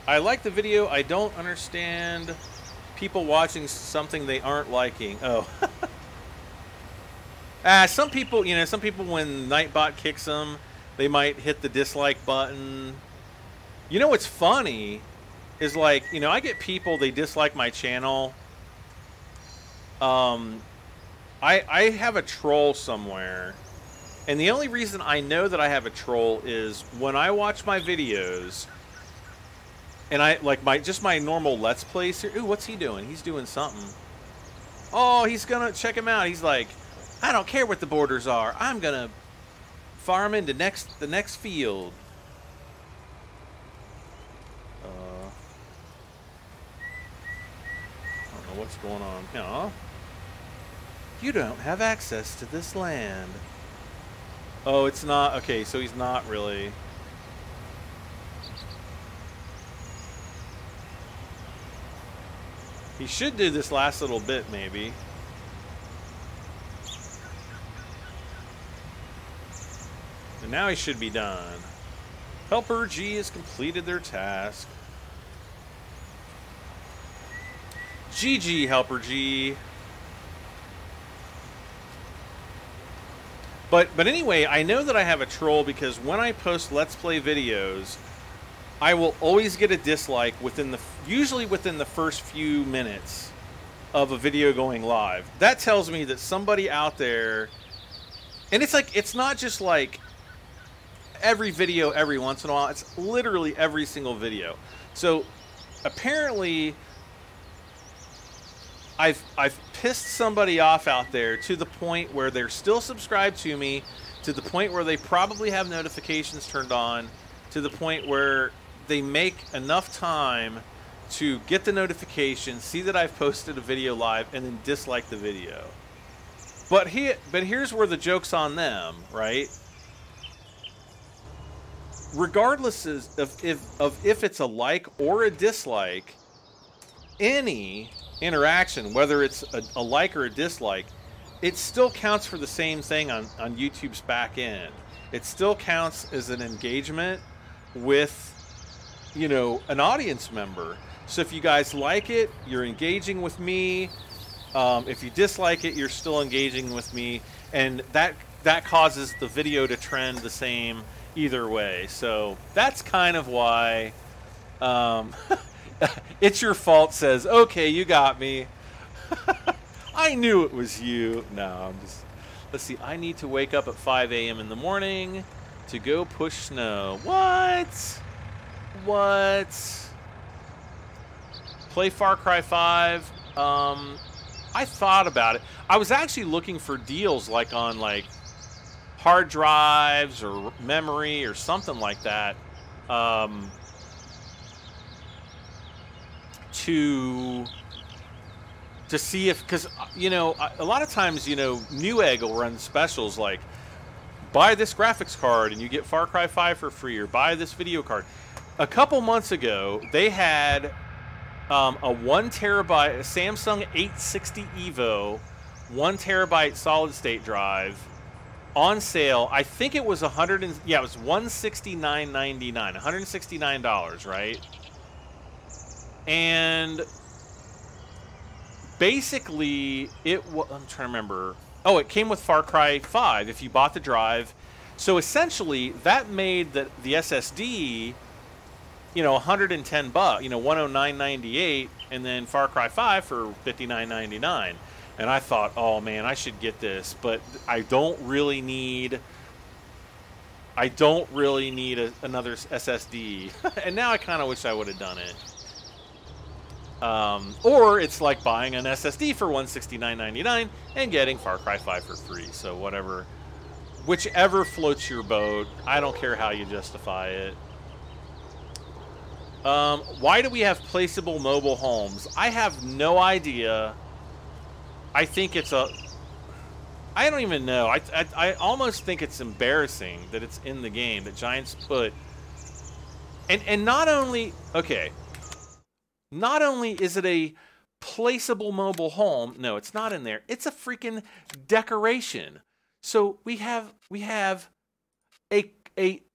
I like the video. I don't understand people watching something they aren't liking. Oh. Some people, when Nightbot kicks them, they might hit the dislike button. You know what's funny is, like, I get people, they dislike my channel. I have a troll somewhere. And the only reason I know that I have a troll is when I watch my videos and I like my normal Let's Plays here. Ooh, what's he doing? He's doing something. Oh, he's gonna check him out. He's like, I don't care what the borders are. I'm gonna farm into the next field. I don't know what's going on. Huh? You don't have access to this land. Oh, it's not. Okay, so he's not really. He should do this last little bit, maybe. And now he should be done. Helper G has completed their task. GG, Helper G. But anyway, I know that I have a troll because when I post Let's Play videos, I will always get a dislike usually within the first few minutes of a video going live. That tells me that somebody out there, and it's not just like every video every once in a while, it's literally every single video. So apparently I've pissed somebody off out there to the point where they're still subscribed to me, to the point where they probably have notifications turned on, to the point where they make enough time to get the notification, see that I've posted a video live, and then dislike the video. But here's where the joke's on them, right? Regardless of if it's a like or a dislike, any interaction, whether it's a like or a dislike, it still counts for the same thing on YouTube's back end. It still counts as an engagement with, an audience member. So if you guys like it, you're engaging with me. If you dislike it, you're still engaging with me, and that causes the video to trend the same either way. So that's kind of why It's Your Fault says, okay, you got me. I knew it was you. No, I'm just... Let's see. I need to wake up at 5 a.m. in the morning to go push snow. What? Play Far Cry 5. I thought about it. I was actually looking for deals like on hard drives or memory or something like that. To to see if, because, you know, a lot of times, you know, Newegg will run specials like, buy this graphics card and you get Far Cry 5 for free, or buy this video card. A couple months ago, they had a 1 terabyte Samsung 860 EVO, 1 terabyte solid state drive on sale. I think it was it was $169.99, $169, right? And basically, I'm trying to remember. Oh, it came with Far Cry 5 if you bought the drive. So essentially, that made the SSD, you know, $110, you know, $109.98, and then Far Cry 5 for $59.99. And I thought, oh man, I should get this, but I don't really need another SSD. And now I kind of wish I would have done it. Or it's like buying an SSD for $169.99 and getting Far Cry 5 for free. So whatever, whichever floats your boat. I don't care how you justify it. Why do we have placeable mobile homes? I have no idea. I think it's I don't even know. I almost think it's embarrassing that it's in the game that Giants put. And not only, okay, not only is it a placeable mobile home, no, it's not in there. It's a freaking decoration. So we have a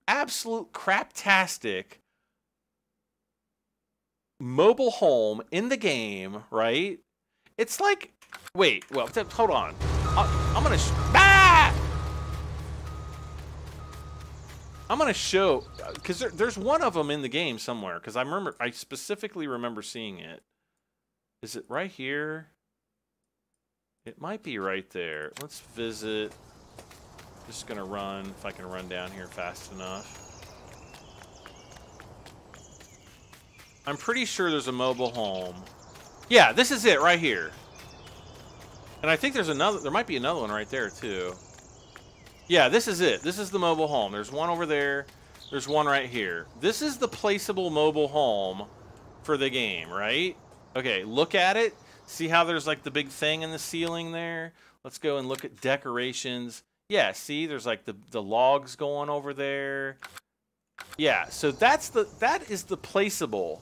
absolute craptastic mobile home in the game, right? It's like, wait, well, hold on. I'm gonna I'm gonna show, because there's one of them in the game somewhere, because I specifically remember seeing it. Is it right here? It might be right there. Let's visit. Just gonna run, if I can run down here fast enough. I'm pretty sure there's a mobile home. Yeah, this is it right here. And I think there might be another one right there too. Yeah, this is it. This is the mobile home. There's one over there. There's one right here. This is the placeable mobile home for the game, right? Okay, look at it. See how there's like the big thing in the ceiling there? Let's go and look at decorations. Yeah, see, there's like the logs going over there. Yeah, so that is the placeable.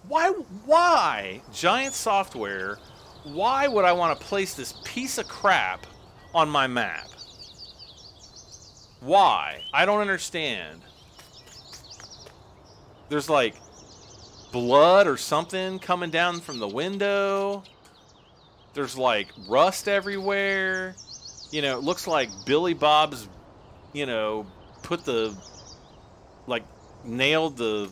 Why, Giant Software, why would I want to place this piece of crap on my map? Why? I don't understand. There's like blood or something coming down from the window. There's like rust everywhere. You know, it looks like Billy Bob's, you know, nailed the...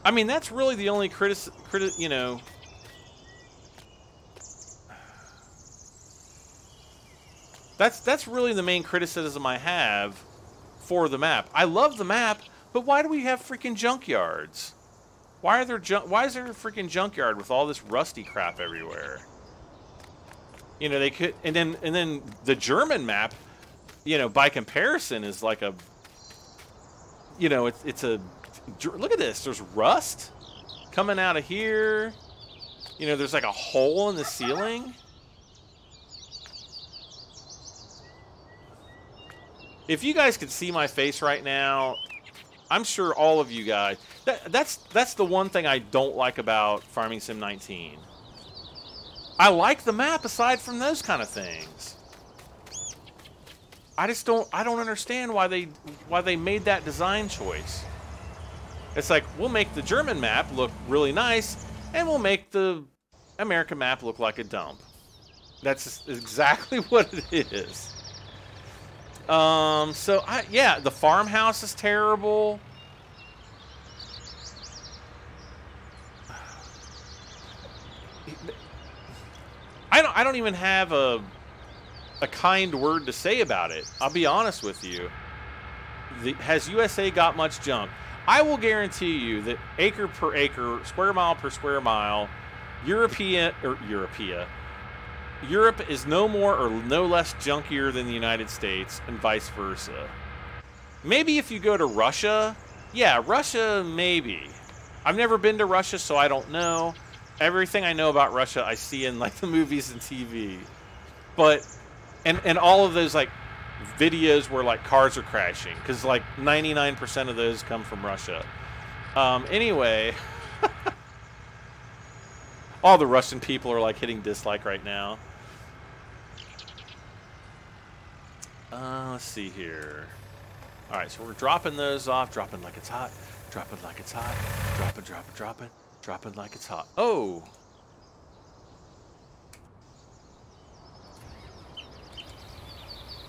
I mean, that's really the only you know... That's really the main criticism I have for the map. I love the map, but why do we have freaking junkyards? Why is there a freaking junkyard with all this rusty crap everywhere? You know, they could, and then the German map, you know, by comparison is like a, you know, it's a, look at this, there's rust coming out of here. You know, there's like a hole in the ceiling. If you guys could see my face right now, I'm sure all of you guys... That's the one thing I don't like about Farming Sim 19. I like the map aside from those kind of things. I don't understand why they made that design choice. It's like, we'll make the German map look really nice, and we'll make the American map look like a dump. That's exactly what it is. Yeah, the farmhouse is terrible. I don't even have a kind word to say about it. I'll be honest with you. Has USA got much junk? I will guarantee you that acre per acre, square mile per square mile, Europe is no more or no less junkier than the United States, and vice versa. Maybe if you go to Russia, yeah, Russia maybe. I've never been to Russia, so I don't know. Everything I know about Russia, I see in like the movies and TV. But and all of those like videos where like cars are crashing, because like 99% of those come from Russia. Anyway, all the Russian people are like hitting dislike right now. Let's see here. All right, so we're dropping those off, dropping like it's hot, dropping like it's hot, dropping, dropping, dropping, dropping like it's hot. Oh.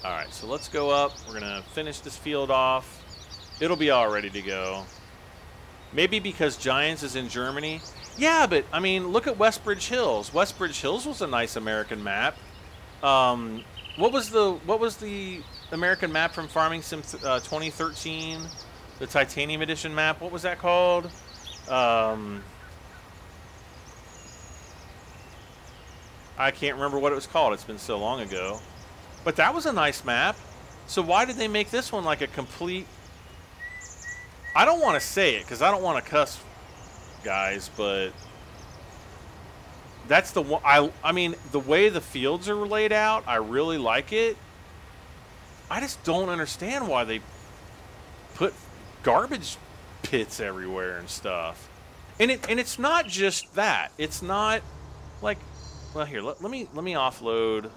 All right, so let's go up. We're gonna finish this field off. It'll be all ready to go. Maybe because Giants is in Germany. Yeah, but I mean, look at Westbridge Hills. Westbridge Hills was a nice American map. What was the American map from Farming Sim 2013? The Titanium Edition map. What was that called? I can't remember what it was called. It's been so long ago. But that was a nice map. So why did they make this one like a complete... I don't want to say it because I don't want to cuss, guys, but that's the one. I mean, the way the fields are laid out, I really like it. I just don't understand why they put garbage pits everywhere and stuff. And it's not just that. It's not like, well, here, let me offload.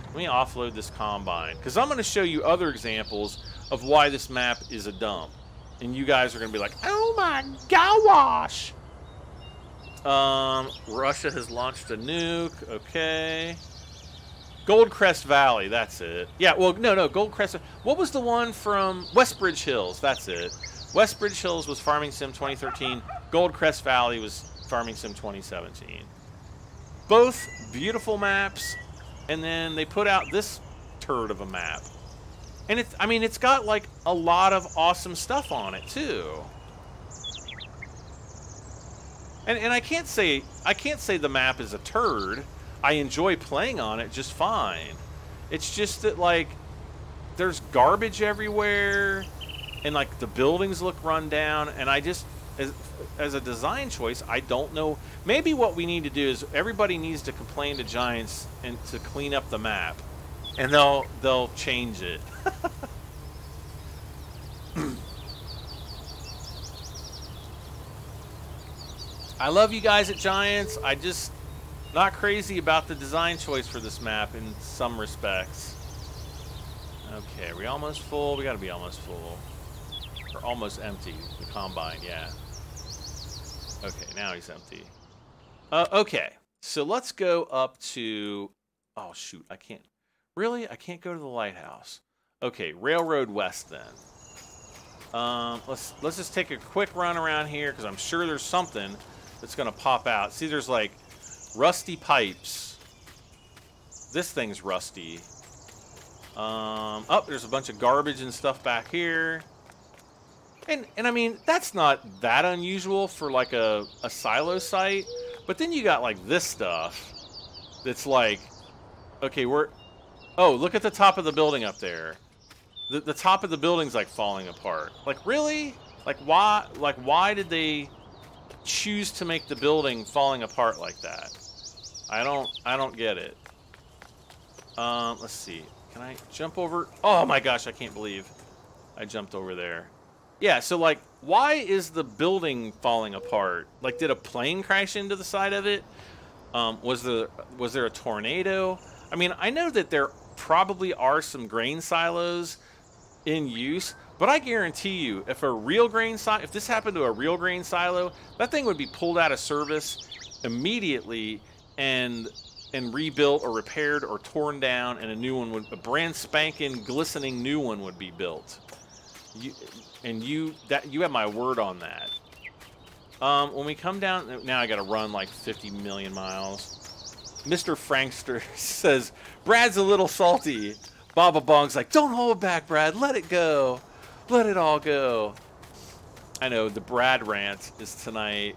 Let me offload this combine, because I'm going to show you other examples of why this map is a dump. And you guys are going to be like, oh my gosh! Russia has launched a nuke. Okay. Goldcrest Valley, that's it. Yeah, well, no, Goldcrest. What was the one from Westbridge Hills? That's it. Westbridge Hills was Farming Sim 2013. Goldcrest Valley was Farming Sim 2017. Both beautiful maps. And then they put out this turd of a map. And I mean, it's got like a lot of awesome stuff on it too. And I can't say the map is a turd. I enjoy playing on it just fine. It's just that like there's garbage everywhere and like the buildings look run down, and I just as a design choice, I don't know. Maybe what we need to do is everybody needs to complain to Giants and to clean up the map, and they'll change it. I love you guys at Giants. I just not crazy about the design choice for this map in some respects. Okay, are we almost full? We got to be almost full. Or almost empty. The combine, yeah. Okay, now he's empty. Okay, so let's go up to... Oh, shoot, I can't... Really? I can't go to the lighthouse. Okay, Railroad West, then. Let's just take a quick run around here, because I'm sure there's something that's going to pop out. See, there's, like, rusty pipes. This thing's rusty. Oh, there's a bunch of garbage and stuff back here. And I mean, that's not that unusual for like a silo site. But then you got like this stuff that's like, okay, oh, look at the top of the building up there. The top of the building's like falling apart. Like, really? Like, why did they choose to make the building falling apart like that? I don't get it. Let's see. Can I jump over? Oh my gosh, I can't believe I jumped over there. Yeah, so like, why is the building falling apart? Like, did a plane crash into the side of it? Was there a tornado? I mean, I know that there probably are some grain silos in use, but I guarantee you, if this happened to a real grain silo, that thing would be pulled out of service immediately and rebuilt or repaired or torn down, and a brand spanking, glistening new one would be built. You have my word on that. When we come down, now I gotta run like 50 million miles. Mr. Frankster says, Brad's a little salty. Baba Bong's like, don't hold back, Brad. Let it go. Let it all go. I know, the Brad rant is tonight.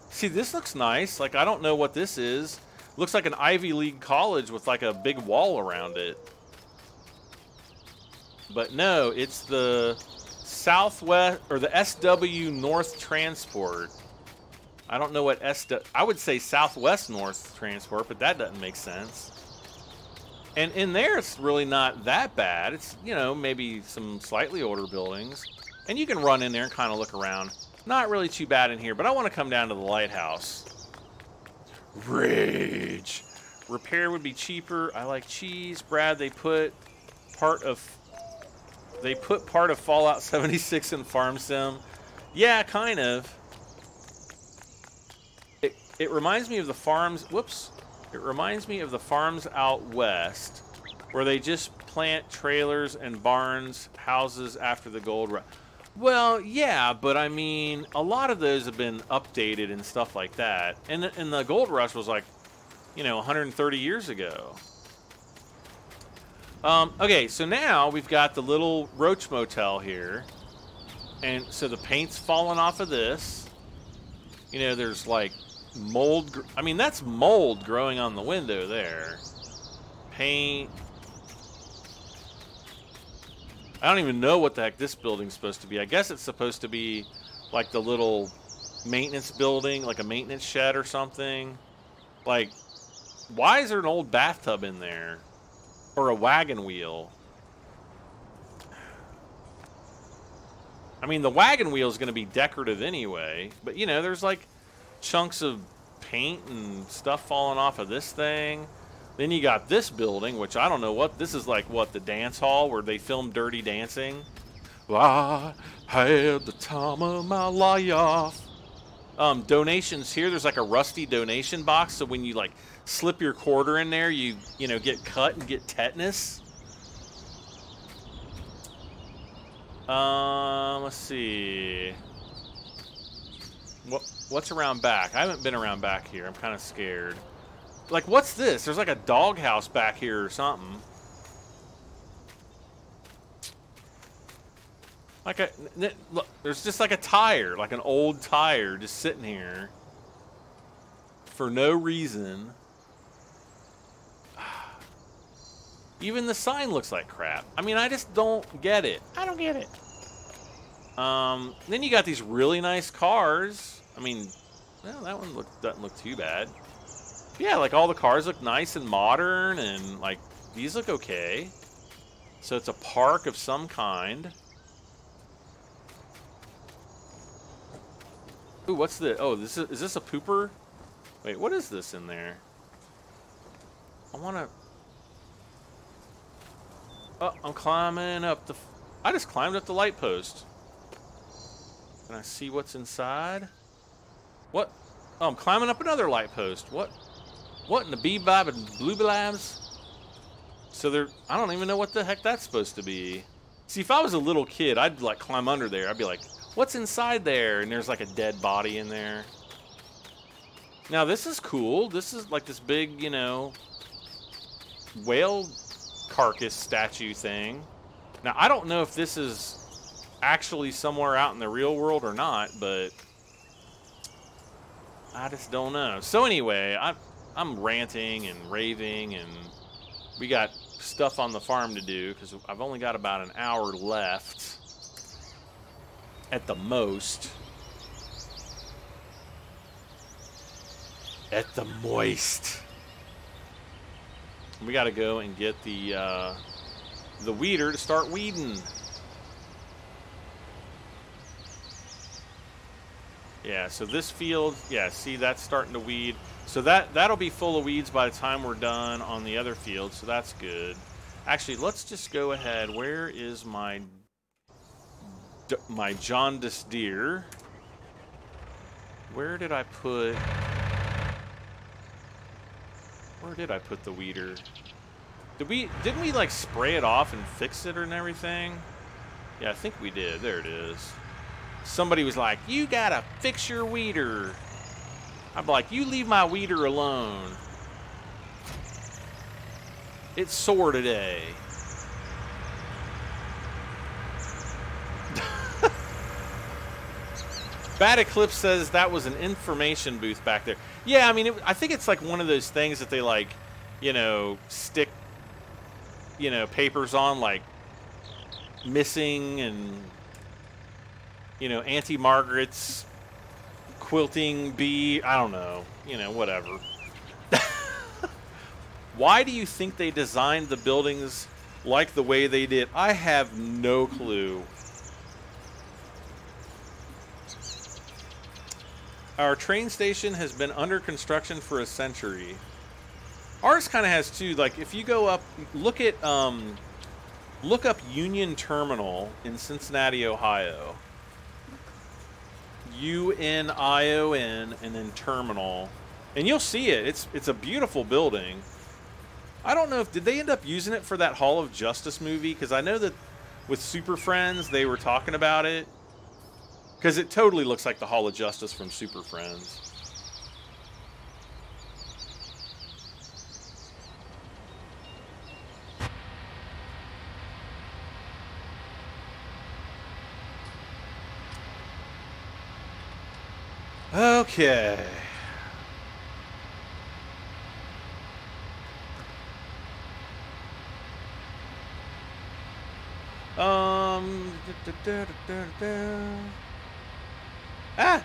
See, this looks nice. Like, I don't know what this is. Looks like an Ivy League college with like a big wall around it. But no, it's the Southwest, or the SW North Transport. I don't know what I would say Southwest North Transport, but that doesn't make sense. And in there, it's really not that bad. It's, you know, maybe some slightly older buildings. And you can run in there and kind of look around. Not really too bad in here, but I want to come down to the lighthouse. Rage. Repair would be cheaper. I like cheese. Brad, they put part of Fallout 76 in Farm Sim. Yeah, kind of. It reminds me of the farms. Whoops. It reminds me of the farms out west, where they just plant trailers and barns, houses after the gold rush. Well, yeah, but I mean, a lot of those have been updated and stuff like that. And the gold rush was like, you know, 130 years ago. Okay, so now we've got the little roach motel here. And so the paint's falling off of this. You know, there's like mold. I mean, that's mold growing on the window there. Paint. I don't even know what the heck this building's supposed to be. I guess it's supposed to be like the little maintenance building, like a maintenance shed or something. Like, why is there an old bathtub in there? Or a wagon wheel? I mean, the wagon wheel is going to be decorative anyway. But, you know, there's like chunks of paint and stuff falling off of this thing. Then you got this building, which I don't know what. This is like, what, the dance hall where they filmed Dirty Dancing? I had the time of my life. Donations here. There's like a rusty donation box. So when you like slip your quarter in there, you know, get cut and get tetanus. Let's see. What's around back? I haven't been around back here. I'm kind of scared. Like, what's this? There's like a doghouse back here or something. Like look, there's just like a tire, like an old tire just sitting here for no reason. Even the sign looks like crap. I mean, I just don't get it. I don't get it. Then you got these really nice cars. I mean, well, that one doesn't look too bad. Yeah, like all the cars look nice and modern, and like these look okay. So it's a park of some kind. Ooh, what's this? Oh, is this a pooper? Wait, what is this in there? I want to... Oh, I'm climbing up the... I just climbed up the light post. Can I see what's inside? What? Oh, I'm climbing up another light post. What? What in the bee-bob and blue-blabs? So there... I don't even know what the heck that's supposed to be. See, if I was a little kid, I'd like climb under there. I'd be like, what's inside there? And there's like a dead body in there. Now, this is cool. This is like this big, you know, whale carcass statue thing. Now, I don't know if this is actually somewhere out in the real world or not, but I just don't know. So anyway, I'm ranting and raving, and we got stuff on the farm to do because I've only got about an hour left at the most. At the moist. We got to go and get the weeder to start weeding. Yeah, so this field, yeah, see, that's starting to weed. So that'll be full of weeds by the time we're done on the other field, so that's good. Actually, let's just go ahead. Where is my jaundiced deer? Where did I put the weeder? Didn't we like spray it off and fix it and everything? Yeah, I think we did. There it is. Somebody was like, you gotta fix your weeder. I'm like, you leave my weeder alone. It's sore today. Bad Eclipse says that was an information booth back there. Yeah, I mean, I think it's like one of those things that they like, you know, stick, you know, papers on, like missing, and you know, Auntie Margaret's quilting bee. I don't know. You know, whatever. Why do you think they designed the buildings like the way they did? I have no clue. Our train station has been under construction for a century. Ours kind of has too. Like, if you go up, look up Union Terminal in Cincinnati, Ohio. UNION and then Terminal, and you'll see it. It's a beautiful building. I don't know if did they end up using it for that Hall of Justice movie, because I know that with Super Friends they were talking about it, because it totally looks like the Hall of Justice from Super Friends. Okay. Ah!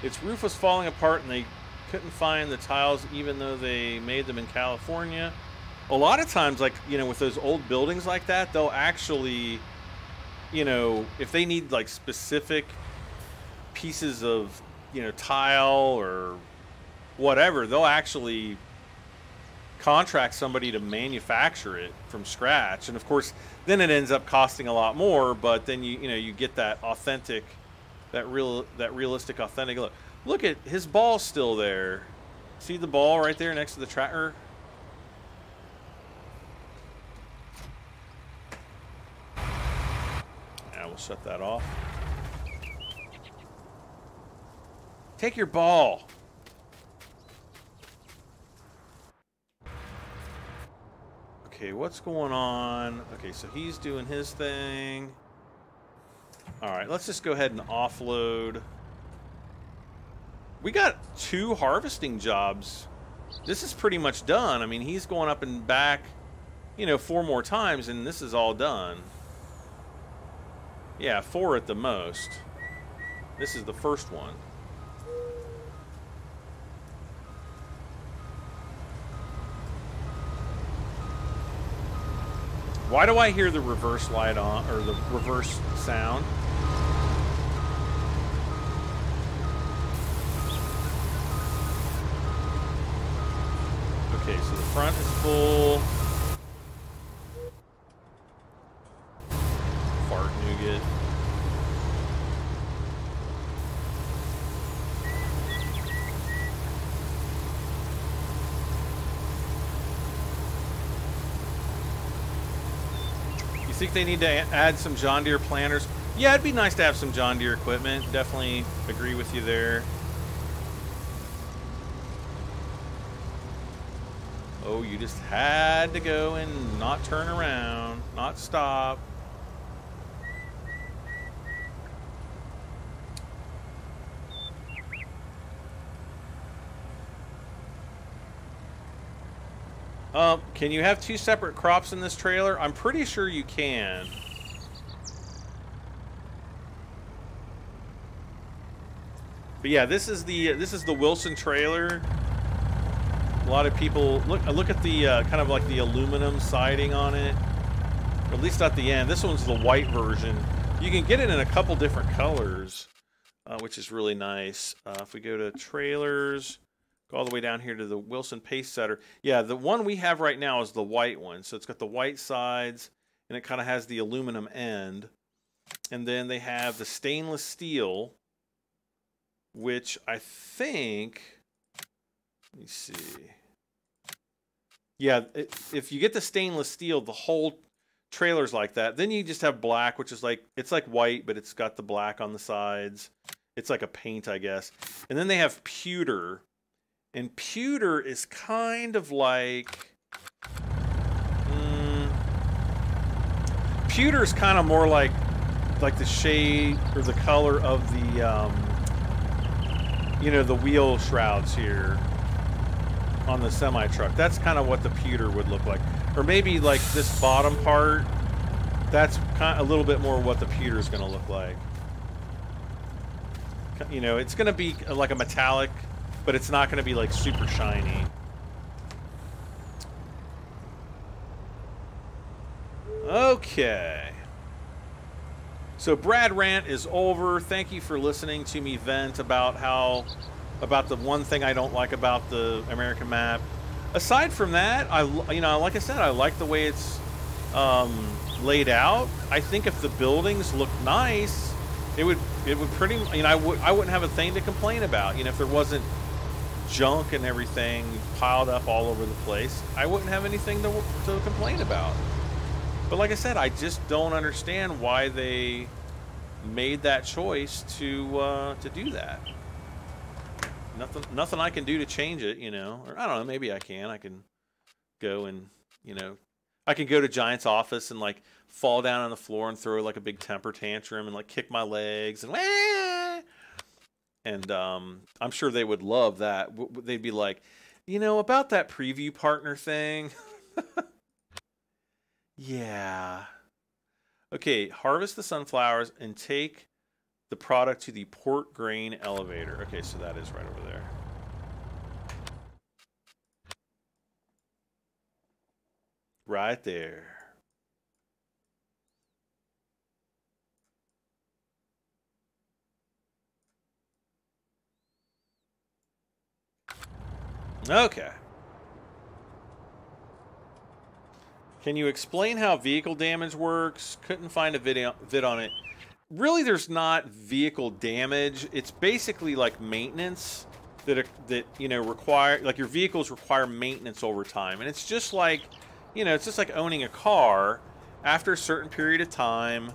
Its roof was falling apart and they couldn't find the tiles even though they made them in California. A lot of times, like, you know, with those old buildings like that, they'll actually, you know, if they need like specific pieces of, you know, tile or whatever, they'll actually contract somebody to manufacture it from scratch. And of course, then it ends up costing a lot more, but then you know, you get that authentic, that realistic authentic look. Look at his ball still there. See the ball right there next to the tracker? Yeah, we'll shut that off. Take your ball. Okay, what's going on? Okay, so he's doing his thing. All right, let's just go ahead and offload. We got 2 harvesting jobs. This is pretty much done. I mean, he's going up and back, you know, 4 more times, and this is all done. Yeah, 4 at the most. This is the first one. Why do I hear the reverse light on, or the reverse sound? Okay, so the front is full. Fart nougat. You think they need to add some John Deere planters? Yeah, it'd be nice to have some John Deere equipment. Definitely agree with you there. Oh, you just had to go and not turn around, not stop. Can you have 2 separate crops in this trailer? I'm pretty sure you can. But yeah, this is the Wilson trailer. A lot of people look at the kind of like the aluminum siding on it. Or at least at the end. This one's the white version. You can get it in a couple different colors, which is really nice. If we go to trailers, go all the way down here to the Wilson pace setter. Yeah, the one we have right now is the white one. So it's got the white sides, and it kind of has the aluminum end. And then they have the stainless steel, which I think, let me see. Yeah, if you get the stainless steel, the whole trailer's like that. Then you just have black, which is like, it's like white, but it's got the black on the sides. It's like a paint, I guess. And then they have pewter. And pewter is kind of like, pewter is kind of more like the shade or the color of the you know, the wheel shrouds here on the semi-truck. That's kind of what the pewter would look like. Or maybe like this bottom part, that's kind of a little bit more what the pewter is going to look like. You know, it's going to be like a metallic, but it's not going to be like super shiny. Okay. So Brad Rant is over. Thank you for listening to me vent about the one thing I don't like about the American map. Aside from that, you know, like I said, I like the way it's laid out. I think if the buildings look nice, it would pretty, you know, I wouldn't have a thing to complain about. You know, if there wasn't junk and everything piled up all over the place, I wouldn't have anything to complain about. But like I said, I just don't understand why they made that choice to do that. Nothing I can do to change it, you know. Or I don't know, maybe I can. I can go and, you know, I can go to Giant's office and like fall down on the floor and throw like a big temper tantrum and like kick my legs and wah! And I'm sure they would love that. They'd be like, you know, about that preview partner thing. Yeah. Okay, harvest the sunflowers and take the product to the port grain elevator. Okay, so that is right over there. Right there. Okay. Can you explain how vehicle damage works? Couldn't find a vid on it. Really, there's not vehicle damage. It's basically like maintenance that you know, require, like your vehicles require maintenance over time. And it's just like, you know, it's just like owning a car. After a certain period of time,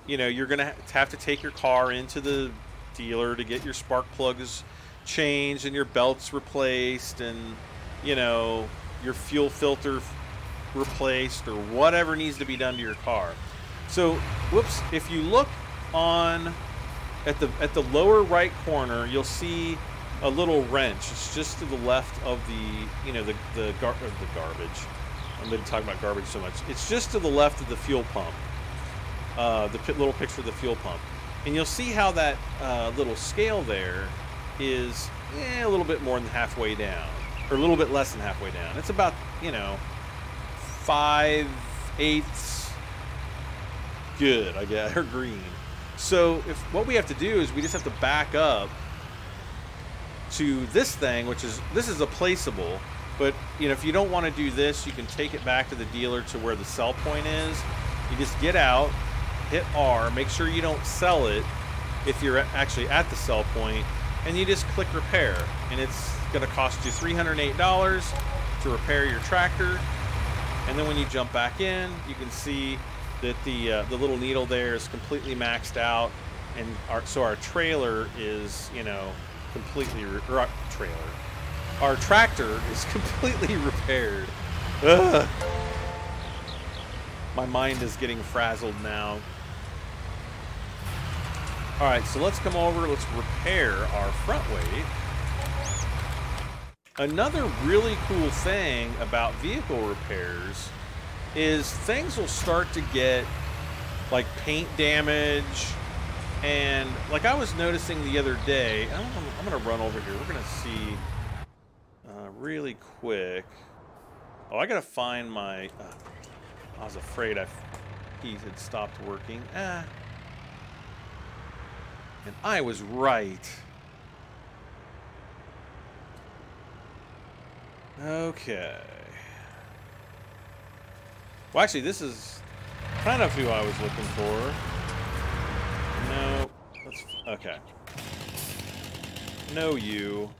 you know, you're going to have to take your car into the dealer to get your spark plugs changed and your belts replaced and, you know, your fuel filter replaced or whatever needs to be done to your car. So, whoops, if you look on at the lower right corner, you'll see a little wrench. It's just to the left of the, you know, the garbage. I've been talking about garbage so much. It's just to the left of the fuel pump. The little picture of the fuel pump. And you'll see how that little scale there is a little bit more than halfway down. Or a little bit less than halfway down. It's about, you know, 5/8 good, I guess, or green. So if what we have to do is we just have to back up to this thing, which is, this is a placeable, but you know, if you don't want to do this, you can take it back to the dealer to where the sell point is. You just get out, hit R, make sure you don't sell it if you're actually at the sell point, and you just click repair, and it's going to cost you $308 to repair your tractor. And then when you jump back in, you can see that the little needle there is completely maxed out, and our trailer is, you know, completely our tractor is completely repaired. Ugh. My mind is getting frazzled now. All right, so let's come over. Let's repair our front weight. Another really cool thing about vehicle repairs is things will start to get like paint damage, and like I was noticing the other day, I'm gonna run over here. We're gonna see really quick. Oh, I gotta find my, I was afraid he had stopped working. And I was right. Okay. Well, actually, this is kind of who I was looking for. No. Okay. No, you.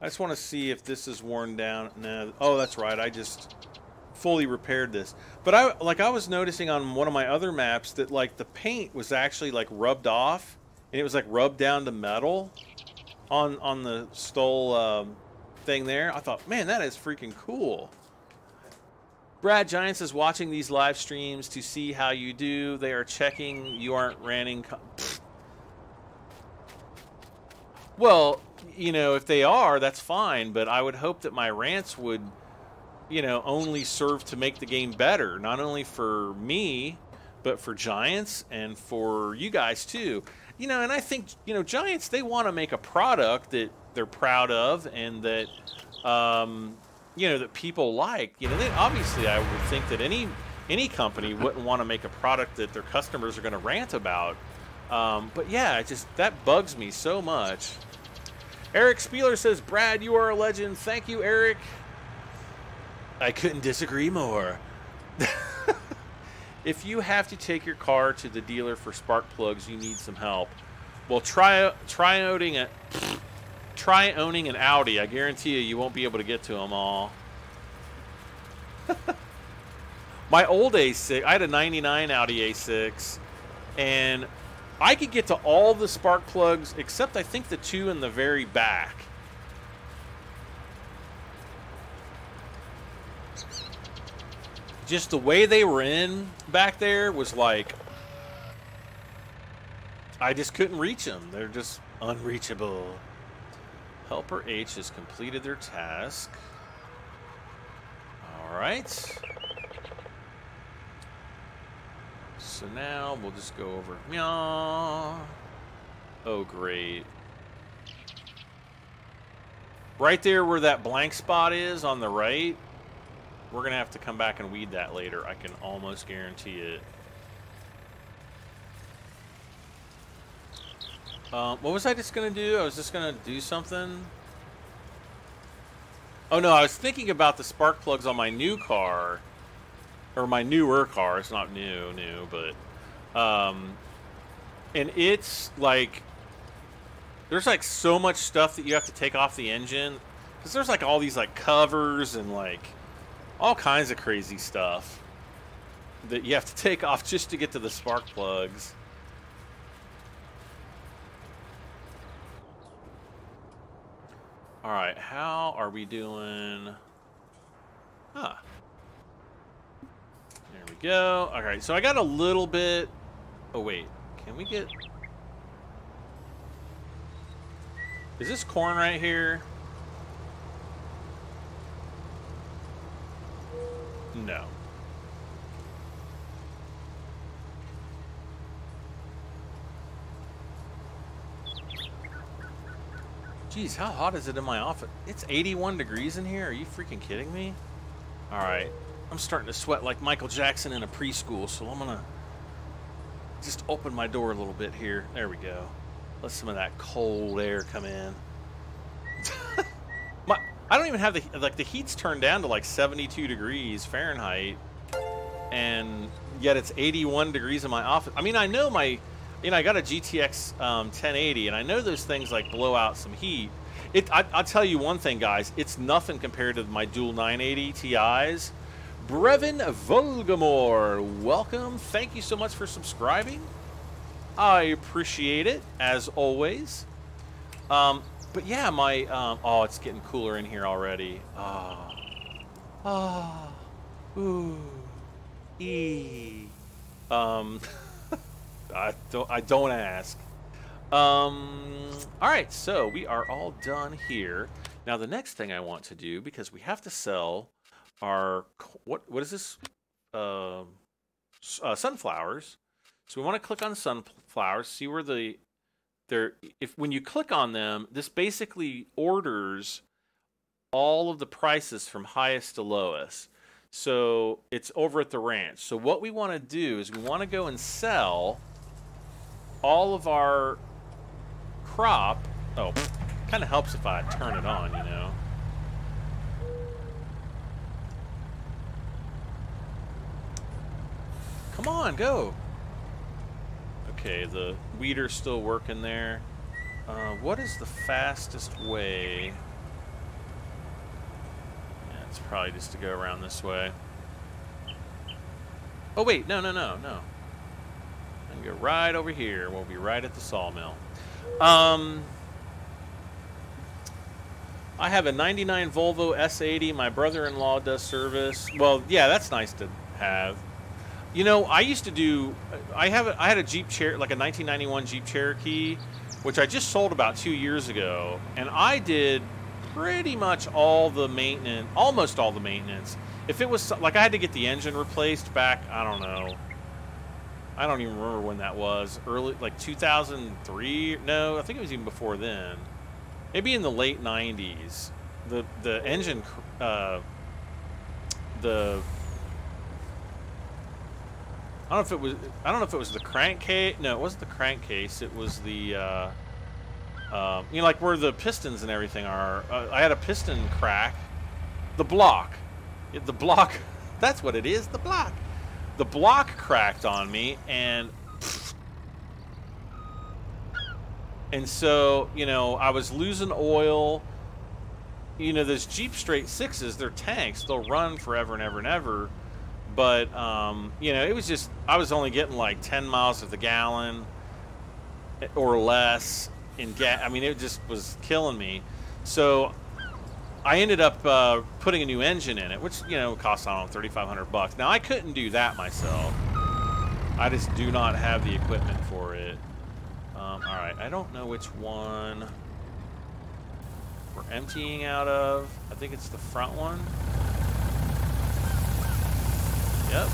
I just want to see if this is worn down. No. Oh, that's right. I just fully repaired this. But I was noticing on one of my other maps that like the paint was actually like rubbed off, and it was like rubbed down to metal on the stole thing there. I thought, man, that is freaking cool. Brad Giants is watching these live streams to see how you do. They are checking you aren't ranting. Well, you know, if they are, that's fine, but I would hope that my rants would, you know, only serve to make the game better, not only for me, but for Giants and for you guys too. You know, and I think, you know, Giants, they want to make a product that they're proud of and that, you know, that people like. You know, they, obviously I would think that any company wouldn't want to make a product that their customers are going to rant about. But yeah, it just, that bugs me so much. Eric Spieler says, Brad, you are a legend. Thank you, Eric. I couldn't disagree more. If you have to take your car to the dealer for spark plugs, you need some help. Well, try owning an Audi. I guarantee you won't be able to get to them all. My old A6, I had a 99 Audi A6, and I could get to all the spark plugs except I think the two in the very back. Just the way they were in back there was like, I just couldn't reach them. They're just unreachable. Helper H has completed their task. All right. So now we'll just go over. Meow. Oh, great. Right there where that blank spot is on the right, we're going to have to come back and weed that later. I can almost guarantee it. What was I just going to do? I was just going to do something. Oh, no, I was thinking about the spark plugs on my new car. Or my newer car. It's not new, but... and it's like... There's like so much stuff that you have to take off the engine. Because there's like all these like covers and like... all kinds of crazy stuff that you have to take off just to get to the spark plugs. All right, how are we doing? Huh. There we go. All right, so I got a little bit. Oh, wait. Can we get... Is this corn right here? No. Jeez, how hot is it in my office? It's 81 degrees in here. Are you freaking kidding me? All right. I'm starting to sweat like Michael Jackson in a preschool, so I'm going to just open my door a little bit here. There we go. Let some of that cold air come in. I don't even have the, like, the heat's turned down to like 72 degrees Fahrenheit, and yet it's 81 degrees in my office. I mean, I know my, you know, I got a GTX 1080, and I know those things like blow out some heat. I'll tell you one thing, guys, it's nothing compared to my dual 980 Ti's. Brevin Volgamore, welcome. Thank you so much for subscribing. I appreciate it, as always. But yeah, my, oh, it's getting cooler in here already. Ooh, I don't ask. All right, so we are all done here. Now the next thing I want to do, because we have to sell our, what is this? Sunflowers. So we want to click on sunflowers, see where when you click on them, this basically orders all of the prices from highest to lowest. So it's over at the ranch. So what we want to do is we want to go and sell all of our crop. Oh, kind of helps if I turn it on, you know. Come on, go. Okay, the weeder's still working there. What is the fastest way? Yeah, it's probably just to go around this way. Oh, wait, no. I can go right over here. We'll be right at the sawmill. I have a 99 Volvo S80. My brother-in-law does service. Well, yeah, that's nice to have. You know, I used to do. I had a Jeep like a 1991 Jeep Cherokee, which I just sold about 2 years ago, and I did pretty much all the maintenance, almost all the maintenance. If it was like I had to get the engine replaced back, I don't know. I don't even remember when that was. Early, like 2003? No, I think it was even before then. Maybe in the late 90s. The engine, I don't know if it was the crankcase. No, it wasn't the crankcase. It was the you know, like where the pistons and everything are. I had a piston crack. The block. The block. That's what it is. The block. The block cracked on me, and so, you know, I was losing oil. You know, those Jeep Straight 6s, they're tanks. They'll run forever and ever and ever. But, you know, it was just, I was only getting like 10 miles to the gallon or less in gas. I mean, it just was killing me. So I ended up putting a new engine in it, which, you know, cost, I don't know, $3,500. Now, I couldn't do that myself. I just do not have the equipment for it. All right, I don't know which one we're emptying out of. I think it's the front one. Yep.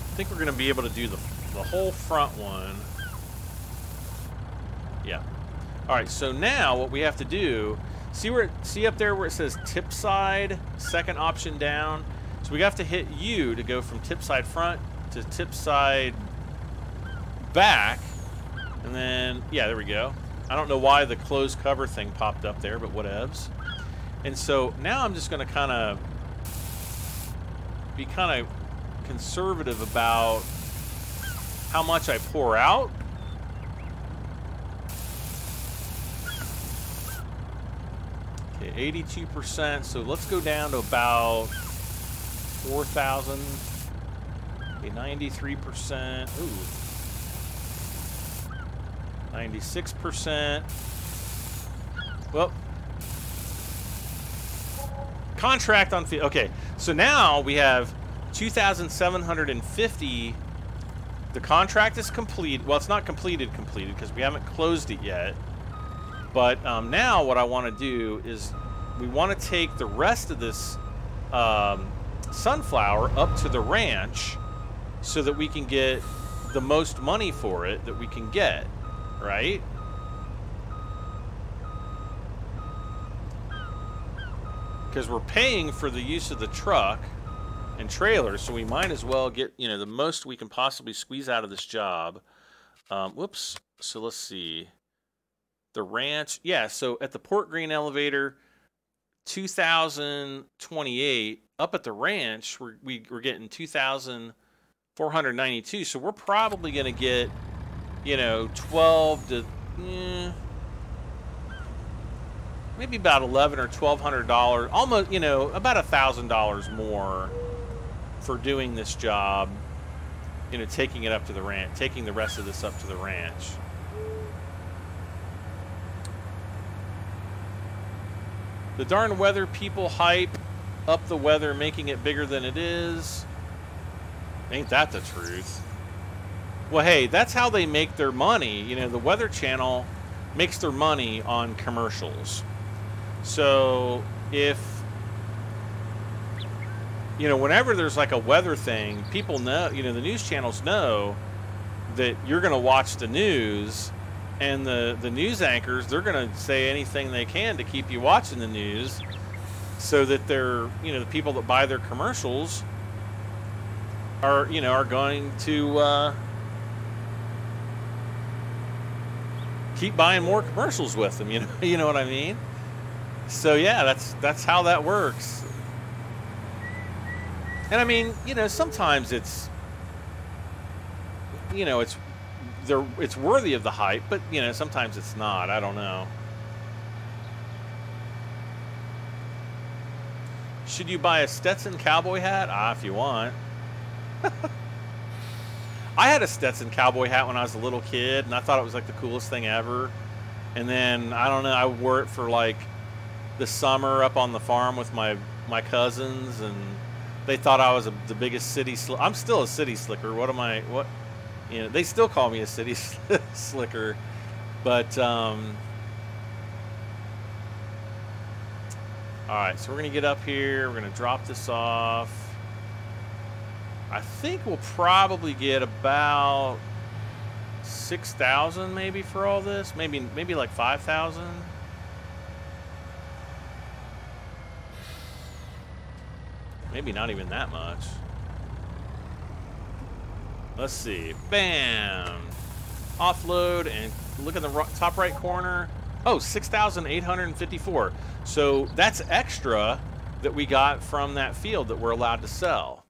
I think we're going to be able to do the whole front one. Yeah. All right, so now what we have to do, see up there where it says tip side, second option down? So we have to hit U to go from tip side front to tip side back. And then, yeah, there we go. I don't know why the closed cover thing popped up there, but whatevs. And so now I'm just going to kind of be conservative about how much I pour out. Okay, 82%. So let's go down to about 4,000. Okay, 93%. Ooh. 96%. Well, contract on field. Okay, so now we have 2,750. The contract is complete. Well, it's not completed because we haven't closed it yet. But now what I want to do is we want to take the rest of this sunflower up to the ranch so that we can get the most money for it that we can get, right? Because we're paying for the use of the truck and trailer, so we might as well get, you know, the most we can possibly squeeze out of this job. Whoops. So let's see. The ranch. Yeah, so at the Port Green elevator, 2,028. Up at the ranch, we're getting 2,492. So we're probably going to get, you know, 12 to... maybe about $1,100 or $1,200, almost, you know, about $1,000 more for doing this job, you know, taking it up to the ranch, taking the rest of this up to the ranch. The darn weather people hype up the weather, making it bigger than it is. Ain't that the truth? Well, hey, that's how they make their money. You know, the Weather Channel makes their money on commercials. So if, you know, whenever there's like a weather thing, people know, you know, the news channels know that you're going to watch the news, and the news anchors, they're going to say anything they can to keep you watching the news so that they're, you know, the people that buy their commercials are, you know, are going to keep buying more commercials with them, you know, you know what I mean? So yeah, that's how that works. And I mean, you know, sometimes it's, you know, it's worthy of the hype, but you know, sometimes it's not. I don't know. Should you buy a Stetson cowboy hat? If you want. I had a Stetson cowboy hat when I was a little kid, and I thought it was like the coolest thing ever. And then, I don't know, I wore it for like the summer up on the farm with my cousins, and they thought I was the biggest city slicker. I'm still a city slicker. What am I? What? You know, they still call me a city slicker, but all right. So we're gonna get up here. We're gonna drop this off. I think we'll probably get about 6,000 maybe for all this. Maybe like 5,000. Maybe not even that much. Let's see. Bam! Offload and look at the top right corner. Oh, 6,854. So that's extra that we got from that field that we're allowed to sell.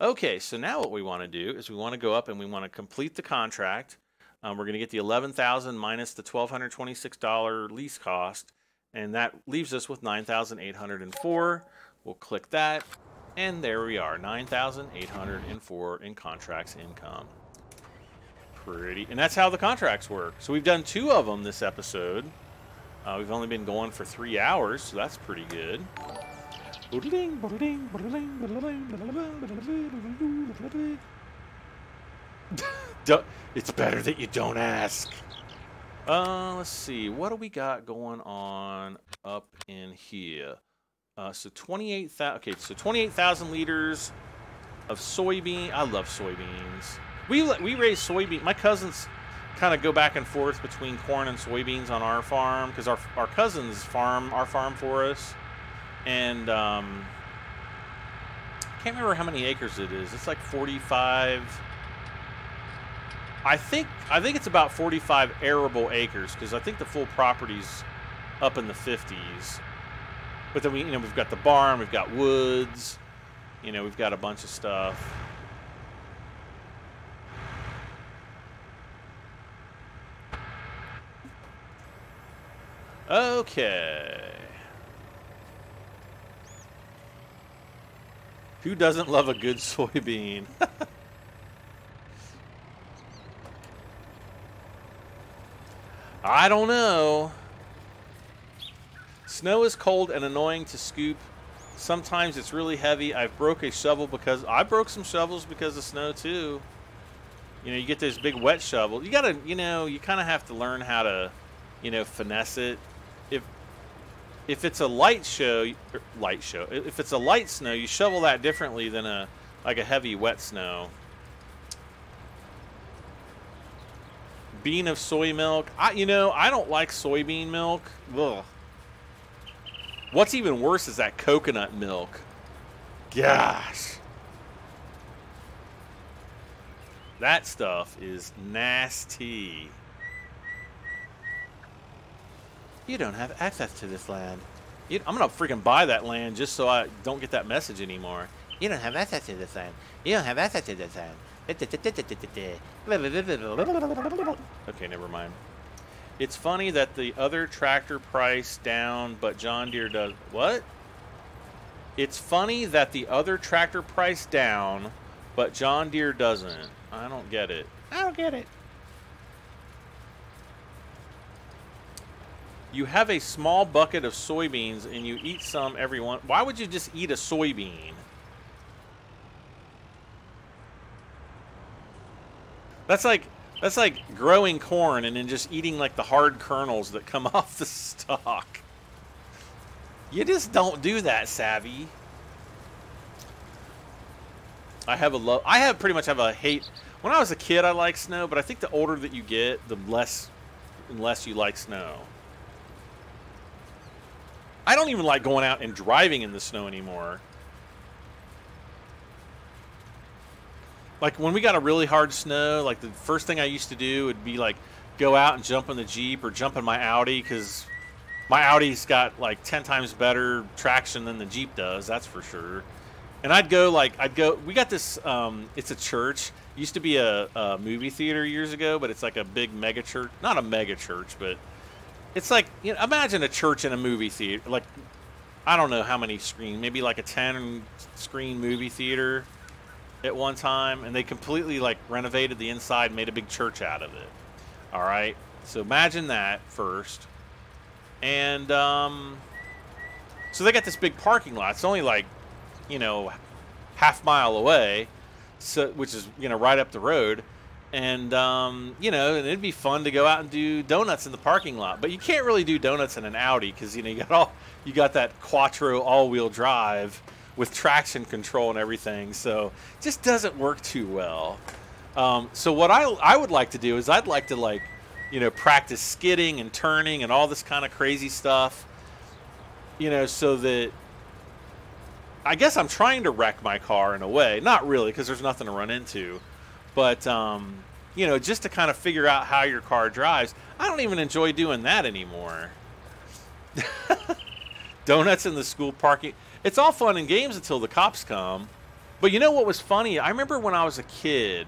Okay, so now what we want to do is we want to go up and we want to complete the contract. We're going to get the 11,000 minus the $1,226 lease cost, and that leaves us with 9,804. We'll click that. And there we are, 9,804 in contracts income. Pretty, and that's how the contracts work. So we've done 2 of them this episode. We've only been going for 3 hours, so that's pretty good. It's better that you don't ask. Let's see, what do we got going on up in here? So 28,000. Okay, so 28,000 liters of soybean. I love soybeans. We raise soybean. My cousins kind of go back and forth between corn and soybeans on our farm because our cousins farm our farm for us, and I can't remember how many acres it is. It's like 45. I think it's about 45 arable acres because I think the full property's up in the 50s. But then we've got the barn, we've got woods, we've got a bunch of stuff. Okay. Who doesn't love a good soybean? I don't know. Snow is cold and annoying to scoop. Sometimes it's really heavy. I broke some shovels because of snow too. You get those big wet shovels. You gotta, you kind of have to learn how to, finesse it. If it's a if it's a light snow, you shovel that differently than a heavy wet snow. Bean of soy milk. I don't like soybean milk. Ugh. What's even worse is that coconut milk. Gosh. That stuff is nasty. You don't have access to this land. I'm going to freaking buy that land just so I don't get that message anymore. You don't have access to this land. You don't have access to this land. Okay, never mind. It's funny that the other tractor price down, but John Deere does. What? It's funny that the other tractor price down, but John Deere doesn't. I don't get it. I don't get it. You have a small bucket of soybeans and you eat some every one. Why would you just eat a soybean? That's like growing corn and then just eating like the hard kernels that come off the stalk. You just don't do that, Savvy. I pretty much have a hate. When I was a kid, I liked snow, but I think the older that you get, the less you like snow. I don't even like going out and driving in the snow anymore. Like when we got a really hard snow, like the first thing I used to do would be like go out and jump in the Jeep or jump in my Audi, because my Audi's got like 10 times better traction than the Jeep does, that's for sure. And we got this, it's a church. It used to be a movie theater years ago, but it's like a big mega church. Not a mega church, but it's like, imagine a church in a movie theater. Like, I don't know how many screens, maybe like a 10-screen movie theater at one time, and they completely like renovated the inside and made a big church out of it. All right, so imagine that first. And so they got this big parking lot. It's only like, half mile away, so which is right up the road. And you know, and it'd be fun to go out and do donuts in the parking lot. But you can't really do donuts in an Audi because, you know, you got that Quattro all-wheel drive with traction control and everything. So it just doesn't work too well. So what I would like to do is I'd like to, like, you know, practice skidding and turning and all this kind of crazy stuff. You know, so that I guess I'm trying to wreck my car in a way. Not really, because there's nothing to run into. But, you know, just to kind of figure out how your car drives. I don't even enjoy doing that anymore. Donuts in the school parking. It's all fun and games until the cops come. But you know what was funny? I remember when I was a kid,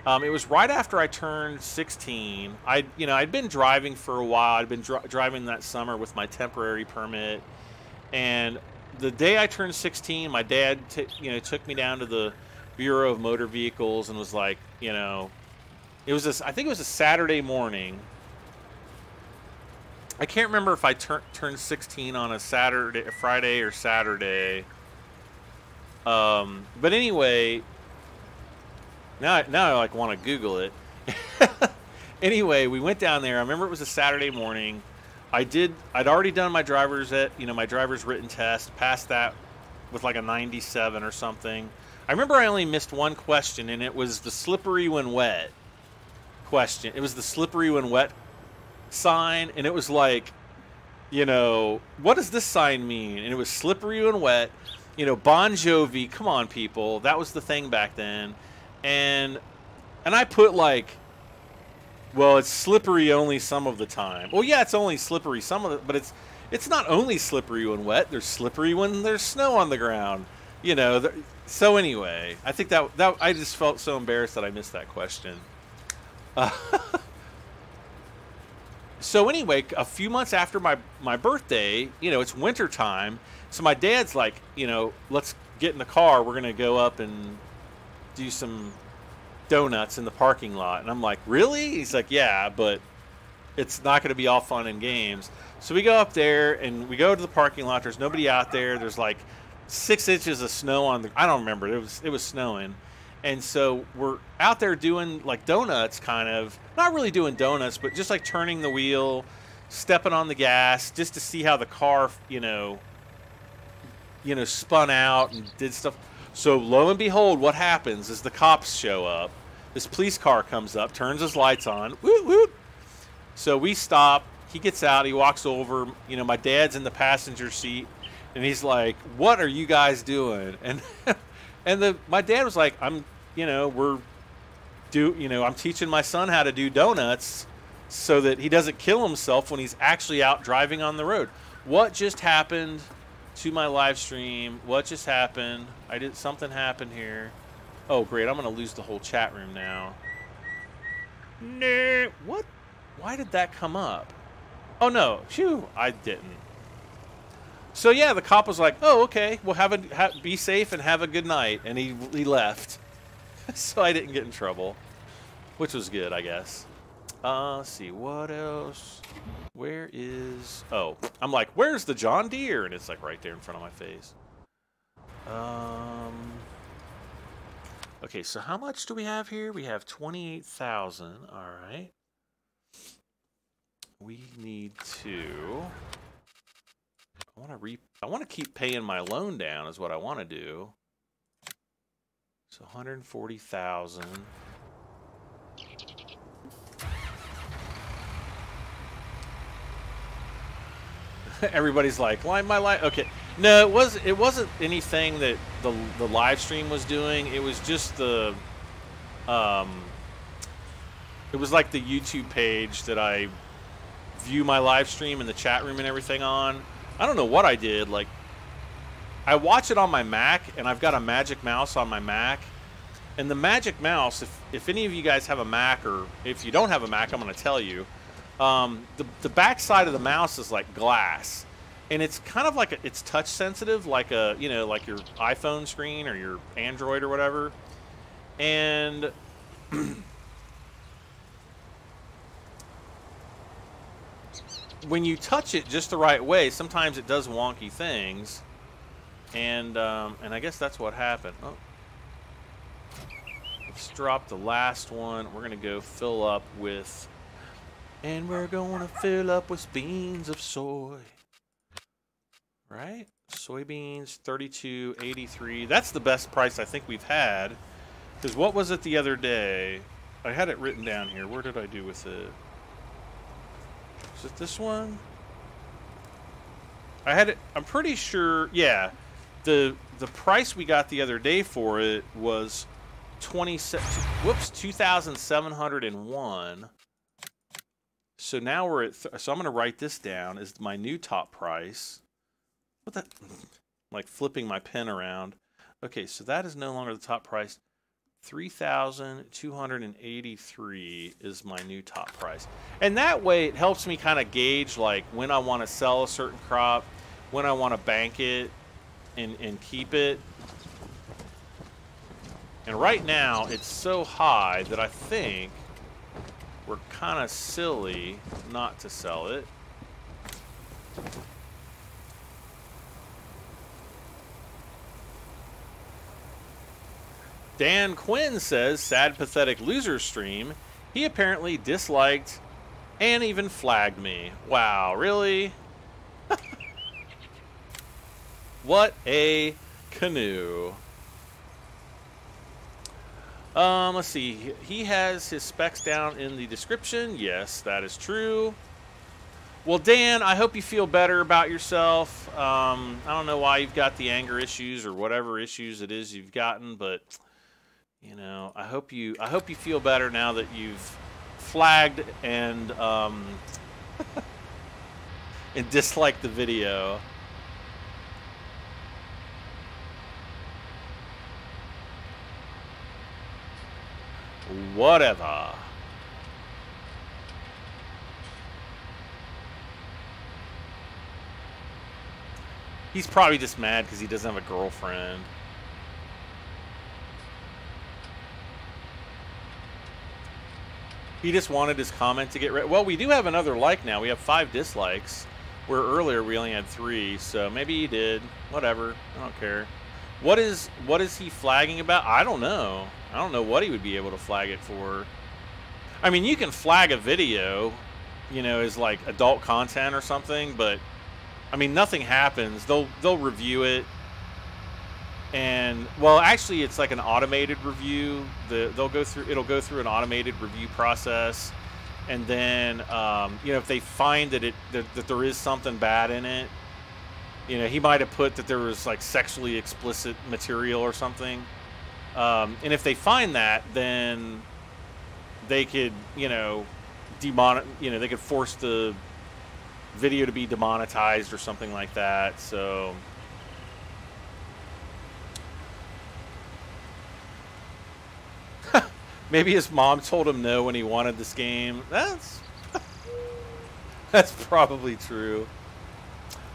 it was right after I turned 16. I'd been driving for a while. I'd been driving that summer with my temporary permit. And the day I turned 16, my dad took me down to the Bureau of Motor Vehicles and was like, you know, I think it was a Saturday morning. I can't remember if I turned 16 on a Friday or Saturday. But anyway, now I like want to Google it. Anyway, we went down there. I remember it was a Saturday morning. I'd already done my driver's written test, passed that with like a 97 or something. I remember I only missed one question, and it was the slippery when wet question. It was the slippery when wet sign, and it was like, you know, what does this sign mean? And it was slippery when wet, you know, Bon Jovi, come on, people. That was the thing back then. And I put like, well, it's slippery only some of the time. Well, yeah, it's only slippery some of it, but it's not only slippery when wet. There's slippery when there's snow on the ground. You know, so anyway, I think that I just felt so embarrassed that I missed that question. So anyway, a few months after my birthday, you know, it's winter time. So my dad's like, you know, let's get in the car. We're going to go up and do some donuts in the parking lot. And I'm like, really? He's like, yeah, but it's not going to be all fun and games. So we go up there and we go to the parking lot. There's nobody out there. There's like 6 inches of snow on the, I don't remember. It was snowing. And so we're out there doing like donuts, kind of, not really doing donuts, but just like turning the wheel, stepping on the gas, just to see how the car, you know, spun out and did stuff. So lo and behold, what happens is the cops show up. This police car comes up, turns his lights on, woot woot. So we stop. He gets out. He walks over. You know, my dad's in the passenger seat, and he's like, "What are you guys doing?" And my dad was like, I'm teaching my son how to do donuts so that he doesn't kill himself when he's actually out driving on the road. What just happened to my live stream? What just happened? Something happened here. Oh, great. I'm going to lose the whole chat room now. No. What? Why did that come up? Oh, no. Phew. I didn't. So, yeah, the cop was like, oh, okay. Well, be safe and have a good night. And he left. So I didn't get in trouble, which was good, I guess. Let's see. What else? Where is... Oh, I'm like, where's the John Deere? And it's like right there in front of my face. Okay, so how much do we have here? We have 28,000. All right. We need to... I want to keep paying my loan down is what I want to do. So 140,000. Everybody's like, why my life? Okay, no, it wasn't anything that the live stream was doing. It was just it was like the YouTube page that I view my live stream and the chat room and everything on. I don't know what I did. Like, I watch it on my Mac, and I've got a Magic Mouse on my Mac. And the Magic Mouse, if any of you guys have a Mac, or if you don't have a Mac, I'm going to tell you. The back side of the mouse is like glass, and it's kind of like it's touch sensitive, like like your iPhone screen or your Android or whatever. And when you touch it just the right way, sometimes it does wonky things. And I guess that's what happened. Oh. Let's drop the last one. We're going to go fill up with... And we're going to fill up with beans of soy. Right? Soybeans, $32.83. That's the best price I think we've had. Because what was it the other day? I had it written down here. Where did I do with it? Is it this one? I had it. I'm pretty sure. Yeah, the price we got the other day for it was 2,701. So now we're at. So I'm going to write this down as my new top price. What the? Like flipping my pen around. Okay, so that is no longer the top price. 3,283 is my new top price. And that way it helps me kind of gauge like when I want to sell a certain crop, when I want to bank it and keep it. And right now it's so high that I think we're kind of silly not to sell it. Dan Quinn says, sad, pathetic loser stream. He apparently disliked and even flagged me. Wow, really? What a canoe. Let's see. He has his specs down in the description. Yes, that is true. Well, Dan, I hope you feel better about yourself. I don't know why you've got the anger issues or whatever issues it is you've gotten, but... You know, I hope you feel better now that you've flagged and and disliked the video. Whatever. He's probably just mad because he doesn't have a girlfriend. He just wanted his comment to get read. Well, we do have another like now. We have 5 dislikes, where earlier we only had 3. So maybe he did. Whatever. I don't care. What is he flagging about? I don't know. I don't know what he would be able to flag it for. I mean, you can flag a video, you know, as like adult content or something, but I mean, nothing happens. They'll review it. And well, actually, it's like an automated review. It'll go through an automated review process, and then you know, if they find that that there is something bad in it, you know, he might have put that there was like sexually explicit material or something, and if they find that, then they could, you know, they could force the video to be demonetized or something like that. So. Maybe his mom told him no when he wanted this game. That's probably true.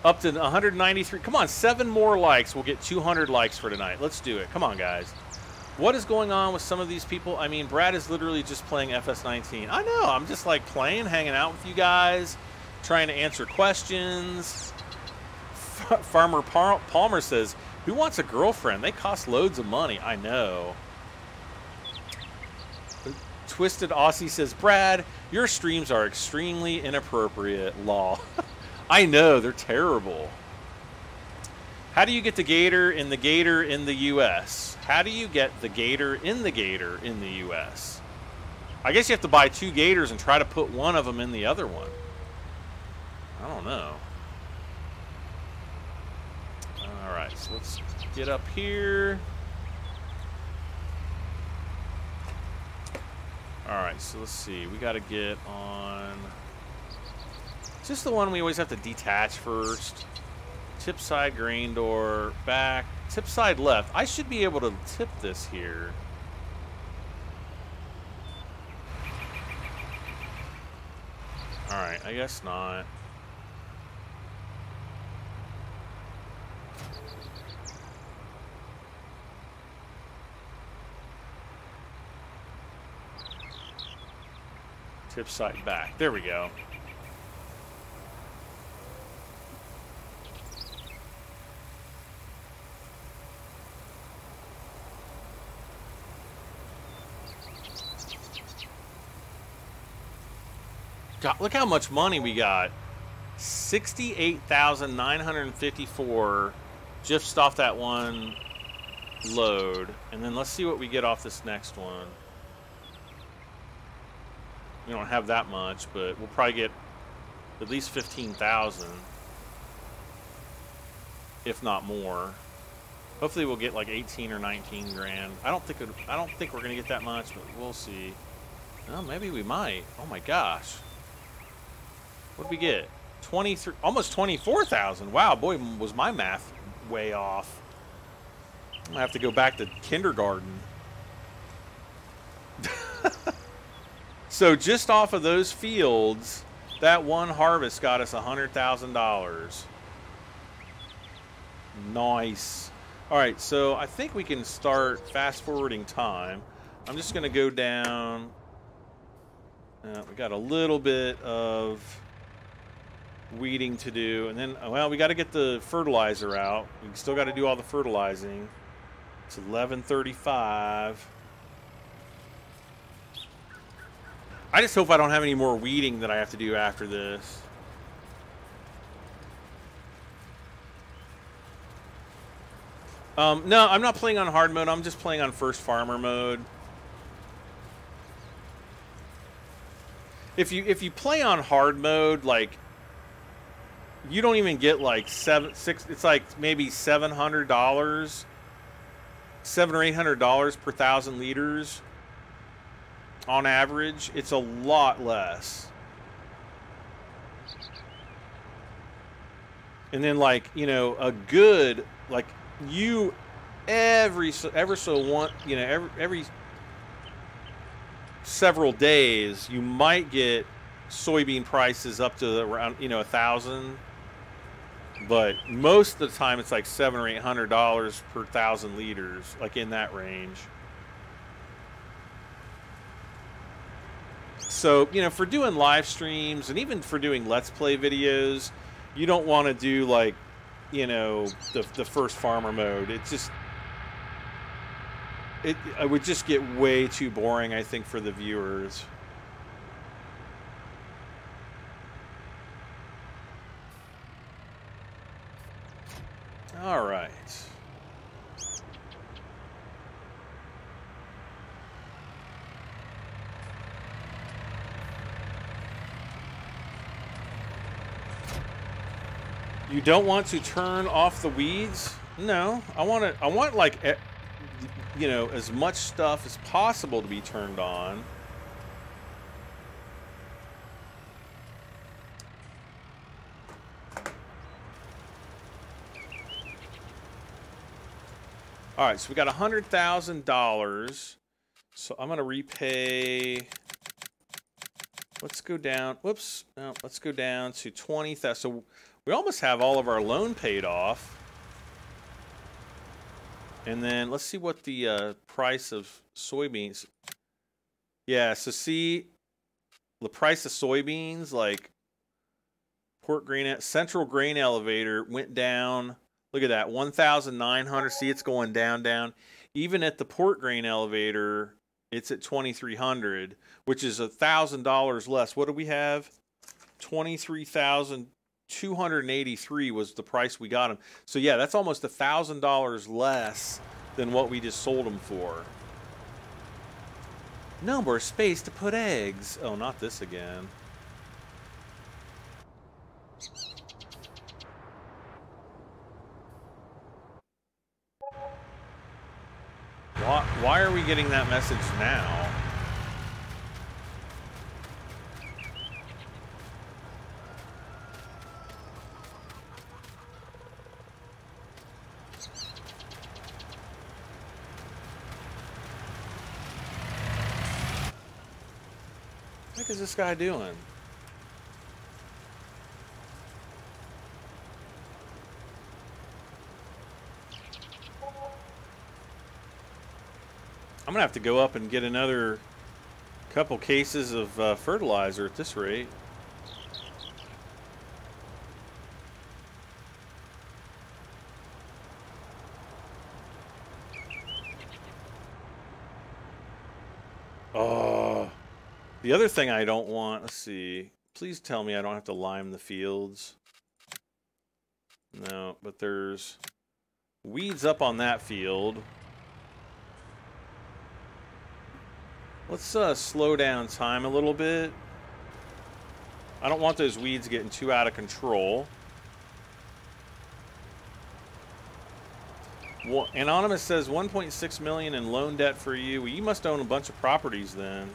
Up to 193. Come on, 7 more likes. We'll get 200 likes for tonight. Let's do it. Come on, guys. What is going on with some of these people? I mean, Brad is literally just playing FS19. I know. I'm just like playing, hanging out with you guys, trying to answer questions. Farmer Palmer says, who wants a girlfriend? They cost loads of money. I know. Twisted Aussie says, Brad, your streams are extremely inappropriate. Law. I know, they're terrible. How do you get the gator in the U.S.? How do you get the gator in the U.S.? I guess you have to buy 2 gators and try to put one of them in the other one. I don't know. All right, so let's get up here. Alright, so let's see. We got to get on... Is this the one we always have to detach first? Tip side, grain door, back. Tip side left. I should be able to tip this here. Alright, I guess not. Tip side back. There we go. God, look how much money we got. 68,954 just off that one load. And then let's see what we get off this next one. We don't have that much, but we'll probably get at least 15,000. If not more. Hopefully we'll get like 18 or 19 grand. I don't think we're gonna get that much, but we'll see. Well, maybe we might. Oh my gosh. What did we get? 23, almost 24,000. Wow, boy, was my math way off. I'm gonna have to go back to kindergarten. So just off of those fields, that one harvest got us $100,000. Nice. All right, so I think we can start fast forwarding time. I'm just gonna go down. We got a little bit of weeding to do, and then, well, we got to get the fertilizer out. We still got to do all the fertilizing. It's 11:35. I just hope I don't have any more weeding that I have to do after this. No, I'm not playing on hard mode. I'm just playing on first farmer mode. If you play on hard mode, like, you don't even get like it's like maybe $700, $700 or $800 per 1,000 liters on average. It's a lot less. And then, like, you know, a good, like, you every several days you might get soybean prices up to around, you know, 1,000. But most of the time, it's like $700 or $800 per 1,000 liters, like in that range. So, you know, for doing live streams and even for doing Let's Play videos, you don't want to do, like, you know, the first farmer mode. It would just get way too boring, I think, for the viewers. All right. You don't want to turn off the weeds? No, I want like, you know, as much stuff as possible to be turned on. All right, so we got $100,000. So I'm gonna repay. Let's go down. Whoops. No, let's go down to 20,000. So we almost have all of our loan paid off. And then let's see what the price of soybeans. Yeah. So see the price of soybeans, like Central Grain Elevator went down. Look at that, 1,900. See, it's going down, down. Even at the Port Grain Elevator, it's at 2,300, which is $1,000 less. What do we have? 23,283 was the price we got them. So yeah, that's almost $1,000 less than what we just sold them for. No more space to put eggs. Oh, not this again. Why are we getting that message now? What is this guy doing? I'm gonna have to go up and get another couple cases of fertilizer at this rate. Oh, the other thing I don't want, let's see, Please tell me I don't have to lime the fields. No, but there's weeds up on that field. Let's slow down time a little bit. I don't want those weeds getting too out of control. Well, Anonymous says 1.6 million in loan debt for you. Well, you must own a bunch of properties then.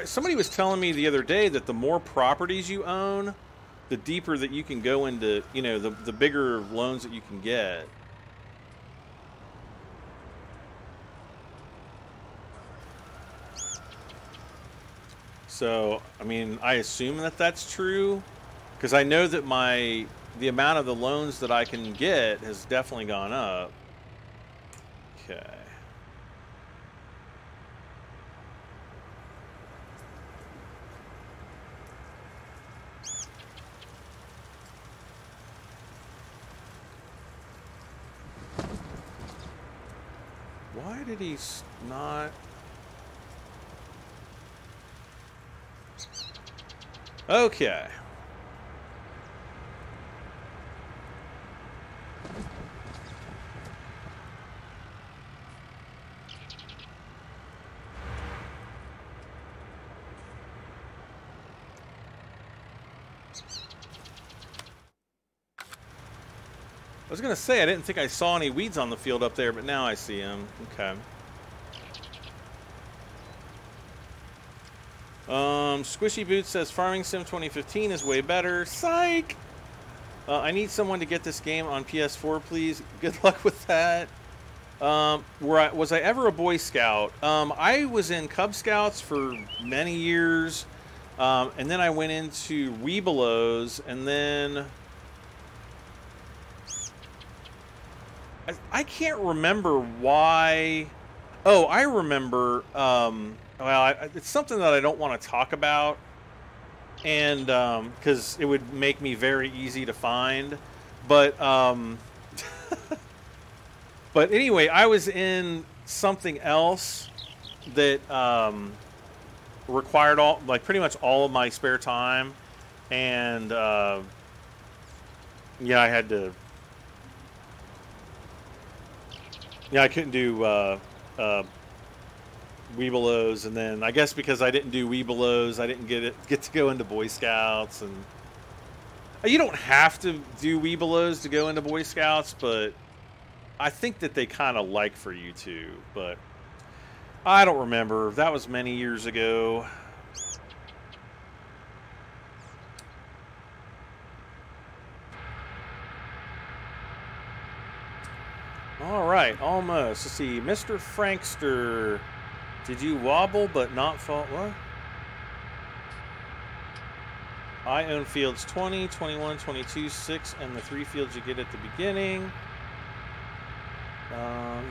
Somebody was telling me the other day that the more properties you own, the deeper that you can go into, you know, the bigger loans that you can get. So, I mean, I assume that that's true, because I know that the amount of the loans that I can get has definitely gone up. Okay. Why did he not... Okay. I was going to say, I didn't think I saw any weeds on the field up there, but now I see them. Okay. Squishy Boots says Farming Sim 2015 is way better. Psych! I need someone to get this game on PS4, please. Good luck with that. Was I ever a Boy Scout? I was in Cub Scouts for many years, and then I went into Weebelows, and then... I can't remember why... Oh, I remember... well, it's something that I don't want to talk about, and because it would make me very easy to find. But but anyway, I was in something else that required pretty much all of my spare time, and yeah, I had to. Yeah, I couldn't do Weebelows, and then I guess because I didn't do Weebelows, I didn't get to go into Boy Scouts, and you don't have to do Weebelows to go into Boy Scouts, but I think that they kind of like for you to, but I don't remember. That was many years ago. All right, almost. Let's see, Mr. Frankster. Did you wobble but not fall? What? I own fields 20, 21, 22, 6, and the 3 fields you get at the beginning.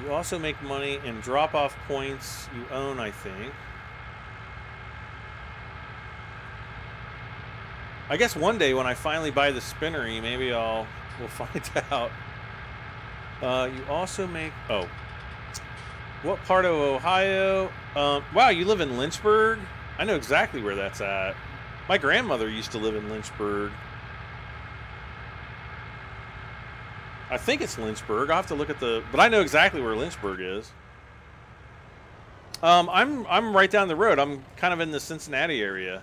You also make money in drop-off points you own, I think. I guess one day when I finally buy the spinnery, maybe we'll find out. You also make... Oh. What part of Ohio? Wow, you live in Lynchburg? I know exactly where that's at. My grandmother used to live in Lynchburg. I think it's Lynchburg. I'll have to look at the... But I know exactly where Lynchburg is. I'm right down the road. I'm kind of in the Cincinnati area.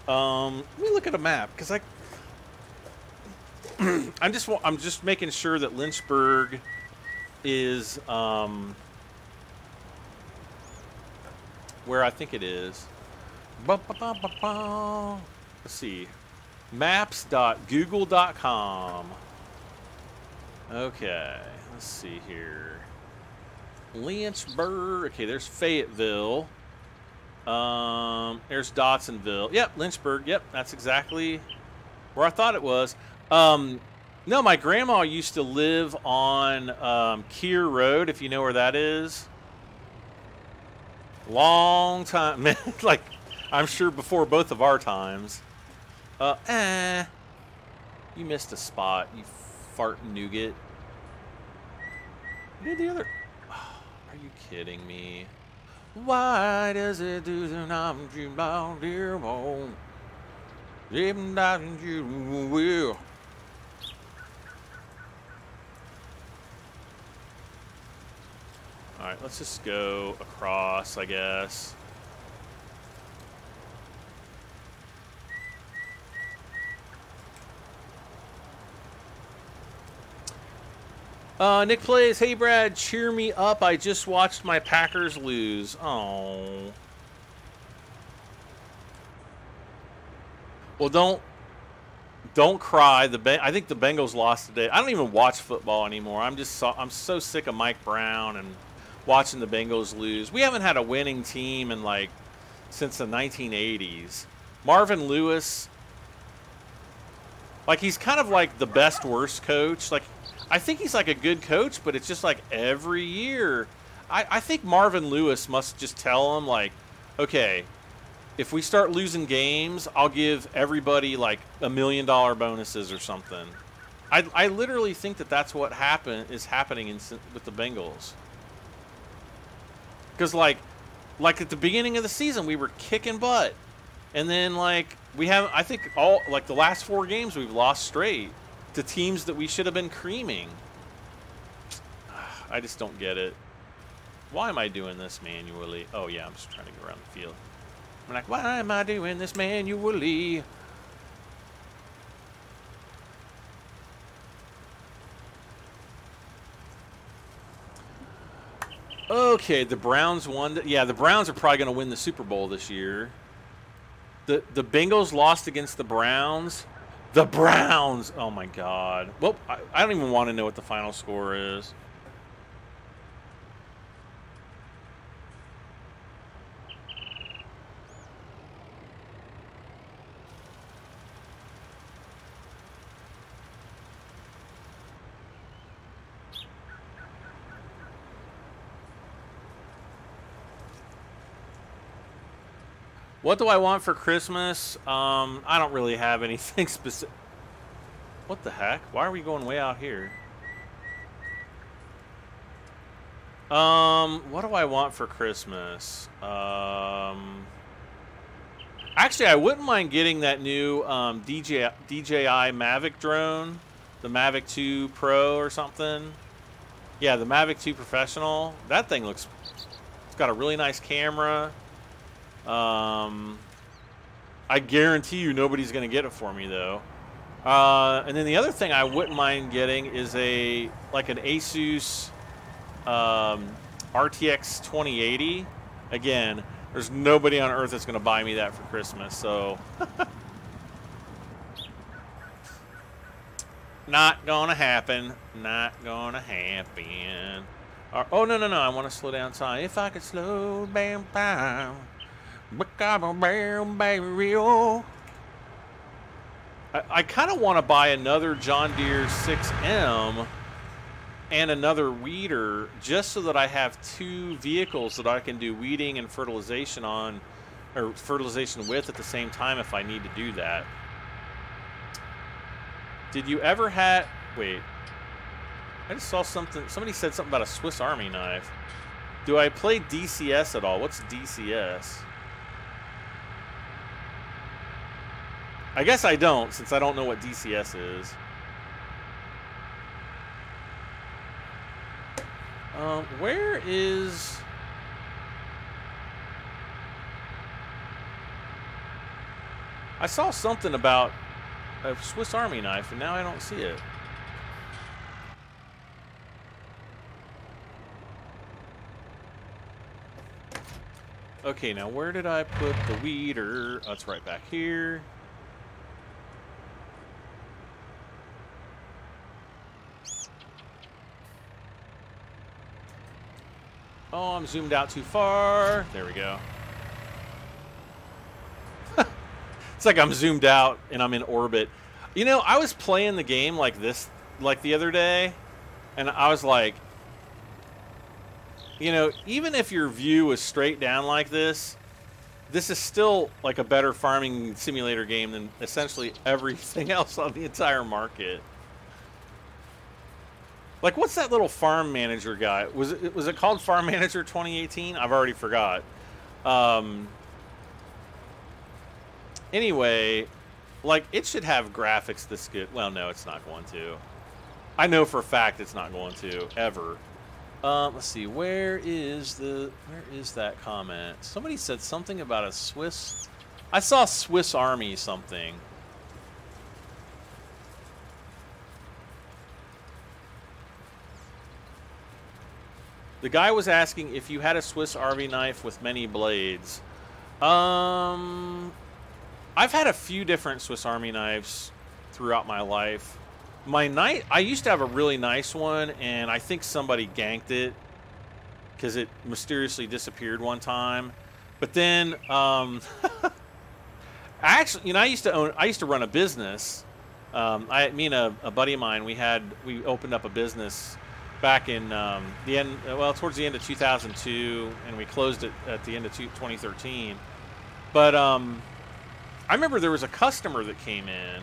Let me look at a map, because I'm just making sure that Lynchburg is where I think it is. Let's see. Maps.google.com. Okay, let's see here. Lynchburg. Okay, there's Fayetteville. There's Dotsonville. Yep, Lynchburg. Yep, that's exactly where I thought it was. No, my grandma used to live on Keir Road, if you know where that is. Long time, man. Like, I'm sure before both of our times. You missed a spot, you fart nougat. Did the other? Oh, are you kidding me? Why does it do the numb down dear home? Even down you will. All right, let's just go across, I guess. Nick plays, hey Brad, cheer me up. I just watched my Packers lose. Oh. Well, don't cry. I think the Bengals lost today. I don't even watch football anymore. I'm so sick of Mike Brown and watching the Bengals lose. We haven't had a winning team in like since the 1980s. Marvin Lewis, like he's kind of like the best worst coach. Like I think he's like a good coach, but it's just like every year. I think Marvin Lewis must just tell him like, okay, if we start losing games, I'll give everybody like $1 million bonuses or something. I literally think that that's what is happening with the Bengals. Because like at the beginning of the season, we were kicking butt, and then like I think the last 4 games we've lost straight to teams that we should have been creaming. I just don't get it. Why am I doing this manually? Oh yeah, I'm just trying to go around the field. I'm like, why am I doing this manually? Okay, the Browns won. Yeah, the Browns are probably going to win the Super Bowl this year. The Bengals lost against the Browns. The Browns! Oh my God. Well, I don't even want to know what the final score is. What do I want for Christmas? I don't really have anything specific. What the heck? Why are we going way out here? What do I want for Christmas? Actually, I wouldn't mind getting that new DJI Mavic drone, the Mavic 2 Pro or something. Yeah, the Mavic 2 Professional. That thing it's got a really nice camera. I guarantee you nobody's going to get it for me though. And then the other thing I wouldn't mind getting is an Asus RTX 2080. Again, there's nobody on earth that's going to buy me that for Christmas, so not gonna happen. Not gonna happen. Oh no, I want to slow down time. If I could slow down time. I kind of want to buy another John Deere 6M and another weeder just so that I have 2 vehicles that I can do weeding and fertilization on, or fertilization with at the same time if I need to do that. Did you ever wait, I just saw something. Somebody said something about a Swiss Army knife. Do I play DCS at all? What's DCS? I guess I don't, since I don't know what DCS is. Where is... I saw something about a Swiss Army knife, and now I don't see it. Okay, now where did I put the weeder? Oh, it's right back here. Oh, I'm zoomed out too far. There we go. It's like I'm zoomed out and I'm in orbit. You know, I was playing the game like this, like the other day, and I was like, you know, even if your view is straight down like this is still like a better farming simulator game than essentially everything else on the entire market. Like, what's that little farm manager guy? Was it called Farm Manager 2018? I've already forgot. Anyway, like, it should have graphics this good. Well, no, it's not going to. I know for a fact it's not going to, ever. Let's see, where is that comment? Somebody said something about a Swiss... I saw Swiss Army something. The guy was asking if you had a Swiss Army knife with many blades. I've had a few different Swiss Army knives throughout my life. I used to have a really nice one, and I think somebody ganked it because it mysteriously disappeared one time. But then, actually, you know, I used to run a business. Me and a buddy of mine, we opened up a business back in towards the end of 2002, and we closed it at the end of 2013. But I remember there was a customer that came in,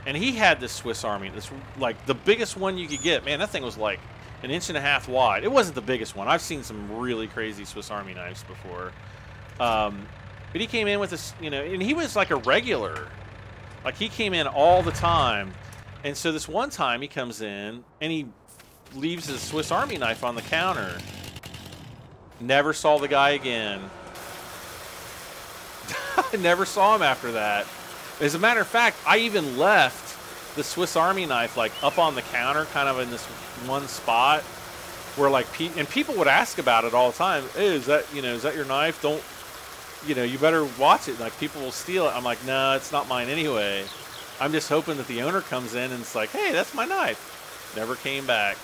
and he had this Swiss Army, this like the biggest one you could get. Man, that thing was like 1.5 inches wide. It wasn't the biggest one. I've seen some really crazy Swiss Army knives before. But he came in with this, you know, and he was like a regular. Like, he came in all the time. And so this one time he comes in and he leaves his Swiss Army knife on the counter. Never saw the guy again. I never saw him after that. As a matter of fact, I even left the Swiss Army knife like up on the counter, kind of in this one spot where like people would ask about it all the time. Hey, is that your knife? Don't, you know, you better watch it. Like, people will steal it. I'm like, no, it's not mine anyway. I'm just hoping that the owner comes in and it's like, hey, that's my knife. Never came back.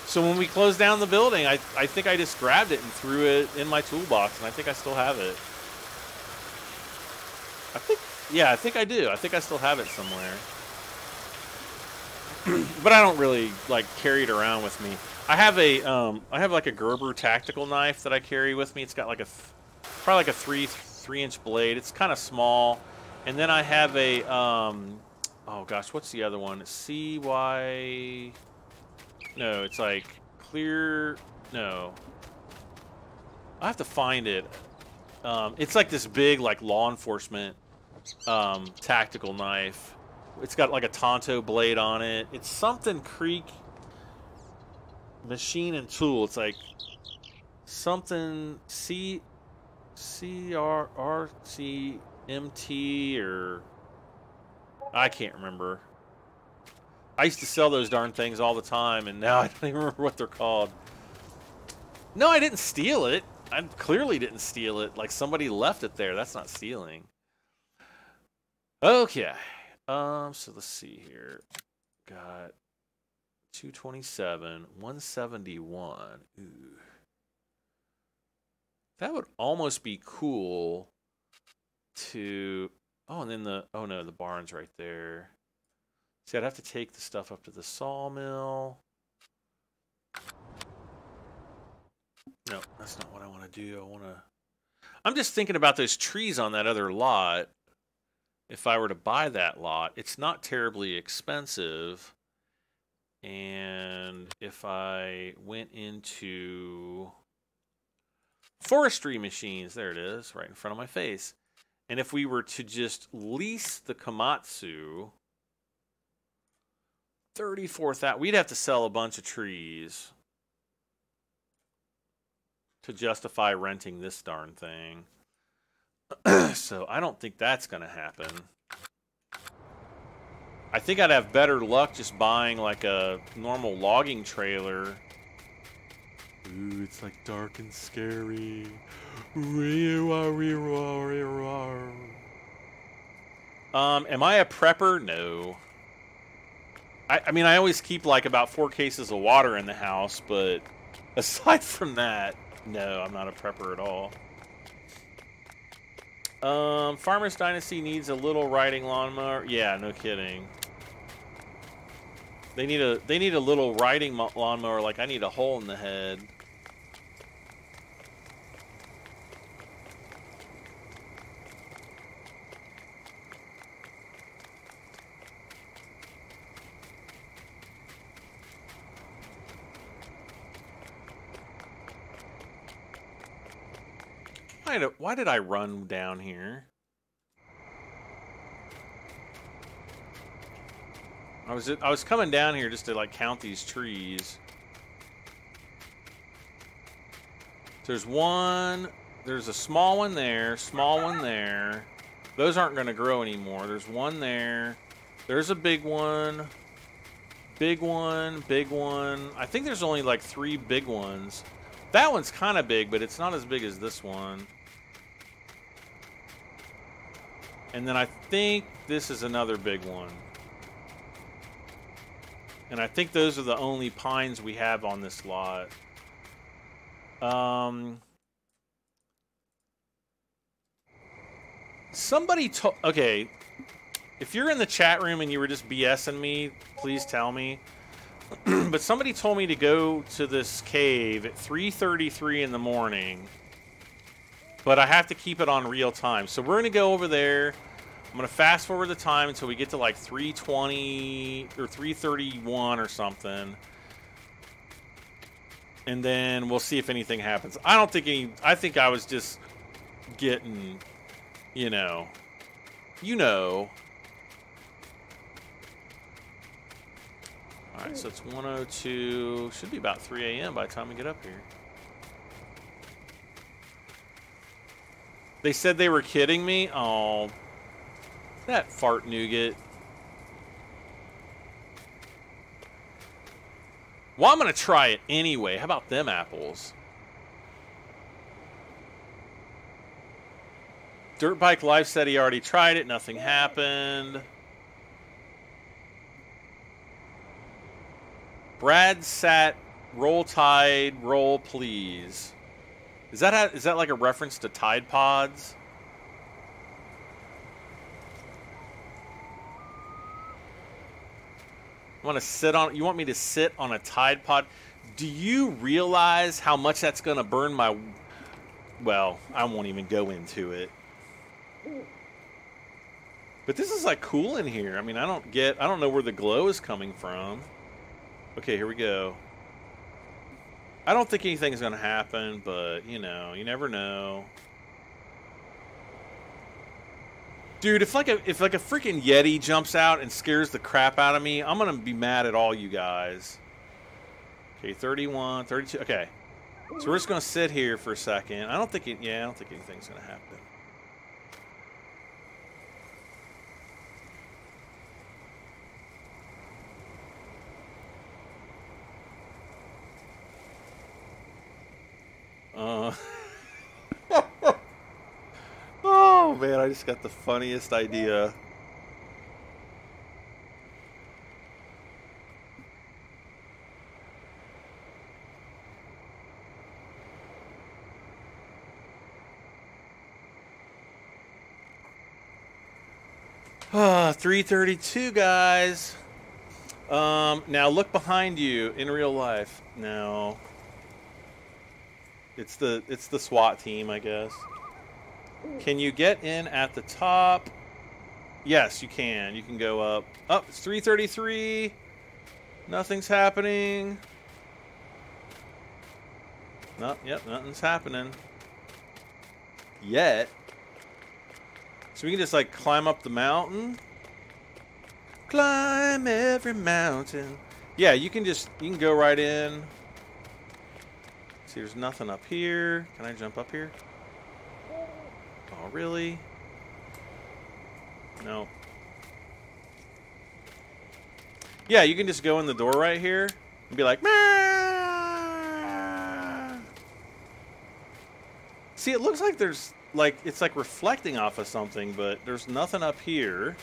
So when we closed down the building, I think I just grabbed it and threw it in my toolbox, and I think I still have it. I think I do. I think I still have it somewhere. But I don't really like carry it around with me. I have like a Gerber tactical knife that I carry with me. It's got like probably like a 3-inch blade. It's kind of small. And then I have a oh gosh, what's the other one? No, it's like clear. No, I have to find it. It's like this big, like, law enforcement tactical knife. It's got like a Tonto blade on it. It's something Creek Machine and Tool. It's like something CRRCMT, or I can't remember. I used to sell those darn things all the time, and now I don't even remember what they're called. No, I didn't steal it. I clearly didn't steal it. Like, somebody left it there. That's not stealing. Okay. So let's see here. Got 227, 171. Ooh. That would almost be cool to... Oh, and then the barn's right there. See, I'd have to take the stuff up to the sawmill. No, that's not what I want to do. I'm just thinking about those trees on that other lot. If I were to buy that lot, it's not terribly expensive. And if I went into forestry machines, there it is, right in front of my face. And if we were to just lease the Komatsu, 34,000, we'd have to sell a bunch of trees to justify renting this darn thing. So I don't think that's going to happen. I think I'd have better luck just buying like a normal logging trailer. Ooh, it's like dark and scary. Am I a prepper? No. I mean, I always keep like about 4 cases of water in the house, but aside from that, no, I'm not a prepper at all. Farmer's Dynasty needs a little riding lawnmower. Yeah, no kidding. They need a little riding lawnmower. Like, I need a hole in the head. why did I run down here? I was coming down here just to like count these trees. There's a small one there, small one there. Those aren't going to grow anymore. There's one there. There's a big one. Big one, big one. I think there's only like 3 big ones. That one's kind of big, but it's not as big as this one. And then I think this is another big one. And I think those are the only pines we have on this lot. Somebody told... Okay, if you're in the chat room and you were just BSing me, please tell me. But somebody told me to go to this cave at 3:33 in the morning. But I have to keep it on real time. So we're going to go over there. I'm going to fast forward the time until we get to like 3:20 or 3:31 or something. And then we'll see if anything happens. I don't think any... I think I was just getting, you know. Alright, so it's 1:02. Should be about 3 a.m. by the time we get up here. They said they were kidding me? Oh, that fart nougat. Well, I'm going to try it anyway. How about them apples? Dirt Bike Life said he already tried it. Nothing happened. Brad sat, roll tide, roll please. Is that like a reference to Tide Pods? I want to sit on... You want me to sit on a Tide Pod? Do you realize how much that's going to burn my... Well, I won't even go into it. But this is like cool in here. I mean, I don't know where the glow is coming from. Okay, here we go. I don't think anything's going to happen, but, you know, you never know. Dude, if like a freaking Yeti jumps out and scares the crap out of me, I'm going to be mad at all you guys. Okay, 31, 32. Okay. So we're just going to sit here for a second. I don't think anything's going to happen. Oh man, I just got the funniest idea. Ah, 3:32, guys. Now look behind you in real life. No. It's the SWAT team, I guess. Can you get in at the top? Yes, you can. You can go up. Oh, it's 3:33. Nothing's happening. No, yep, nothing's happening. Yet. So we can just like climb up the mountain. Climb every mountain. Yeah, you can go right in. See, there's nothing up here. Can I jump up here? Oh, really? No. Yeah, you can just go in the door right here and be like, Mah! See, it looks like there's like it's like reflecting off of something, but there's nothing up here.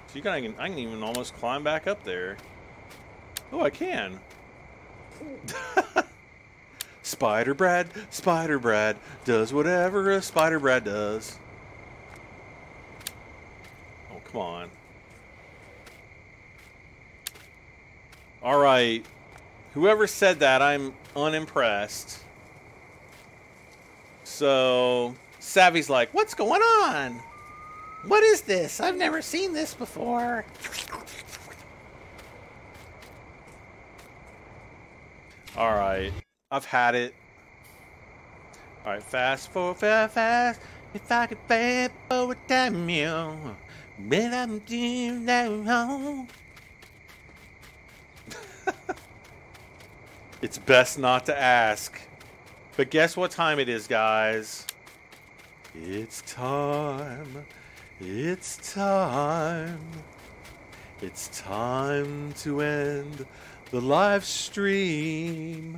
So I can even almost climb back up there. Oh, I can. Spider Brad does whatever a Spider Brad does. Oh, come on. All right. Whoever said that, I'm unimpressed. So, Savvy's like, what's going on? What is this? I've never seen this before. All right. I've had it. All right, fast forward, fast. If I could fast forward time, you, but I'm doing that wrong. It's best not to ask. But guess what time it is, guys? It's time. It's time. It's time to end the live stream.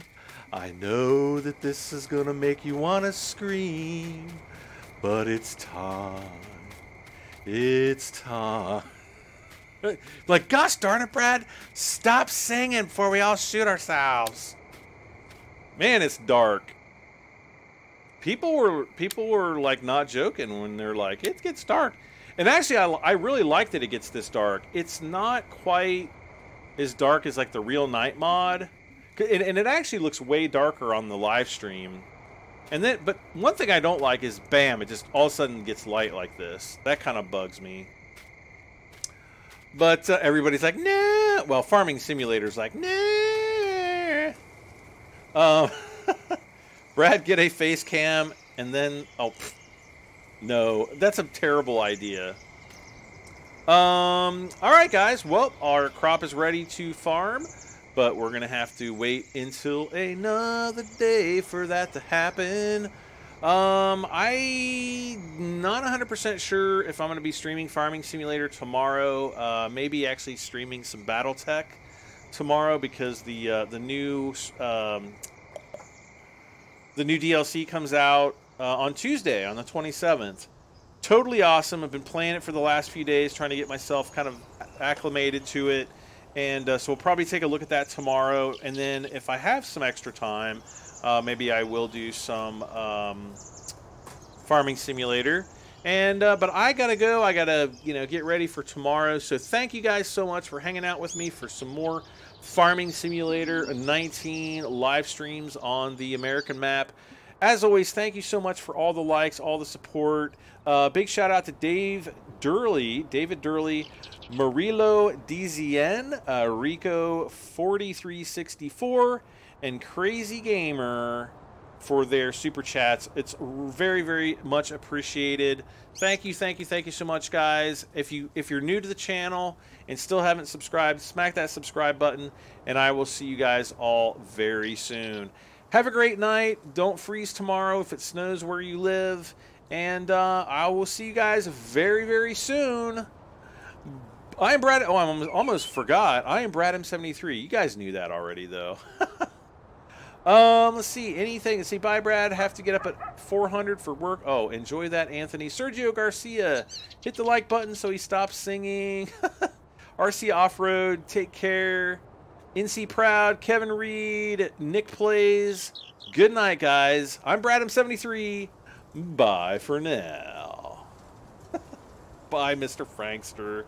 I know that this is gonna make you wanna scream, but it's time. It's time. Like, gosh darn it, Brad, stop singing before we all shoot ourselves. Man, it's dark. People were like not joking when they're like, it gets dark. And actually, I really like that it gets this dark. It's not quite as dark as like the real night mod, and it actually looks way darker on the live stream. And then, but one thing I don't like is, bam, it just all of a sudden gets light like this. That kind of bugs me. But everybody's like, nah. Well, Farming Simulator's like, nah. Brad, get a face cam, and then, oh, no, that's a terrible idea. All right, guys. Well, our crop is ready to farm, but we're gonna have to wait until another day for that to happen. I'm not 100% sure if I'm gonna be streaming Farming Simulator tomorrow. Maybe actually streaming some BattleTech tomorrow, because the new DLC comes out on Tuesday, on the 27th. Totally awesome. I've been playing it for the last few days, trying to get myself kind of acclimated to it. And so we'll probably take a look at that tomorrow. And then if I have some extra time, maybe I will do some Farming Simulator. And but I gotta go. I gotta get ready for tomorrow. So thank you guys so much for hanging out with me for some more Farming Simulator 19 live streams on the American map. As always, thank you so much for all the likes, all the support. Big shout out to David Durley, Marilo DZN, Rico 4364, and Crazy Gamer for their super chats. It's very, very much appreciated. Thank you so much, guys. If you're new to the channel and still haven't subscribed, smack that subscribe button, and I will see you guys all very soon. Have a great night. Don't freeze tomorrow if it snows where you live, and I will see you guys very, very soon. I am Brad. Oh, I almost forgot. I am Brad M73. You guys knew that already, though. Let's see. Anything? Let's see. Bye, Brad. Have to get up at 400 for work. Oh, enjoy that, Anthony. Sergio Garcia. Hit the like button so he stops singing. RC Off-Road. Take care. NC Proud. Kevin Reed. Nick Plays. Good night, guys. I'm Brad M73. Bye for now. Bye, Mr. Frankster.